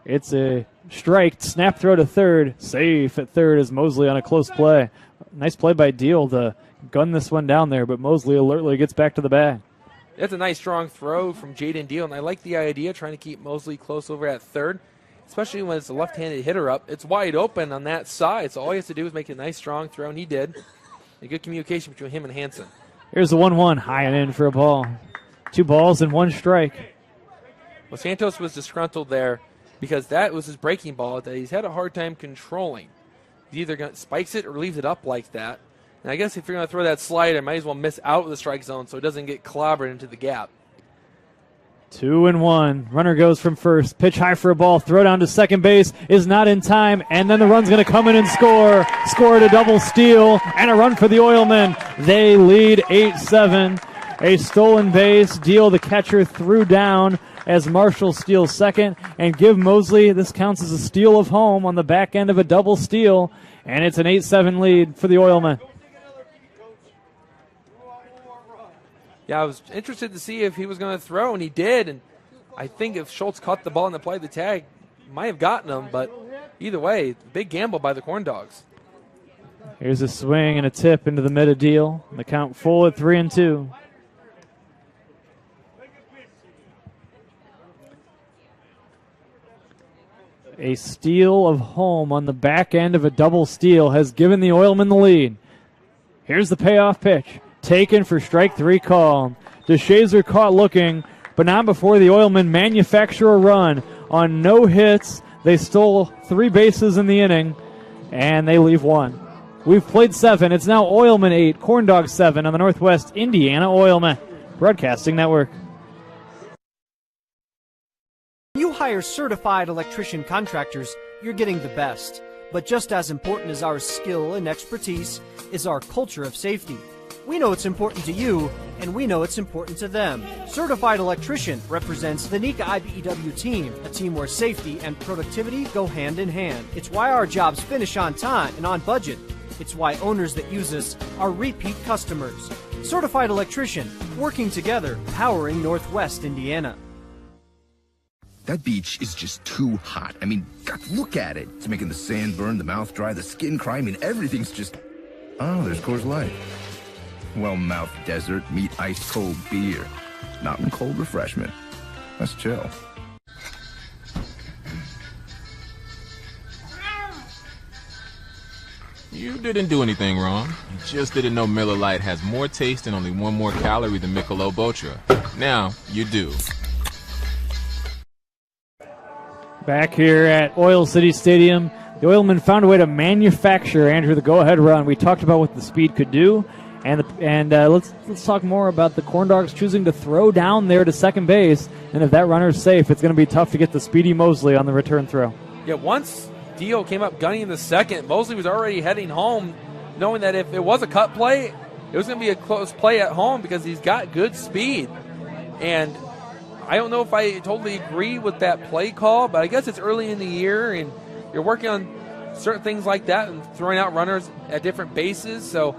It's a strike. Snap throw to third. Safe at third is Mosley on a close play. Nice play by Deal to gun this one down there, but Mosley alertly gets back to the bag. That's a nice strong throw from Jaden Deal, and I like the idea trying to keep Mosley close over at third, especially when it's a left-handed hitter up. It's wide open on that side, so all he has to do is make a nice strong throw, and he did. A good communication between him and Hansen. Here's the 1-1, high and in for a ball. 2 balls and 1 strike. Well, Santos was disgruntled there because that was his breaking ball that he's had a hard time controlling. He either spikes it or leaves it up like that. And I guess if you're going to throw that slider, might as well miss out of the strike zone so it doesn't get clobbered into the gap. 2-1. Runner goes from first. Pitch high for a ball. Throw down to second base is not in time. And then the run's going to come in and score. Scored a double steal and a run for the Oilmen. They lead 8-7. A stolen base. Deal, the catcher, threw down as Marshall steals second. And give Mosley, this counts as a steal of home on the back end of a double steal. And it's an 8-7 lead for the Oilmen. Yeah, I was interested to see if he was going to throw, and he did. And I think if Schultz caught the ball and applied the tag, might have gotten him. But either way, big gamble by the Corndogs. Here's a swing and a tip into the mid of Deal. The count full at 3-2. A steal of home on the back end of a double steal has given the Oilmen the lead. Here's the payoff pitch. Taken for strike 3 call. DeShazer caught looking, but not before the Oilmen manufacture a run. On no hits, they stole 3 bases in the inning, and they leave 1. We've played 7. It's now Oilmen 8, Corndogs 7 on the Northwest Indiana Oilmen Broadcasting Network. When you hire certified electrician contractors, you're getting the best. But just as important as our skill and expertise is our culture of safety. We know it's important to you, and we know it's important to them. Certified Electrician represents the Nika IBEW team, a team where safety and productivity go hand in hand. It's why our jobs finish on time and on budget. It's why owners that use us are repeat customers. Certified Electrician, working together, powering Northwest Indiana. That beach is just too hot. I mean, God, look at it. It's making the sand burn, the mouth dry, the skin cry. I mean, everything's just... Oh, there's Coors Light. Well-mouthed desert, meet ice-cold beer. Mountain cold refreshment. Let's chill. You didn't do anything wrong. You just didn't know Miller Lite has more taste and only one more calorie than Michelob Ultra. Now, you do. Back here at Oil City Stadium, the Oilmen found a way to manufacture, Andrew, the go-ahead run. We talked about what the speed could do, and let's talk more about the Corndogs choosing to throw down there to second base, and if that runner's safe, it's going to be tough to get the speedy Mosley on the return throw. Yeah, once Dio came up gunning in the second, Mosley was already heading home, knowing that if it was a cut play, it was going to be a close play at home because he's got good speed. And I don't know if I totally agree with that play call, but I guess it's early in the year, and you're working on certain things like that and throwing out runners at different bases. So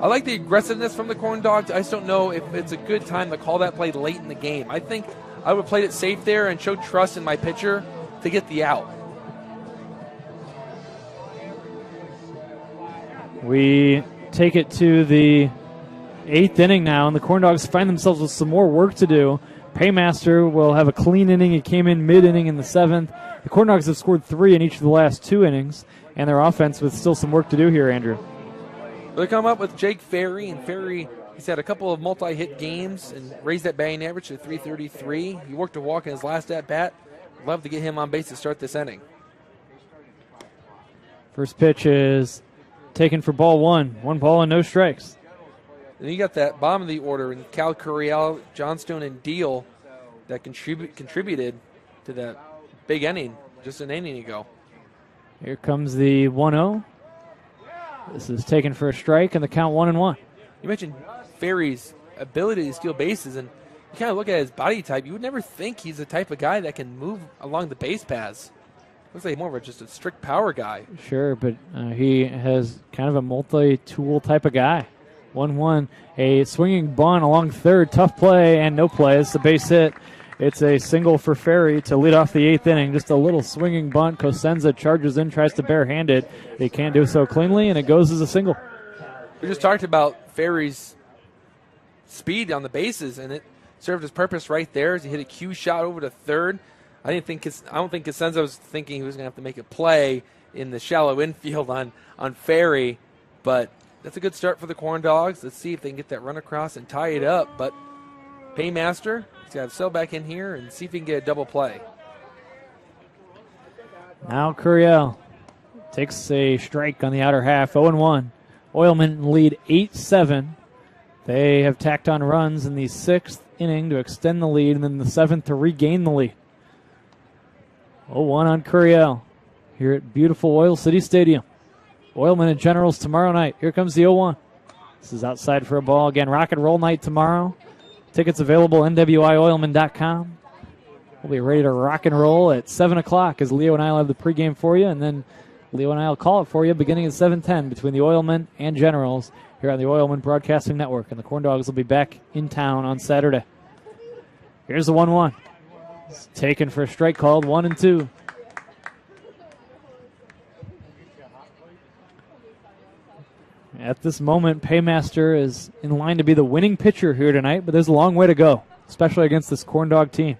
I like the aggressiveness from the Corndogs. I just don't know if it's a good time to call that play late in the game. I think I would have played it safe there and showed trust in my pitcher to get the out. We take it to the 8th inning now, and the Corndogs find themselves with some more work to do. Paymaster will have a clean inning. He came in mid-inning in the 7th. The Corndogs have scored 3 in each of the last 2 innings, and their offense with still some work to do here, Andrew. They come up with Jake Ferry, and Ferry, he's had a couple of multi-hit games and raised that batting average to 333. He worked a walk in his last at-bat. Love to get him on base to start this inning. First pitch is taken for ball 1. 1 ball and no strikes. Then you got that bottom of the order in Cal Curiel, Johnstone, and Deal that contributed to that big inning just an inning ago. Here comes the 1-0. This is taken for a strike, and the count 1-1. You mentioned Ferry's ability to steal bases, and you kind of look at his body type. You would never think he's the type of guy that can move along the base paths. Looks like more of just a strict power guy. Sure, but he has kind of a multi-tool type of guy. 1-1, a swinging bunt along third, tough play and no play. It's a base hit. It's a single for Ferry to lead off the 8th inning. Just a little swinging bunt. Cosenza charges in, tries to barehand it. He can't do so cleanly, and it goes as a single. We just talked about Ferry's speed on the bases, and it served his purpose right there as he hit a cue shot over to third. I don't think Cosenza was thinking he was going to have to make a play in the shallow infield on Ferry, but that's a good start for the Corndogs. Let's see if they can get that run across and tie it up. But Paymaster, he's got to settle back in here and see if he can get a double play. Now Curiel takes a strike on the outer half, 0-1. Oilmen lead 8-7. They have tacked on runs in the 6th inning to extend the lead, and then the 7th to regain the lead. 0-1 on Curiel here at beautiful Oil City Stadium. Oilmen and Generals tomorrow night. Here comes the 0-1. This is outside for a ball. Again, rock and roll night tomorrow. Tickets available, NWIOilman.com. We'll be ready to rock and roll at 7 o'clock as Leo and I will have the pregame for you, and then Leo and I will call it for you beginning at 7:10 between the Oilmen and Generals here on the Oilmen Broadcasting Network. And the Corndogs will be back in town on Saturday. Here's the 1-1. It's taken for a strike called 1-2. At this moment, Paymaster is in line to be the winning pitcher here tonight, but there's a long way to go, especially against this Corndog team.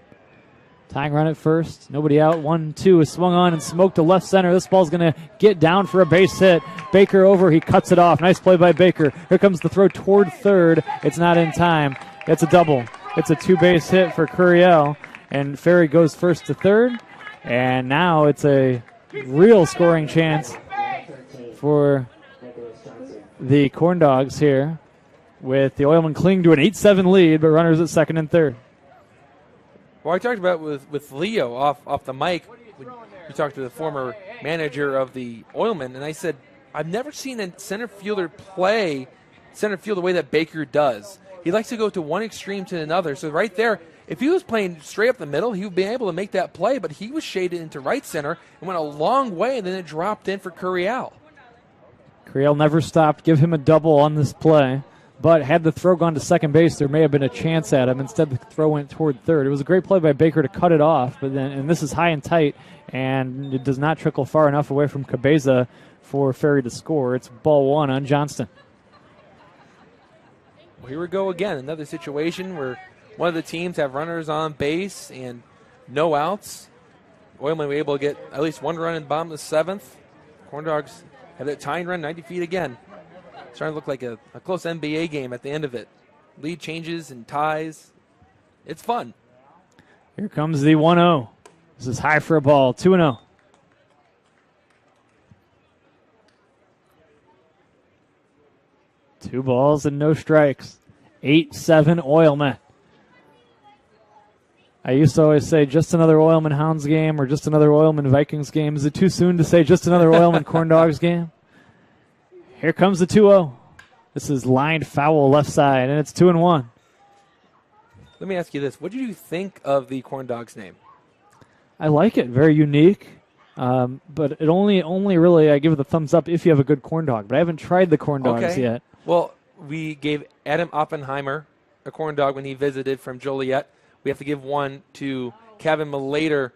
Tying run at first, nobody out. 1-2 is swung on and smoked to left center. This ball's going to get down for a base hit. Baker over, he cuts it off. Nice play by Baker. Here comes the throw toward third. It's not in time. It's a double. It's a 2-base hit for Curiel, and Ferry goes first to third. And now it's a real scoring chance for the Corndogs here, with the Oilmen clinging to an 8-7 lead, but runners at second and third. Well, I talked about with Leo off the mic. We talked to the former manager of the Oilmen, and I said, I've never seen a center fielder play center field the way that Baker does. He likes to go to one extreme to another. So right there, if he was playing straight up the middle, he would be able to make that play, but he was shaded into right center and went a long way, and then it dropped in for Curiel. Curiel never stopped. Give him a double on this play. But had the throw gone to second base, there may have been a chance at him. Instead, the throw went toward third. It was a great play by Baker to cut it off, but then, and this is high and tight, and it does not trickle far enough away from Cabeza for Ferry to score. It's ball 1 on Johnston. Well, here we go again. Another situation where one of the teams have runners on base and no outs. Oilmen were able to get at least one run in the bottom of the 7th. Corndogs have that tying run 90 feet again. It's starting to look like a close NBA game at the end of it. Lead changes and ties. It's fun. Here comes the 1-0. This is high for a ball, 2-0. Two balls and no strikes. 8-7 Oilmen. I used to always say just another Oilmen Hounds game or just another Oilmen Vikings game. Is it too soon to say just another Oilmen Corndogs game? Here comes the 2-0. This is lined foul left side, and it's 2-1. Let me ask you this. What did you think of the Corndogs name? I like it. Very unique. But it only really, I give it the thumbs up if you have a good corn dog. But I haven't tried the corn dogs yet. Well, we gave Adam Oppenheimer a corn dog when he visited from Joliet. We have to give one to Kevin Malater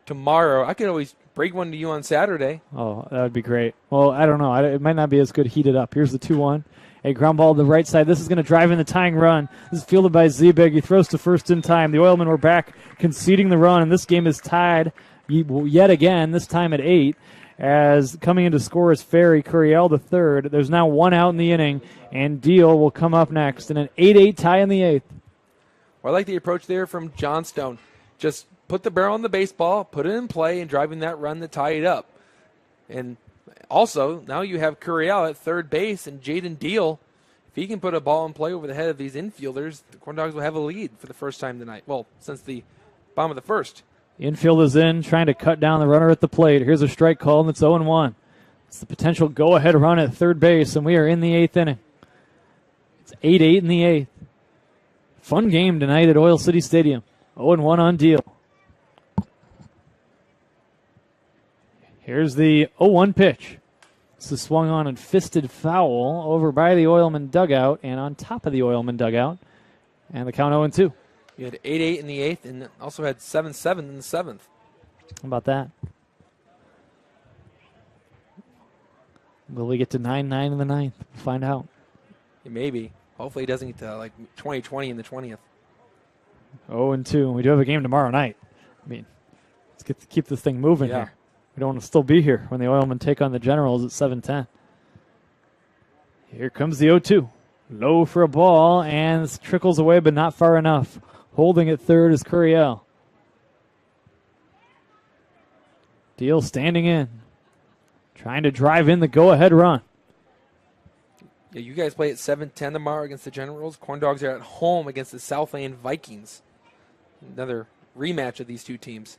tomorrow. I could always break one to you on Saturday. Oh, that would be great. Well, I don't know. It might not be as good heated up. Here's the 2-1. A ground ball to the right side. This is going to drive in the tying run. This is fielded by Zebig. He throws to first in time. The Oilmen were back conceding the run, and this game is tied yet again, this time at 8. As coming into score is Ferry Curiel the third. There's now one out in the inning, and Deal will come up next in an 8-8 tie in the 8th. Well, I like the approach there from Johnstone. Just put the barrel on the baseball, put it in play, and driving that run to tie it up. And also, now you have Curiel at third base and Jaden Deal. If he can put a ball in play over the head of these infielders, the Corndogs will have a lead for the first time tonight. Well, since the bottom of the first. The infield is in, trying to cut down the runner at the plate. Here's a strike call, and it's 0-1. It's the potential go-ahead run at third base, and we are in the 8th inning. It's 8-8 in the 8th. Fun game tonight at Oil City Stadium. 0-1 on Deal. Here's the 0-1 pitch. This is swung on and fisted foul over by the Oilman dugout and on top of the Oilman dugout. And the count 0-2. You had 8-8 in the 8th and also had 7-7 in the 7th. How about that? Will we get to 9-9 in the 9th? We'll find out. Maybe. Hopefully he doesn't get to like 20-20 in the 20th. 0-2. We do have a game tomorrow night. I mean, let's keep this thing moving here. We don't want to still be here when the Oilmen take on the Generals at 7:10. Here comes the 0-2. Low for a ball, and this trickles away, but not far enough. Holding at third is Curiel. Deal standing in. Trying to drive in the go-ahead run. Yeah, you guys play at 7:10 tomorrow against the Generals. Corndogs are at home against the Southland Vikings. Another rematch of these two teams.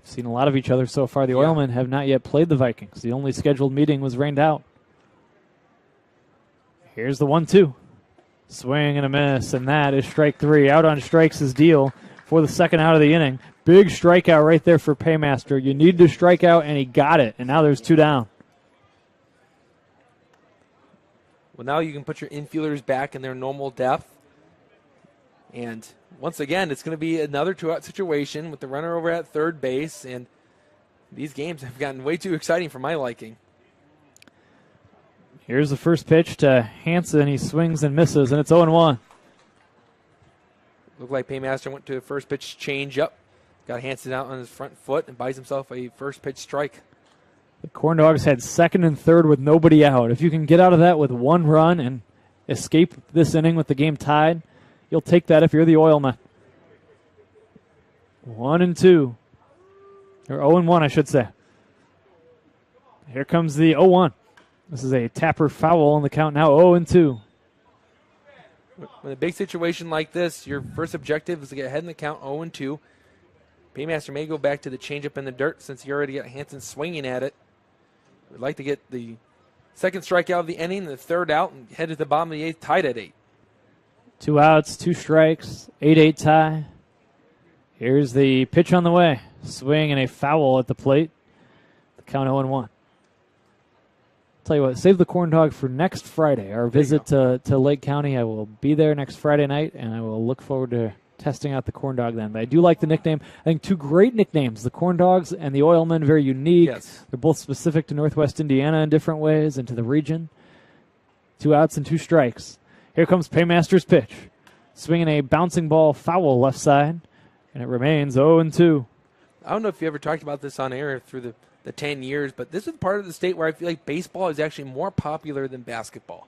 Seen a lot of each other so far. The Oilmen have not yet played the Vikings. The only scheduled meeting was rained out. Here's the 1-2. Swing and a miss, and that is strike 3. Out on strikes is Deal for the second out of the inning. Big strikeout right there for Paymaster. You need to strike out, and he got it, and now there's 2 down. Well, now you can put your infielders back in their normal depth. And once again, it's going to be another 2-out situation with the runner over at third base. And these games have gotten way too exciting for my liking. Here's the first pitch to Hansen. He swings and misses, and it's 0-1. Looked like Paymaster went to a first pitch change up. Got Hansen out on his front foot and buys himself a first pitch strike. The Corndogs had second and third with nobody out. If you can get out of that with 1 run and escape this inning with the game tied, you'll take that if you're the Oilmen. 1-2. Or 0-1, I should say. Here comes the 0-1. This is a tapper foul on the count now, 0-2. In a big situation like this, your first objective is to get ahead in the count 0-2. Paymaster may go back to the changeup in the dirt since he already got Hansen swinging at it. We'd like to get the second strikeout of the inning, the third out, and head to the bottom of the 8th, tied at 8. 2 outs, 2 strikes, 8-8 tie. Here's the pitch on the way. Swing and a foul at the plate. The count 0-1. Tell you what, save the corn dog for next Friday. Our visit to Lake County. I will be there next Friday night, and I will look forward to testing out the corn dog then. But I do like the nickname. I think 2 great nicknames, the Corndogs and the Oilmen, very unique. Yes. They're both specific to Northwest Indiana in different ways and to the region. 2 outs and 2 strikes. Here comes Paymaster's pitch. Swinging a bouncing ball foul left side, and it remains 0-2. I don't know if you ever talked about this on air through the the 10 years, but this is part of the state where I feel like baseball is actually more popular than basketball.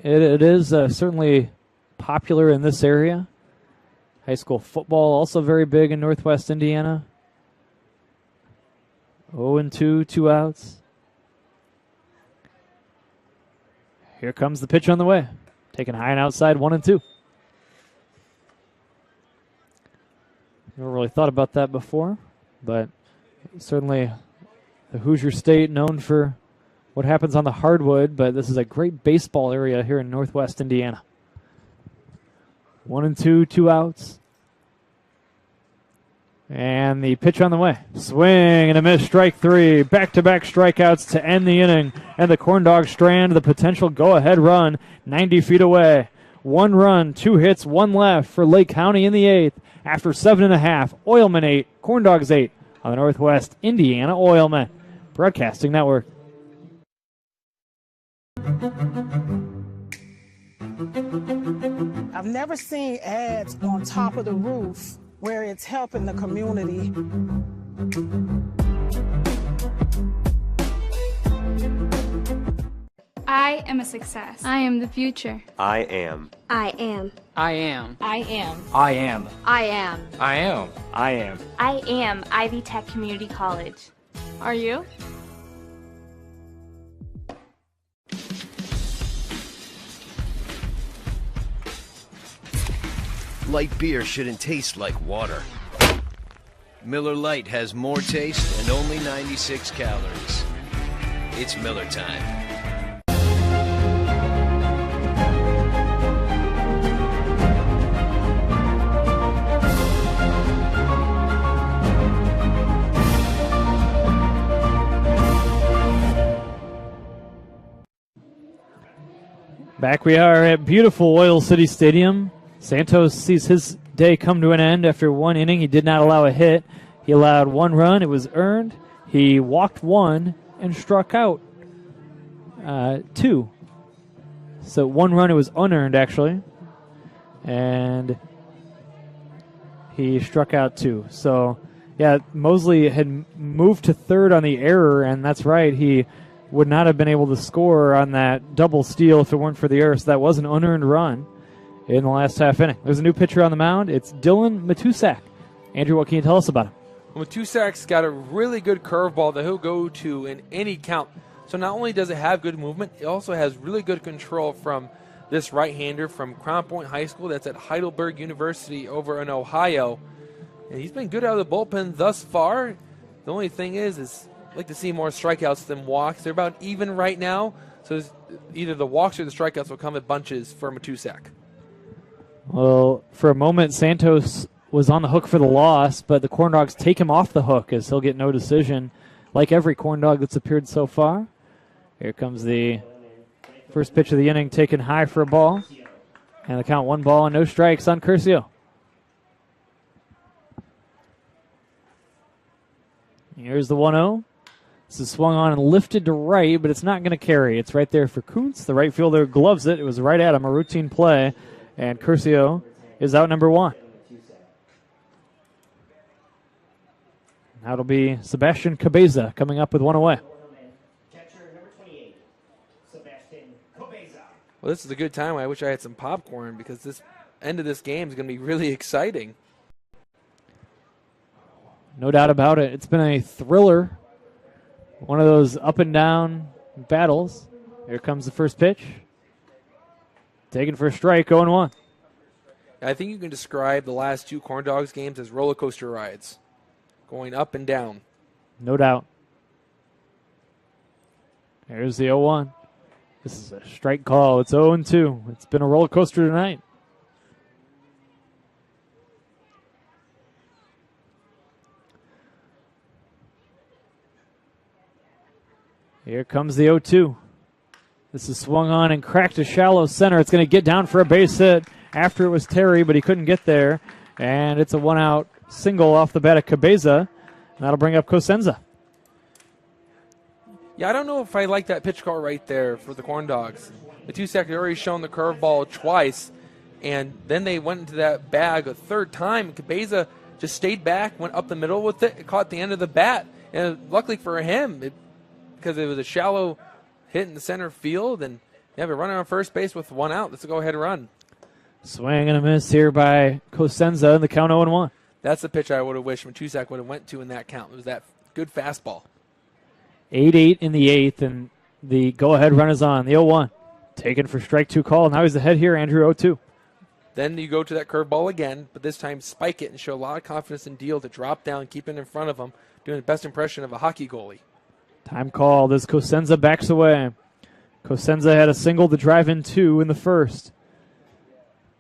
It is certainly popular in this area. High school football also very big in Northwest Indiana. 0-2, 2 outs. Here comes the pitch on the way. Taken high and outside, 1-2. Never really thought about that before, but certainly the Hoosier State known for what happens on the hardwood, but this is a great baseball area here in Northwest Indiana. 1-2, 2 outs. And the pitch on the way. Swing and a miss, strike three. Back-to-back strikeouts to end the inning. And the Corndogs strand the potential go-ahead run 90 feet away. 1 run, 2 hits, 1 left for Lake County in the 8th. After 7.5, Oilmen 8, Corndogs 8 on the Northwest Indiana Oilmen Broadcasting Network. I've never seen ads on top of the roof where it's helping the community. I am a success. I am the future. I am. I am. I am. I am. I am. I am. I am. I am. I am Ivy Tech Community College. Are you? Light beer shouldn't taste like water. Miller Lite has more taste and only 96 calories. It's Miller time. Back we are at beautiful Oil City Stadium. Santos sees his day come to an end after 1 inning. He did not allow a hit. He allowed 1 run. It was earned. He walked 1 and struck out 2. So 1 run, it was unearned actually. And he struck out 2. So, yeah, Mosley had moved to third on the error, and that's right. He would not have been able to score on that double steal if it weren't for the error. So that was an unearned run in the last half inning. There's a new pitcher on the mound. It's Dylan Matusak. Andrew, what can you tell us about him? Well, Matusak's got a really good curveball that he'll go to in any count. So not only does it have good movement, it also has really good control from this right-hander from Crown Point High School. That's at Heidelberg University over in Ohio. And he's been good out of the bullpen thus far. The only thing is I'd like to see more strikeouts than walks. They're about even right now. So either the walks or the strikeouts will come at bunches for Matusak. Well, for a moment, Santos was on the hook for the loss, but the Corndogs take him off the hook as he'll get no decision, like every Corndog that's appeared so far. Here comes the first pitch of the inning, taken high for a ball. And the count 1 ball and no strikes on Curcio. Here's the 1-0. This is swung on and lifted to right, but it's not going to carry. It's right there for Kuntz. The right fielder gloves it. It was right at him, a routine play. And Curcio is out number 1. Now it'll be Sebastian Cabeza coming up with 1 away. Well, this is a good time. I wish I had some popcorn because this end of this game is going to be really exciting. No doubt about it. It's been a thriller. One of those up and down battles. Here comes the first pitch. Taken for a strike, 0-1. I think you can describe the last 2 Corndogs games as roller coaster rides, going up and down. No doubt. Here's the 0-1. This is a strike call. It's 0-2. It's been a roller coaster tonight. Here comes the 0-2. This is swung on and cracked to shallow center. It's going to get down for a base hit after it was Terry, but he couldn't get there. And it's a 1-out single off the bat of Cabeza. And that'll bring up Cosenza. Yeah, I don't know if I like that pitch call right there for the Corndogs. Matusak had already shown the curveball twice, and then they went into that bag a third time. Cabeza just stayed back, went up the middle with it, caught the end of the bat. And luckily for him, because it was a shallow hit in the center field, and you have a runner on first base with 1 out. That's a go-ahead run. Swing and a miss here by Cosenza in the count 0-1. That's the pitch I would have wished Matusak would have went to in that count. It was that good fastball. 8-8 in the 8th, and the go-ahead run is on. The 0-1. Taken for strike 2 call. Now he's ahead here, Andrew 0-2. Then you go to that curveball again, but this time spike it and show a lot of confidence in Deal to drop down, keep it in front of him, doing the best impression of a hockey goalie. Time called as Cosenza backs away. Cosenza had a single to drive in 2 in the first.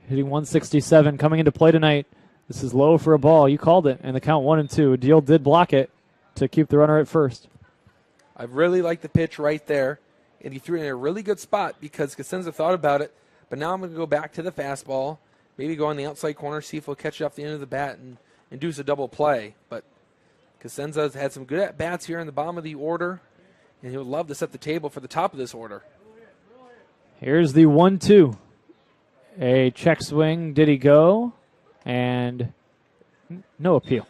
Hitting 167 coming into play tonight. This is low for a ball. You called it, and the count 1-2. Deal did block it to keep the runner at first. I really like the pitch right there, and he threw it in a really good spot because Cosenza thought about it, but now I'm going to go back to the fastball, maybe go on the outside corner, see if he'll catch it off the end of the bat and induce a double play. But Cosenza's had some good at-bats here in the bottom of the order, and he would love to set the table for the top of this order. Here's the 1-2. A check swing. Did he go? And no appeal.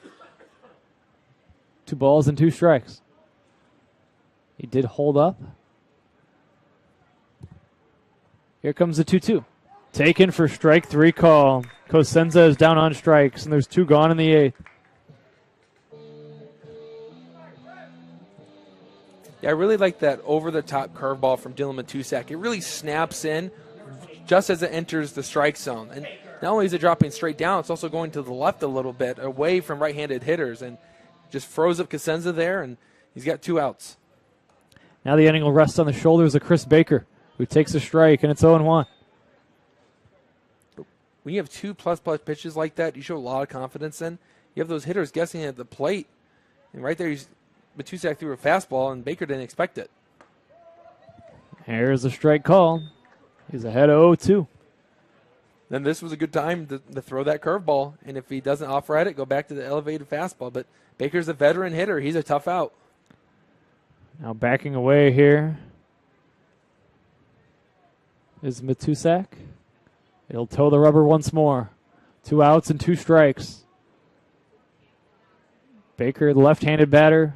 2 balls and 2 strikes. He did hold up. Here comes the 2-2. Taken for strike 3 call. Cosenza is down on strikes, and there's 2 gone in the 8th. Yeah, I really like that over-the-top curveball from Dylan Matusak. It really snaps in just as it enters the strike zone. And not only is it dropping straight down, it's also going to the left a little bit, away from right-handed hitters, and just froze up Cosenza there, and he's got 2 outs. Now the inning will rest on the shoulders of Chris Baker, who takes a strike, and it's 0-1. When you have 2 plus pitches like that, you show a lot of confidence in. You have those hitters guessing at the plate, and right there, Matusak threw a fastball, and Baker didn't expect it. Here's a strike call. He's ahead of 0-2. Then this was a good time to throw that curveball, and if he doesn't offer at it, go back to the elevated fastball. But Baker's a veteran hitter. He's a tough out. Now backing away here is Matusak. He'll toe the rubber once more. 2 outs and 2 strikes. Baker, the left-handed batter,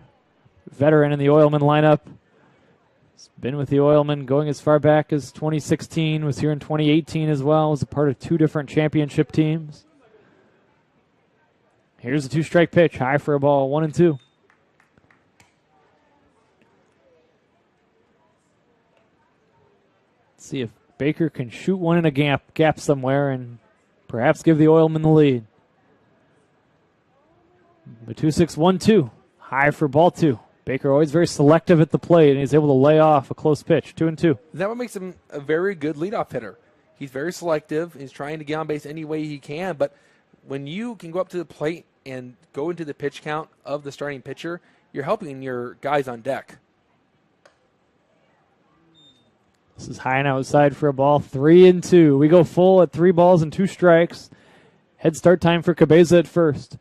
veteran in the Oilmen lineup. He's been with the Oilmen going as far back as 2016, was here in 2018 as well, was a part of 2 different championship teams. Here's a 2-strike pitch, high for a ball, 1-2. Let's see if Baker can shoot one in a gap somewhere and perhaps give the Oilmen the lead. Matusak 1-2, high for ball 2. Baker always very selective at the plate, and he's able to lay off a close pitch, 2-2. Is that what makes him a very good leadoff hitter? He's very selective. He's trying to get on base any way he can, but when you can go up to the plate and go into the pitch count of the starting pitcher, you're helping your guys on deck. This is high and outside for a ball, 3-2. We go full at 3 balls and 2 strikes. Head start time for Cabeza at first.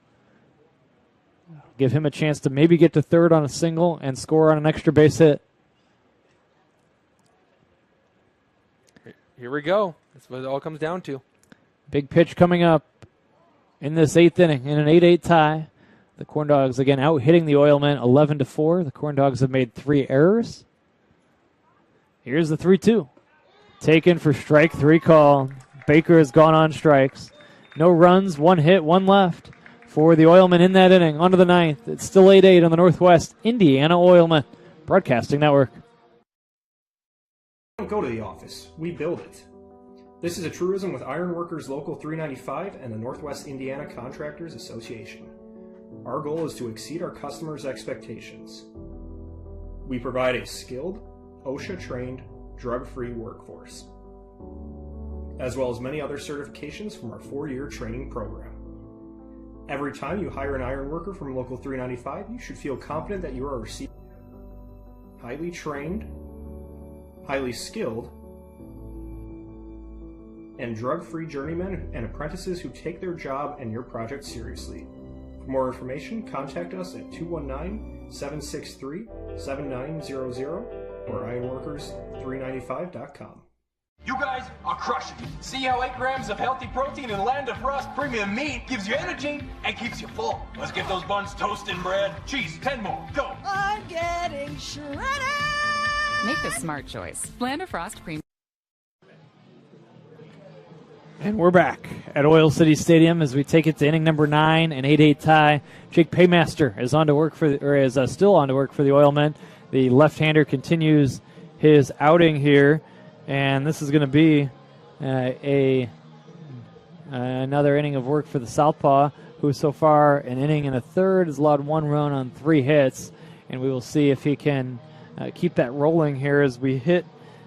Give him a chance to maybe get to third on a single and score on an extra base hit. Here we go. That's what it all comes down to. Big pitch coming up in this 8th inning in an 8-8 tie. The Corndogs again out hitting the Oilmen 11-4. The Corndogs have made 3 errors. Here's the 3-2. Taken for strike 3 call. Baker has gone on strikes. No runs, 1 hit, 1 left for the Oilmen in that inning. On to the 9th. It's still 8-8 on the Northwest Indiana Oilmen Broadcasting Network. We don't go to the office. We build it. This is a truism with Ironworkers Local 395 and the Northwest Indiana Contractors Association. Our goal is to exceed our customers' expectations. We provide a skilled, OSHA-trained, drug-free workforce, as well as many other certifications from our 4-year training program. Every time you hire an iron worker from Local 395, you should feel confident that you are receiving highly trained, highly skilled, and drug-free journeymen and apprentices who take their job and your project seriously. For more information, contact us at 219-763-7900 or ironworkers395.com. You guys are crushing it. See how 8 grams of healthy protein in Land of Frost premium meat gives you energy and keeps you full. Let's get those buns toasted, bread. Cheese, 10 more. Go. I'm getting shredded. Make the smart choice. Land of Frost Premium. And we're back at Oil City Stadium as we take it to inning number 9, an 8-8 tie. Jake Paymaster is on to work for, still on to work for the Oilmen. The left-hander continues his outing here, and this is going to be another inning of work for the Southpaw, who so far an inning and a third has allowed 1 run on 3 hits, and we will see if he can keep that rolling here as we hit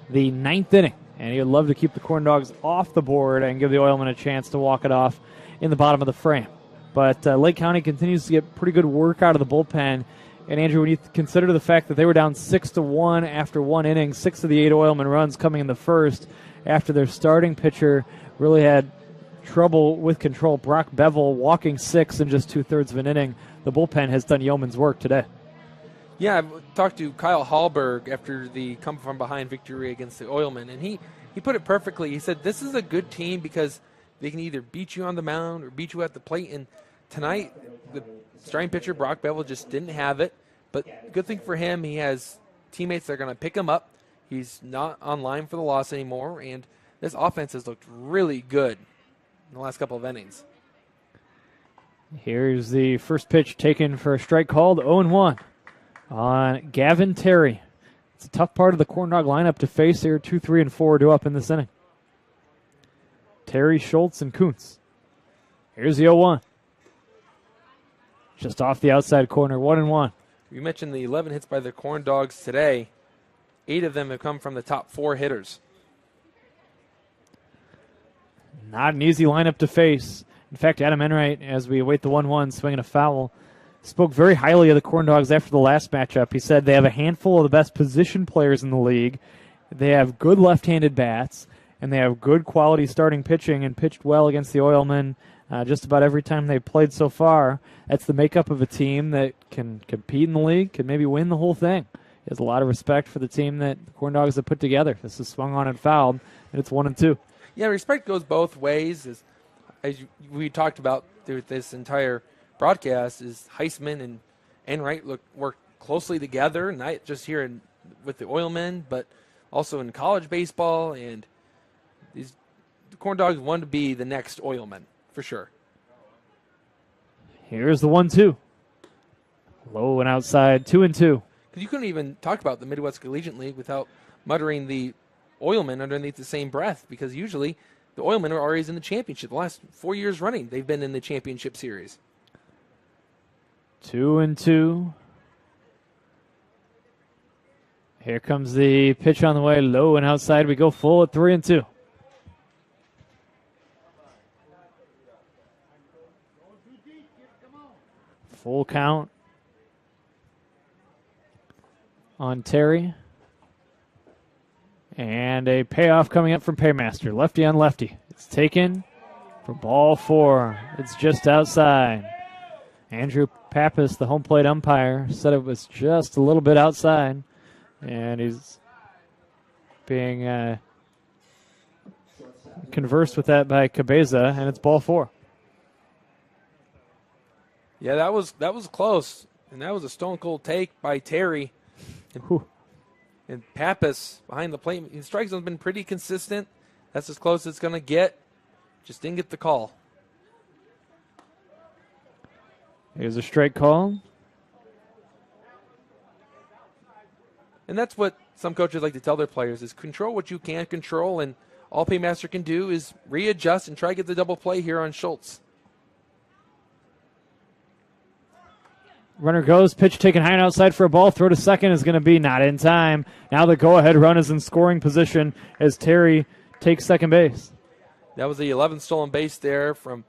the 9th inning. And he would love to keep the Corndogs off the board and give the Oilmen a chance to walk it off in the bottom of the frame. But Lake County continues to get pretty good work out of the bullpen. And, Andrew, when you consider the fact that they were down 6-1 after 1 inning, 6 of the 8 Oilmen runs coming in the first after their starting pitcher really had trouble with control. Brock Bevel walking 6 in just 2/3 of an inning. The bullpen has done yeoman's work today. Yeah, I talked to Kyle Hallberg after the come-from-behind victory against the Oilmen, and he put it perfectly. He said, this is a good team because they can either beat you on the mound or beat you at the plate. And tonight, the starting pitcher, Brock Bevel, just didn't have it. But good thing for him, he has teammates that are going to pick him up. He's not on line for the loss anymore, and this offense has looked really good in the last couple of innings. Here's the first pitch taken for a strike called, 0-1. On Gavin Terry. It's a tough part of the Corndog lineup to face here. 2, 3, and 4 due up in this inning. Terry, Schultz, and Kuntz. Here's the 0-1. Just off the outside corner, 1-1. You mentioned the 11 hits by the Corndogs today. 8 of them have come from the top 4 hitters. Not an easy lineup to face. In fact, Adam Enright, as we await the 1-1, swinging a foul, spoke very highly of the Corndogs after the last matchup. He said they have a handful of the best position players in the league. They have good left-handed bats, and they have good quality starting pitching and pitched well against the Oilmen just about every time they've played so far. That's the makeup of a team that can compete in the league, can maybe win the whole thing. He has a lot of respect for the team that the Corndogs have put together. This is swung on and fouled, and it's 1-2. Yeah, respect goes both ways. As we talked about through this entire broadcast, is Heisman and Enright work closely together, not just here with the Oilmen, but also in college baseball. And the Corndogs want to be the next Oilmen, for sure. Here's the 1-2. Low and outside, 2-2. Because you couldn't even talk about the Midwest Collegiate League without muttering the Oilmen underneath the same breath, because usually the Oilmen are always in the championship. The last 4 years running, they've been in the championship series. 2-2. Here comes the pitch on the way, low and outside. We go full at 3-2. Full count on Terry. And a payoff coming up from Paymaster. Lefty on lefty. It's taken for ball 4. It's just outside. Andrew Pappas, the home plate umpire, said it was just a little bit outside. And he's being conversed with that by Cabeza, and it's ball 4. Yeah, that was close. And that was a stone cold take by Terry. And Pappas behind the plate. His strike zone's been pretty consistent. That's as close as it's going to get. Just didn't get the call. Here's a strike call. And that's what some coaches like to tell their players is control what you can control, and all Paymaster can do is readjust and try to get the double play here on Schultz. Runner goes, pitch taken high and outside for a ball. Throw to second is going to be not in time. Now the go-ahead run is in scoring position as Terry takes second base. That was the 11th stolen base there from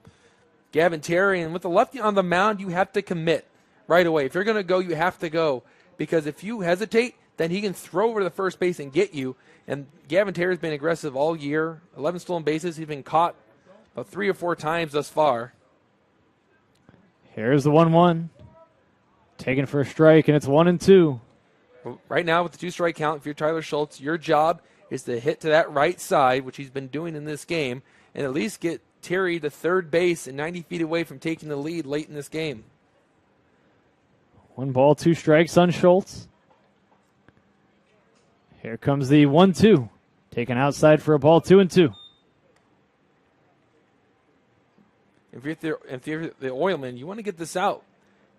Gavin Terry. And with the lefty on the mound, you have to commit right away. If you're going to go, you have to go. Because if you hesitate, then he can throw over to the first base and get you. And Gavin Terry's been aggressive all year. 11 stolen bases. He's been caught about 3 or 4 times thus far. Here's the 1-1. Taken for a strike, and it's 1-2. Right now with the 2-strike count, if you're Tyler Schultz, your job is to hit to that right side, which he's been doing in this game, and at least get Terry to third base and 90 feet away from taking the lead late in this game. 1 ball, 2 strikes on Schultz. Here comes the 1-2. Taken outside for a ball, 2-2. If you're the Oilmen, you want to get this out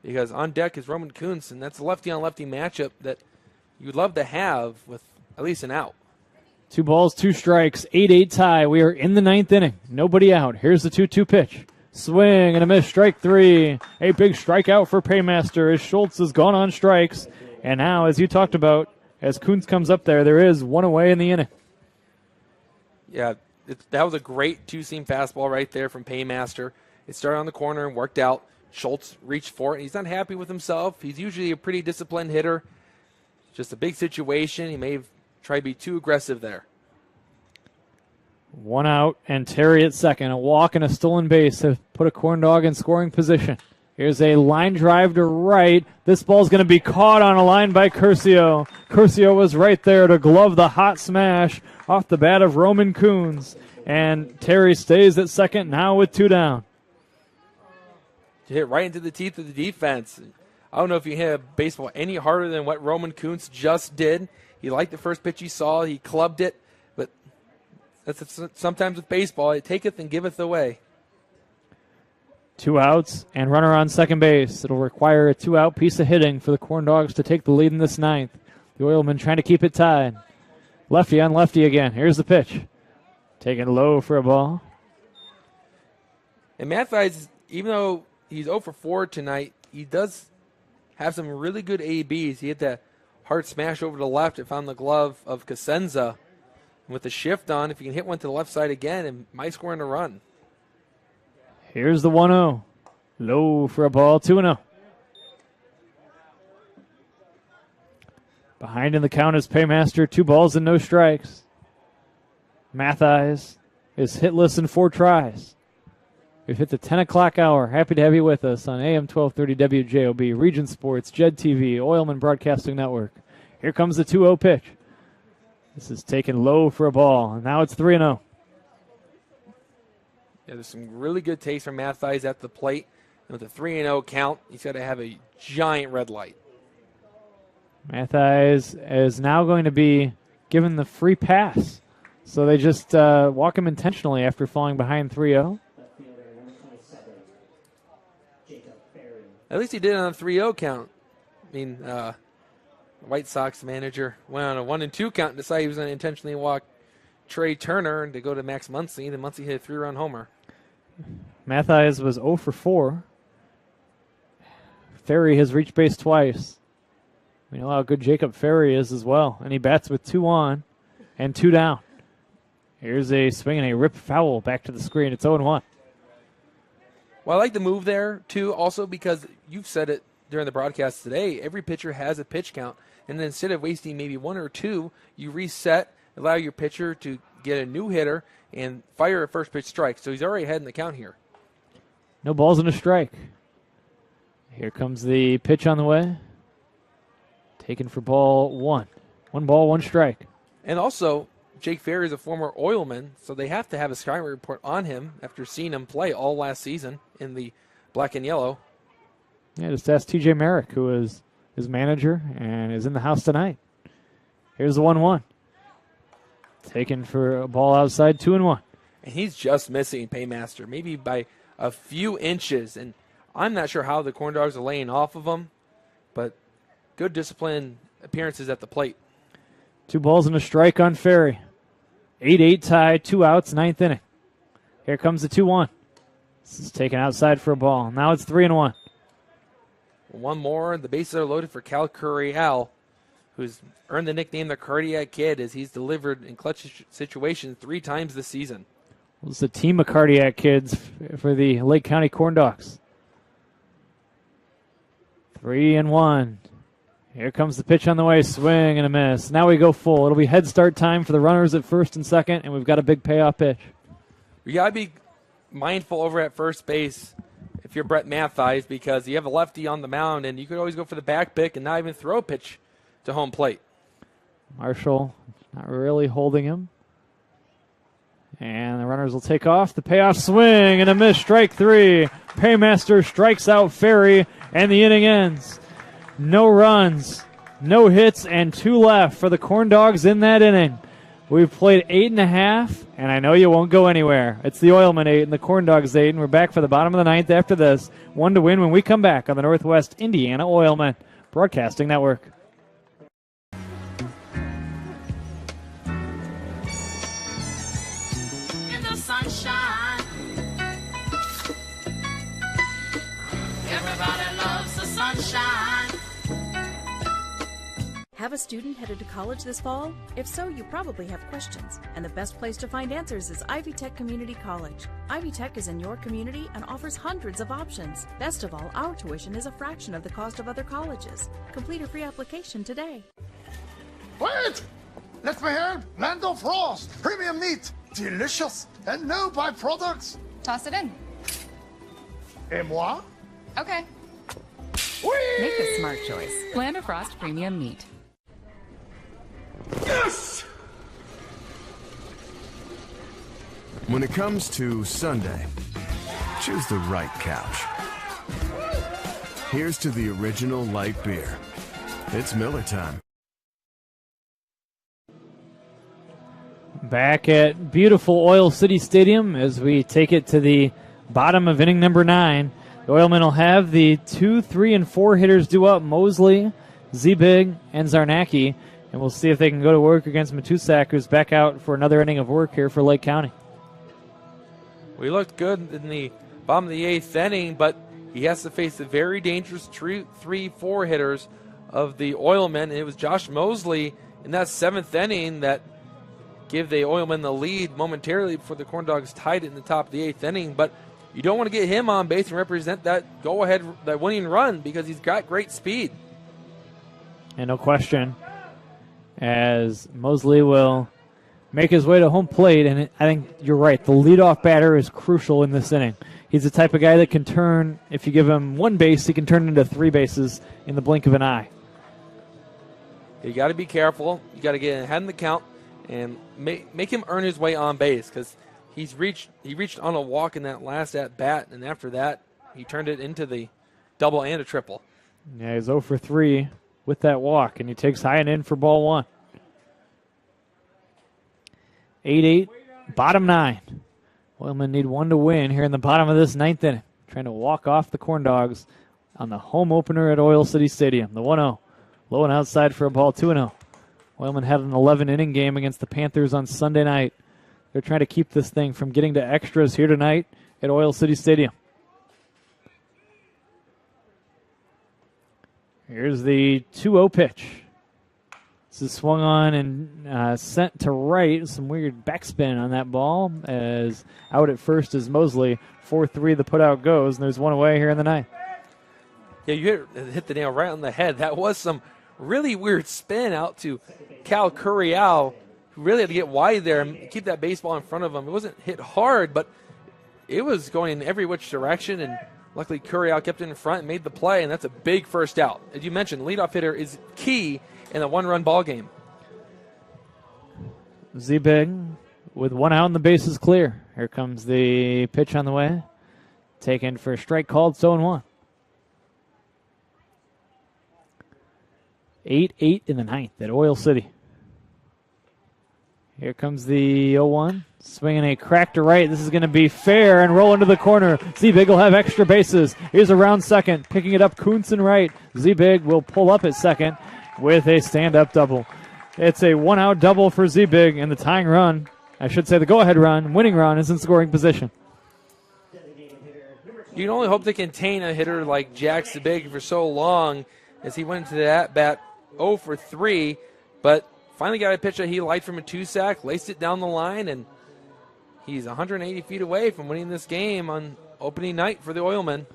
because on deck is Roman Kuntz, and that's a lefty-on-lefty matchup that you'd love to have with at least an out. 2 balls, 2 strikes, 8-8 tie. We are in the 9th inning. Nobody out. Here's the 2-2 pitch. Swing and a miss, strike 3. A big strikeout for Paymaster as Schultz has gone on strikes. And now, as you talked about, as Kuntz comes up there is 1 away in the inning. Yeah, that was a great 2-seam fastball right there from Paymaster. It started on the corner and worked out. Schultz reached for it. He's not happy with himself. He's usually a pretty disciplined hitter. Just a big situation. He may have tried to be too aggressive there. 1 out, and Terry at second. A walk and a stolen base have put a Corndog in scoring position. Here's a line drive to right. This ball's going to be caught on a line by Curcio. Curcio was right there to glove the hot smash off the bat of Roman Kuntz. And Terry stays at second now with 2 down. Hit right into the teeth of the defense. I don't know if you hit a baseball any harder than what Roman Kuntz just did. He liked the first pitch he saw. He clubbed it. But that's sometimes with baseball, it taketh and giveth away. 2 outs and runner on second base. It'll require a 2-out piece of hitting for the Corndogs to take the lead in this 9th. The Oilmen trying to keep it tied. Lefty on lefty again. Here's the pitch. Taken low for a ball. And Mattheis, even though he's 0 for 4 tonight, he does have some really good ABs. He hit that hard smash over to the left. It found the glove of Cosenza. And with the shift on, if you can hit one to the left side again, it might score in a run. Here's the 1-0. Low for a ball, 2-0. Behind in the count is Paymaster, 2 balls and no strikes. Mattheis is hitless in 4 tries. We've hit the 10 o'clock hour. Happy to have you with us on AM 1230 WJOB, Region Sports, Jed TV, Oilman Broadcasting Network. Here comes the 2-0 pitch. This is taken low for a ball, and now it's 3-0. Yeah, there's some really good taste from Mattheis at the plate. And with a 3-0 count, he's got to have a giant red light. Mattheis is now going to be given the free pass. So they just walk him intentionally after falling behind 3-0. At least he did it on a 3-0 count. I mean, the White Sox manager went on a 1-2 count and decided he was going to intentionally walk Trey Turner and to go to Max Muncy. Then Muncy hit a 3-run homer. Mattheis was 0 for 4. Ferry has reached base twice. We know how good Jacob Ferry is as well. And he bats with 2 on and 2 down. Here's a swing and a rip foul back to the screen. It's 0-1. Well, I like the move there, too, also because you've said it during the broadcast today. Every pitcher has a pitch count. And then instead of wasting maybe 1 or 2, you reset, allow your pitcher to get a new hitter and fire a first pitch strike. So he's already ahead in the count here. No balls and a strike. Here comes the pitch on the way. Taken for ball 1. 1 ball, 1 strike. And also, Jake Ferry is a former Oilman, so they have to have a scouting report on him after seeing him play all last season in the black and yellow. Yeah, just ask TJ Merrick, who is his manager and is in the house tonight. Here's the 1-1. Taken for a ball outside, 2-1. And he's just missing Paymaster, maybe by a few inches. And I'm not sure how the Corndogs are laying off of him, but good disciplined appearances at the plate. 2 balls and a strike on Ferry. 8-8 tie, 2 outs, 9th inning. Here comes the 2-1. This is taken outside for a ball. Now it's 3-1. One more, the bases are loaded for Cal Curiel, who's earned the nickname the Cardiac Kid as he's delivered in clutch situations 3 times this season. Well, it's a team of cardiac kids for the Lake County Corndogs. 3-1. Here comes the pitch on the way. Swing and a miss. Now we go full. It'll be head start time for the runners at first and second, and we've got a big payoff pitch. You got to be mindful over at first base if you're Brett Mattheis because you have a lefty on the mound, and you could always go for the back pick and not even throw a pitch to home plate. Marshall not really holding him. And the runners will take off. The payoff swing and a miss. Strike 3. Paymaster strikes out Ferry, and the inning ends. No runs, no hits, and 2 left for the Corndogs in that inning. We've played 8.5, and I know you won't go anywhere. It's the Oilmen 8 and the Corndogs 8, and we're back for the bottom of the 9th after this. 1 to win when we come back on the Northwest Indiana Oilmen Broadcasting Network. Sunshine. Everybody loves the sunshine. Have a student headed to college this fall? If so, you probably have questions, and the best place to find answers is Ivy Tech Community College. Ivy Tech is in your community and offers hundreds of options. Best of all, our tuition is a fraction of the cost of other colleges. Complete a free application today. Wait! Let me help! Lando Frost! Premium meat! Delicious! And no byproducts! Toss it in. Et moi? Okay. Whee! Make a smart choice. Land of Frost Premium Meat. Yes! When it comes to Sunday, choose the right couch. Here's to the original light beer. It's Miller time. Back at beautiful Oil City Stadium as we take it to the bottom of inning number 9. The Oilmen will have the 2, 3, and 4 hitters due up, Mosley, Zebig, and Zarnacki. And we'll see if they can go to work against Matusak, who's back out for another inning of work here for Lake County. We looked good in the bottom of the 8th inning, but he has to face the very dangerous 3-4 hitters of the Oilmen. And it was Josh Mosley in that 7th inning that give the Oilmen the lead momentarily before the Corndogs tied it in the top of the 8th inning. But you don't want to get him on base and represent that go-ahead, that winning run, because he's got great speed. And no question, as Mosley will make his way to home plate, and I think you're right, the leadoff batter is crucial in this inning. He's the type of guy that can turn, if you give him 1 base, he can turn into 3 bases in the blink of an eye. You got to be careful. You got to get ahead in the count and make him earn his way on base, because he reached on a walk in that last at bat, and after that he turned it into the double and a triple. Yeah, he's 0 for 3 with that walk, and he takes high and in for ball 1. 8-8, bottom 9. Oilmen need 1 to win here in the bottom of this 9th inning. Trying to walk off the Corndogs on the home opener at Oil City Stadium. The 1-0, low and outside for a ball, 2-0. Oilmen had an 11-inning game against the Panthers on Sunday night. They're trying to keep this thing from getting to extras here tonight at Oil City Stadium. Here's the 2-0 pitch. This is swung on and sent to right. Some weird backspin on that ball, as out at first is Mosley. 4-3 the putout goes, and there's 1 away here in the 9th. Yeah, you hit the nail right on the head. That was some really weird spin out to Cal Curial, who really had to get wide there and keep that baseball in front of him. It wasn't hit hard, but it was going in every which direction, and luckily Curial kept it in front and made the play, and that's a big first out. As you mentioned, leadoff hitter is key in a 1-run ball game. Zebig with 1 out and the bases clear. Here comes the pitch on the way. Taken for a strike called, 0-1. 8-8 in the 9th at Oil City. Here comes the 0-1. Swinging a crack to right. This is going to be fair and roll into the corner. Zebig will have extra bases. Here's around second. Picking it up, Kuntz and right. Zebig will pull up at second with a stand-up double. It's a 1-out double for Zebig, and the tying run, I should say the go-ahead run, winning run, is in scoring position. You can only hope to contain a hitter like Jack Zebig for so long, as he went into that bat 0 for 3, but finally got a pitch that he liked from a 2-sack, laced it down the line, and he's 180 feet away from winning this game on opening night for the Oilmen.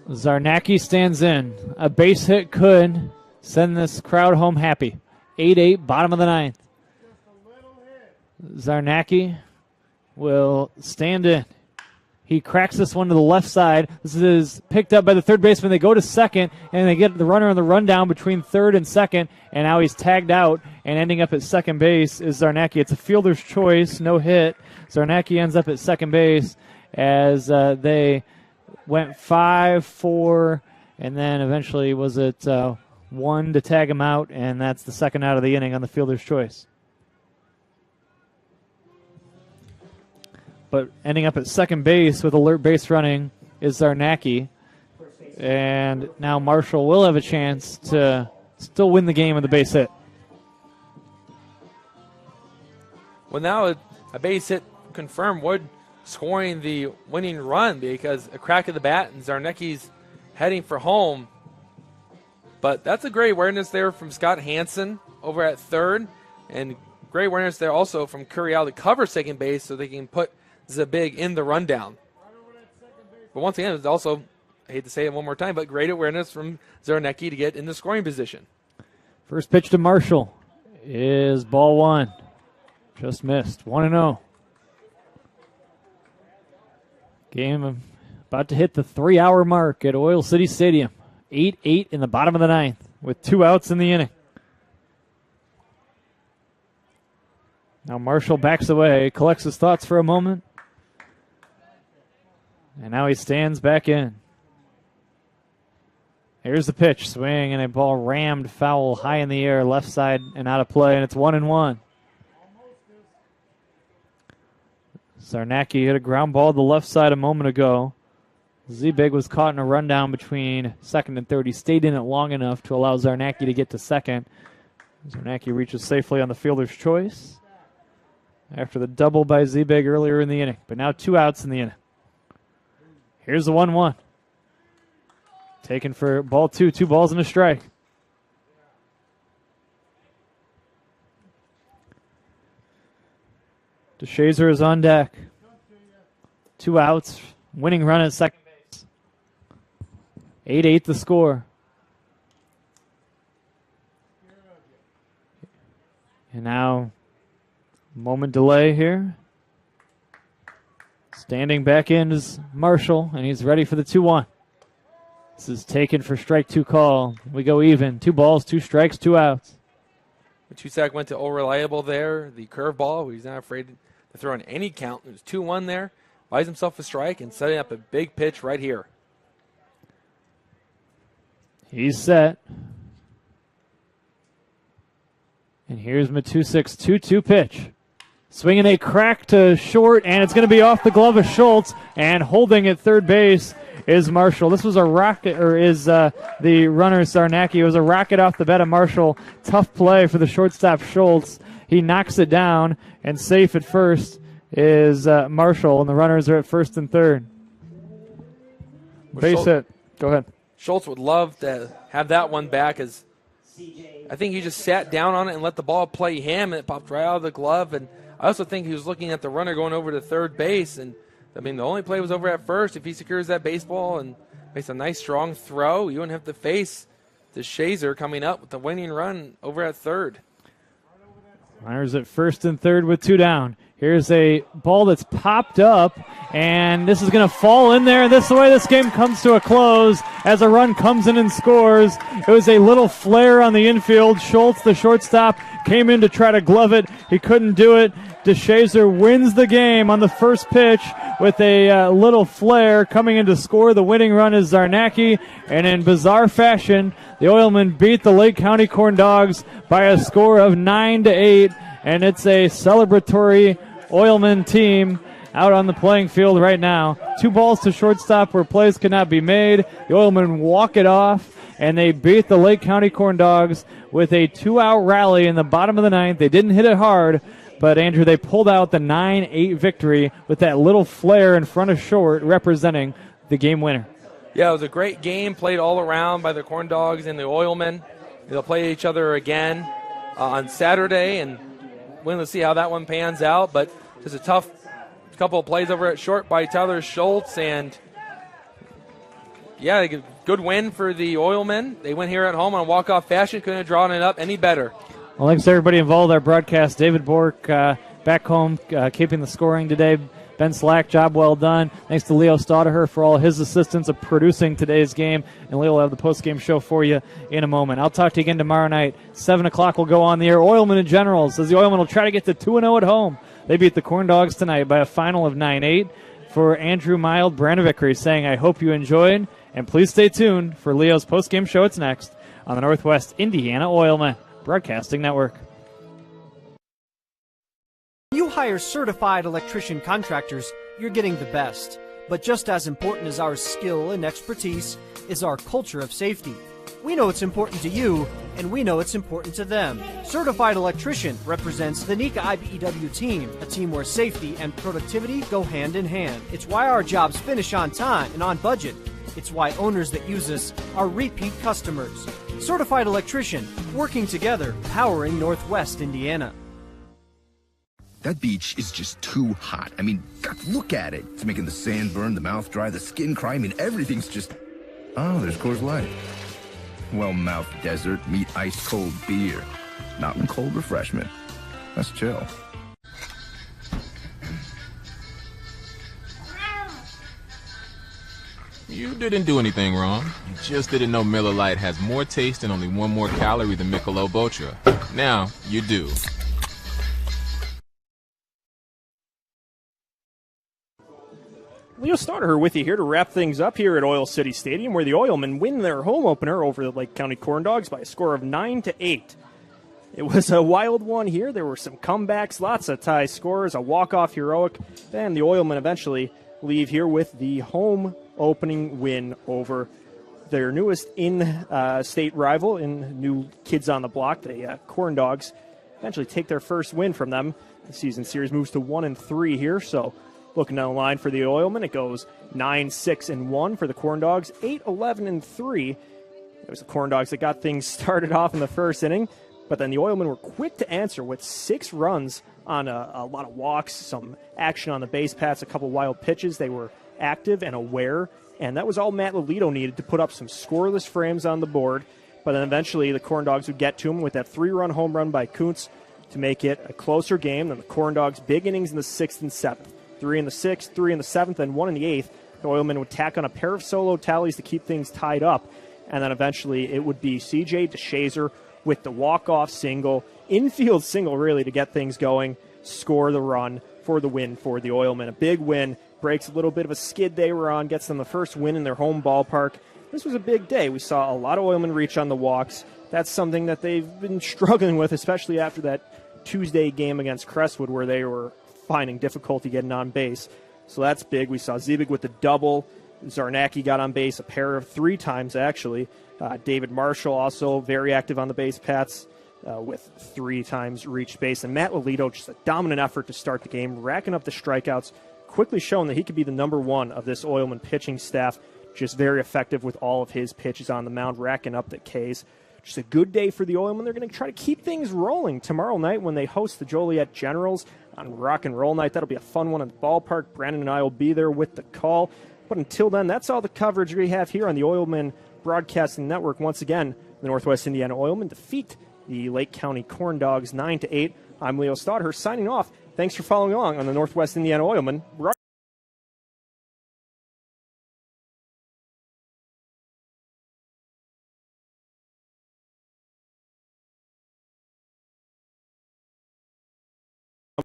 Zarnacki stands in. A base hit could send this crowd home happy. 8-8, bottom of the 9th. Zarnacki will stand in. He cracks this one to the left side. This is picked up by the third baseman. They go to second, and they get the runner on the rundown between third and second, and now he's tagged out, and ending up at second base is Zarnecki. It's a fielder's choice, no hit. Zarnecki ends up at second base as they went 5-4, and then eventually was it 1 to tag him out, and that's the second out of the inning on the fielder's choice. But ending up at second base with alert base running is Zarnecki. And now Marshall will have a chance to still win the game with a base hit. Well, now a base hit confirmed Wood scoring the winning run because a crack of the bat and Zarnecki's heading for home. But that's a great awareness there from Scott Hansen over at third. And great awareness there also from Curiel to cover second base so they can put Zabig in the rundown. But once again, it's also, I hate to say it one more time, but great awareness from Zarnecki to get in the scoring position. First pitch to Marshall is ball 1. Just missed. 1-0. Game about to hit the 3-hour mark at Oil City Stadium. 8-8 in the bottom of the ninth with 2 outs in the inning. Now Marshall backs away, collects his thoughts for a moment. And now he stands back in. Here's the pitch. Swing and a ball rammed foul high in the air, left side and out of play, and it's 1-1. Zarnecki hit a ground ball to the left side a moment ago. Zebig was caught in a rundown between second and third. He stayed in it long enough to allow Zarnecki to get to second. Zarnecki reaches safely on the fielder's choice after the double by Zebig earlier in the inning. But now 2 outs in the inning. Here's the 1-1. Taken for ball 2, 2 balls and a strike. DeShazer is on deck. 2 outs. Winning run at second base. 8-8 the score. And now, moment delay here. Standing back in is Marshall, and he's ready for the 2-1. This is taken for strike 2 call. We go even. 2 balls, 2 strikes, 2 outs. Chusak went to O'Reliable there. The curveball, he's not afraid to throw in any count. It was 2-1 there. Buys himself a strike and setting up a big pitch right here. He's set. And here's Matusik's 2-2 pitch. Swinging a crack to short, and it's going to be off the glove of Schultz. And holding at third base is Marshall. This was a rocket, or is the runner Zarnecki. It was a rocket off the bat of Marshall. Tough play for the shortstop Schultz. He knocks it down, and safe at first is Marshall, and the runners are at first and third. Base hit. Go ahead. Schultz would love to have that one back, as I think he just sat down on it and let the ball play him, and it popped right out of the glove. And I also think he was looking at the runner going over to third base, and I mean, the only play was over at first. If he secures that baseball and makes a nice, strong throw, you wouldn't have to face DeShazer coming up with the winning run over at third. Runners at first and third with 2 down. Here's a ball that's popped up, and this is going to fall in there. This is the way this game comes to a close as a run comes in and scores. It was a little flare on the infield. Schultz, the shortstop, came in to try to glove it. He couldn't do it. DeShazer wins the game on the first pitch with a little flare. Coming in to score the winning run is Zarnecki, and in bizarre fashion, the Oilmen beat the Lake County Corndogs by a score of 9-8, and it's a celebratory Oilmen team out on the playing field right now. 2 balls to shortstop where plays could not be made. The Oilmen walk it off, and they beat the Lake County Corndogs with a 2-out rally in the bottom of the ninth. They didn't hit it hard, but, Andrew, they pulled out the 9-8 victory with that little flare in front of short representing the game winner. Yeah, it was a great game played all around by the Corndogs and the Oilmen. They'll play each other again on Saturday, and we'll see how that one pans out. But just a tough couple of plays over at short by Tyler Schultz, and yeah, good win for the Oilmen. They went here at home on walk-off fashion. Couldn't have drawn it up any better. Well, thanks to everybody involved in our broadcast. David Bork back home keeping the scoring today. Ben Slack, job well done. Thanks to Leo Staudaher for all his assistance of producing today's game. And Leo will have the post-game show for you in a moment. I'll talk to you again tomorrow night. 7 o'clock will go on the air. Oilmen and Generals says the Oilmen will try to get to 2-0 at home. They beat the Corndogs tonight by a final of 9-8. For Andrew Mild, Brandevickery saying, I hope you enjoyed. And please stay tuned for Leo's post-game show. It's next on the Northwest Indiana Oilmen Broadcasting Network. You hire certified electrician contractors, you're getting the best. But just as important as our skill and expertise is our culture of safety. We know it's important to you, and we know it's important to them. Certified Electrician represents the NECA IBEW team, a team where safety and productivity go hand in hand. It's why our jobs finish on time and on budget. It's why owners that use us are repeat customers. Certified Electrician, working together, powering Northwest Indiana. That beach is just too hot. I mean, God, look at it. It's making the sand burn, the mouth dry, the skin cry. I mean, everything's just... Oh, there's Coors Light. Well-mouthed desert, meet ice-cold beer. Mountain cold refreshment. That's chill. You didn't do anything wrong. You just didn't know Miller Lite has more taste and only one more calorie than Michelob Ultra. Now, you do. Leo Staudaher with you here to wrap things up here at Oil City Stadium, where the Oilmen win their home opener over the Lake County Corndogs by a score of 9-8. It was a wild one here. There were some comebacks, lots of tie scores, a walk-off heroic, and the Oilmen eventually leave here with the home opening win over their newest in-state rival in new kids on the block, the Corndogs. Eventually take their first win from them. The season series moves to 1-3 here, so looking down the line for the Oilmen, it goes 9-6-1 for the Corndogs, 8-11-3. It was the Corndogs that got things started off in the first inning, but then the Oilmen were quick to answer with 6 runs on a lot of walks, some action on the base paths, a couple wild pitches. They were active and aware, and that was all Matt Lolito needed to put up some scoreless frames on the board. But then eventually the Corndogs would get to him with that 3-run home run by Kuntz to make it a closer game than the Corndogs' big innings in the 6th and 7th. 3 in the 6th, 3 in the 7th, and 1 in the 8th. The Oilmen would tack on a pair of solo tallies to keep things tied up. And then eventually it would be C.J. DeShazer with the walk-off single, infield single really, to get things going, score the run for the win for the Oilmen. A big win, breaks a little bit of a skid they were on, gets them the first win in their home ballpark. This was a big day. We saw a lot of Oilmen reach on the walks. That's something that they've been struggling with, especially after that Tuesday game against Crestwood where they were finding difficulty getting on base. So that's big. We saw Zebig with the double. Zarnacki got on base a pair of 3 times, actually. David Marshall also very active on the base paths with 3 times reached base. And Matt Lolito, just a dominant effort to start the game, racking up the strikeouts, quickly showing that he could be the number 1 of this Oilman pitching staff. Just very effective with all of his pitches on the mound, racking up the Ks. Just a good day for the Oilmen. They're going to try to keep things rolling tomorrow night when they host the Joliet Generals on Rock and Roll Night. That'll be a fun one at the ballpark. Brandon and I will be there with the call. But until then, that's all the coverage we have here on the Oilmen Broadcasting Network. Once again, the Northwest Indiana Oilmen defeat the Lake County Corndogs 9-8. I'm Leo Staudaher signing off. Thanks for following along on the Northwest Indiana Oilmen.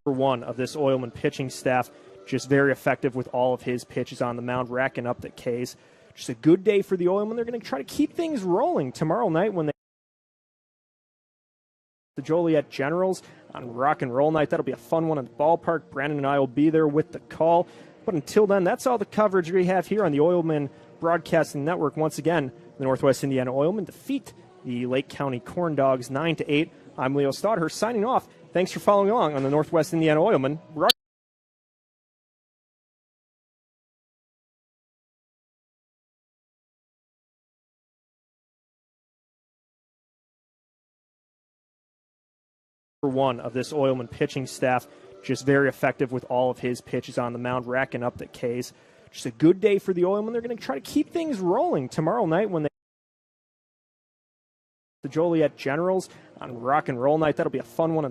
Number 1 of this Oilman pitching staff, just very effective with all of his pitches on the mound, racking up the Ks. Just a good day for the Oilmen. They're going to try to keep things rolling tomorrow night when they the Joliet Generals on Rock and Roll Night. That'll be a fun one at the ballpark. Brandon and I will be there with the call. But until then, that's all the coverage we have here on the Oilmen Broadcasting Network. Once again, the Northwest Indiana Oilmen defeat the Lake County Corndogs 9-8. I'm Leo Staudaher signing off. Thanks for following along on the Northwest Indiana Oilmen. Number 1 of this Oilman pitching staff, just very effective with all of his pitches on the mound, racking up the Ks. Just a good day for the Oilmen. They're going to try to keep things rolling tomorrow night when they the Joliet Generals on Rock and Roll Night. That'll be a fun one.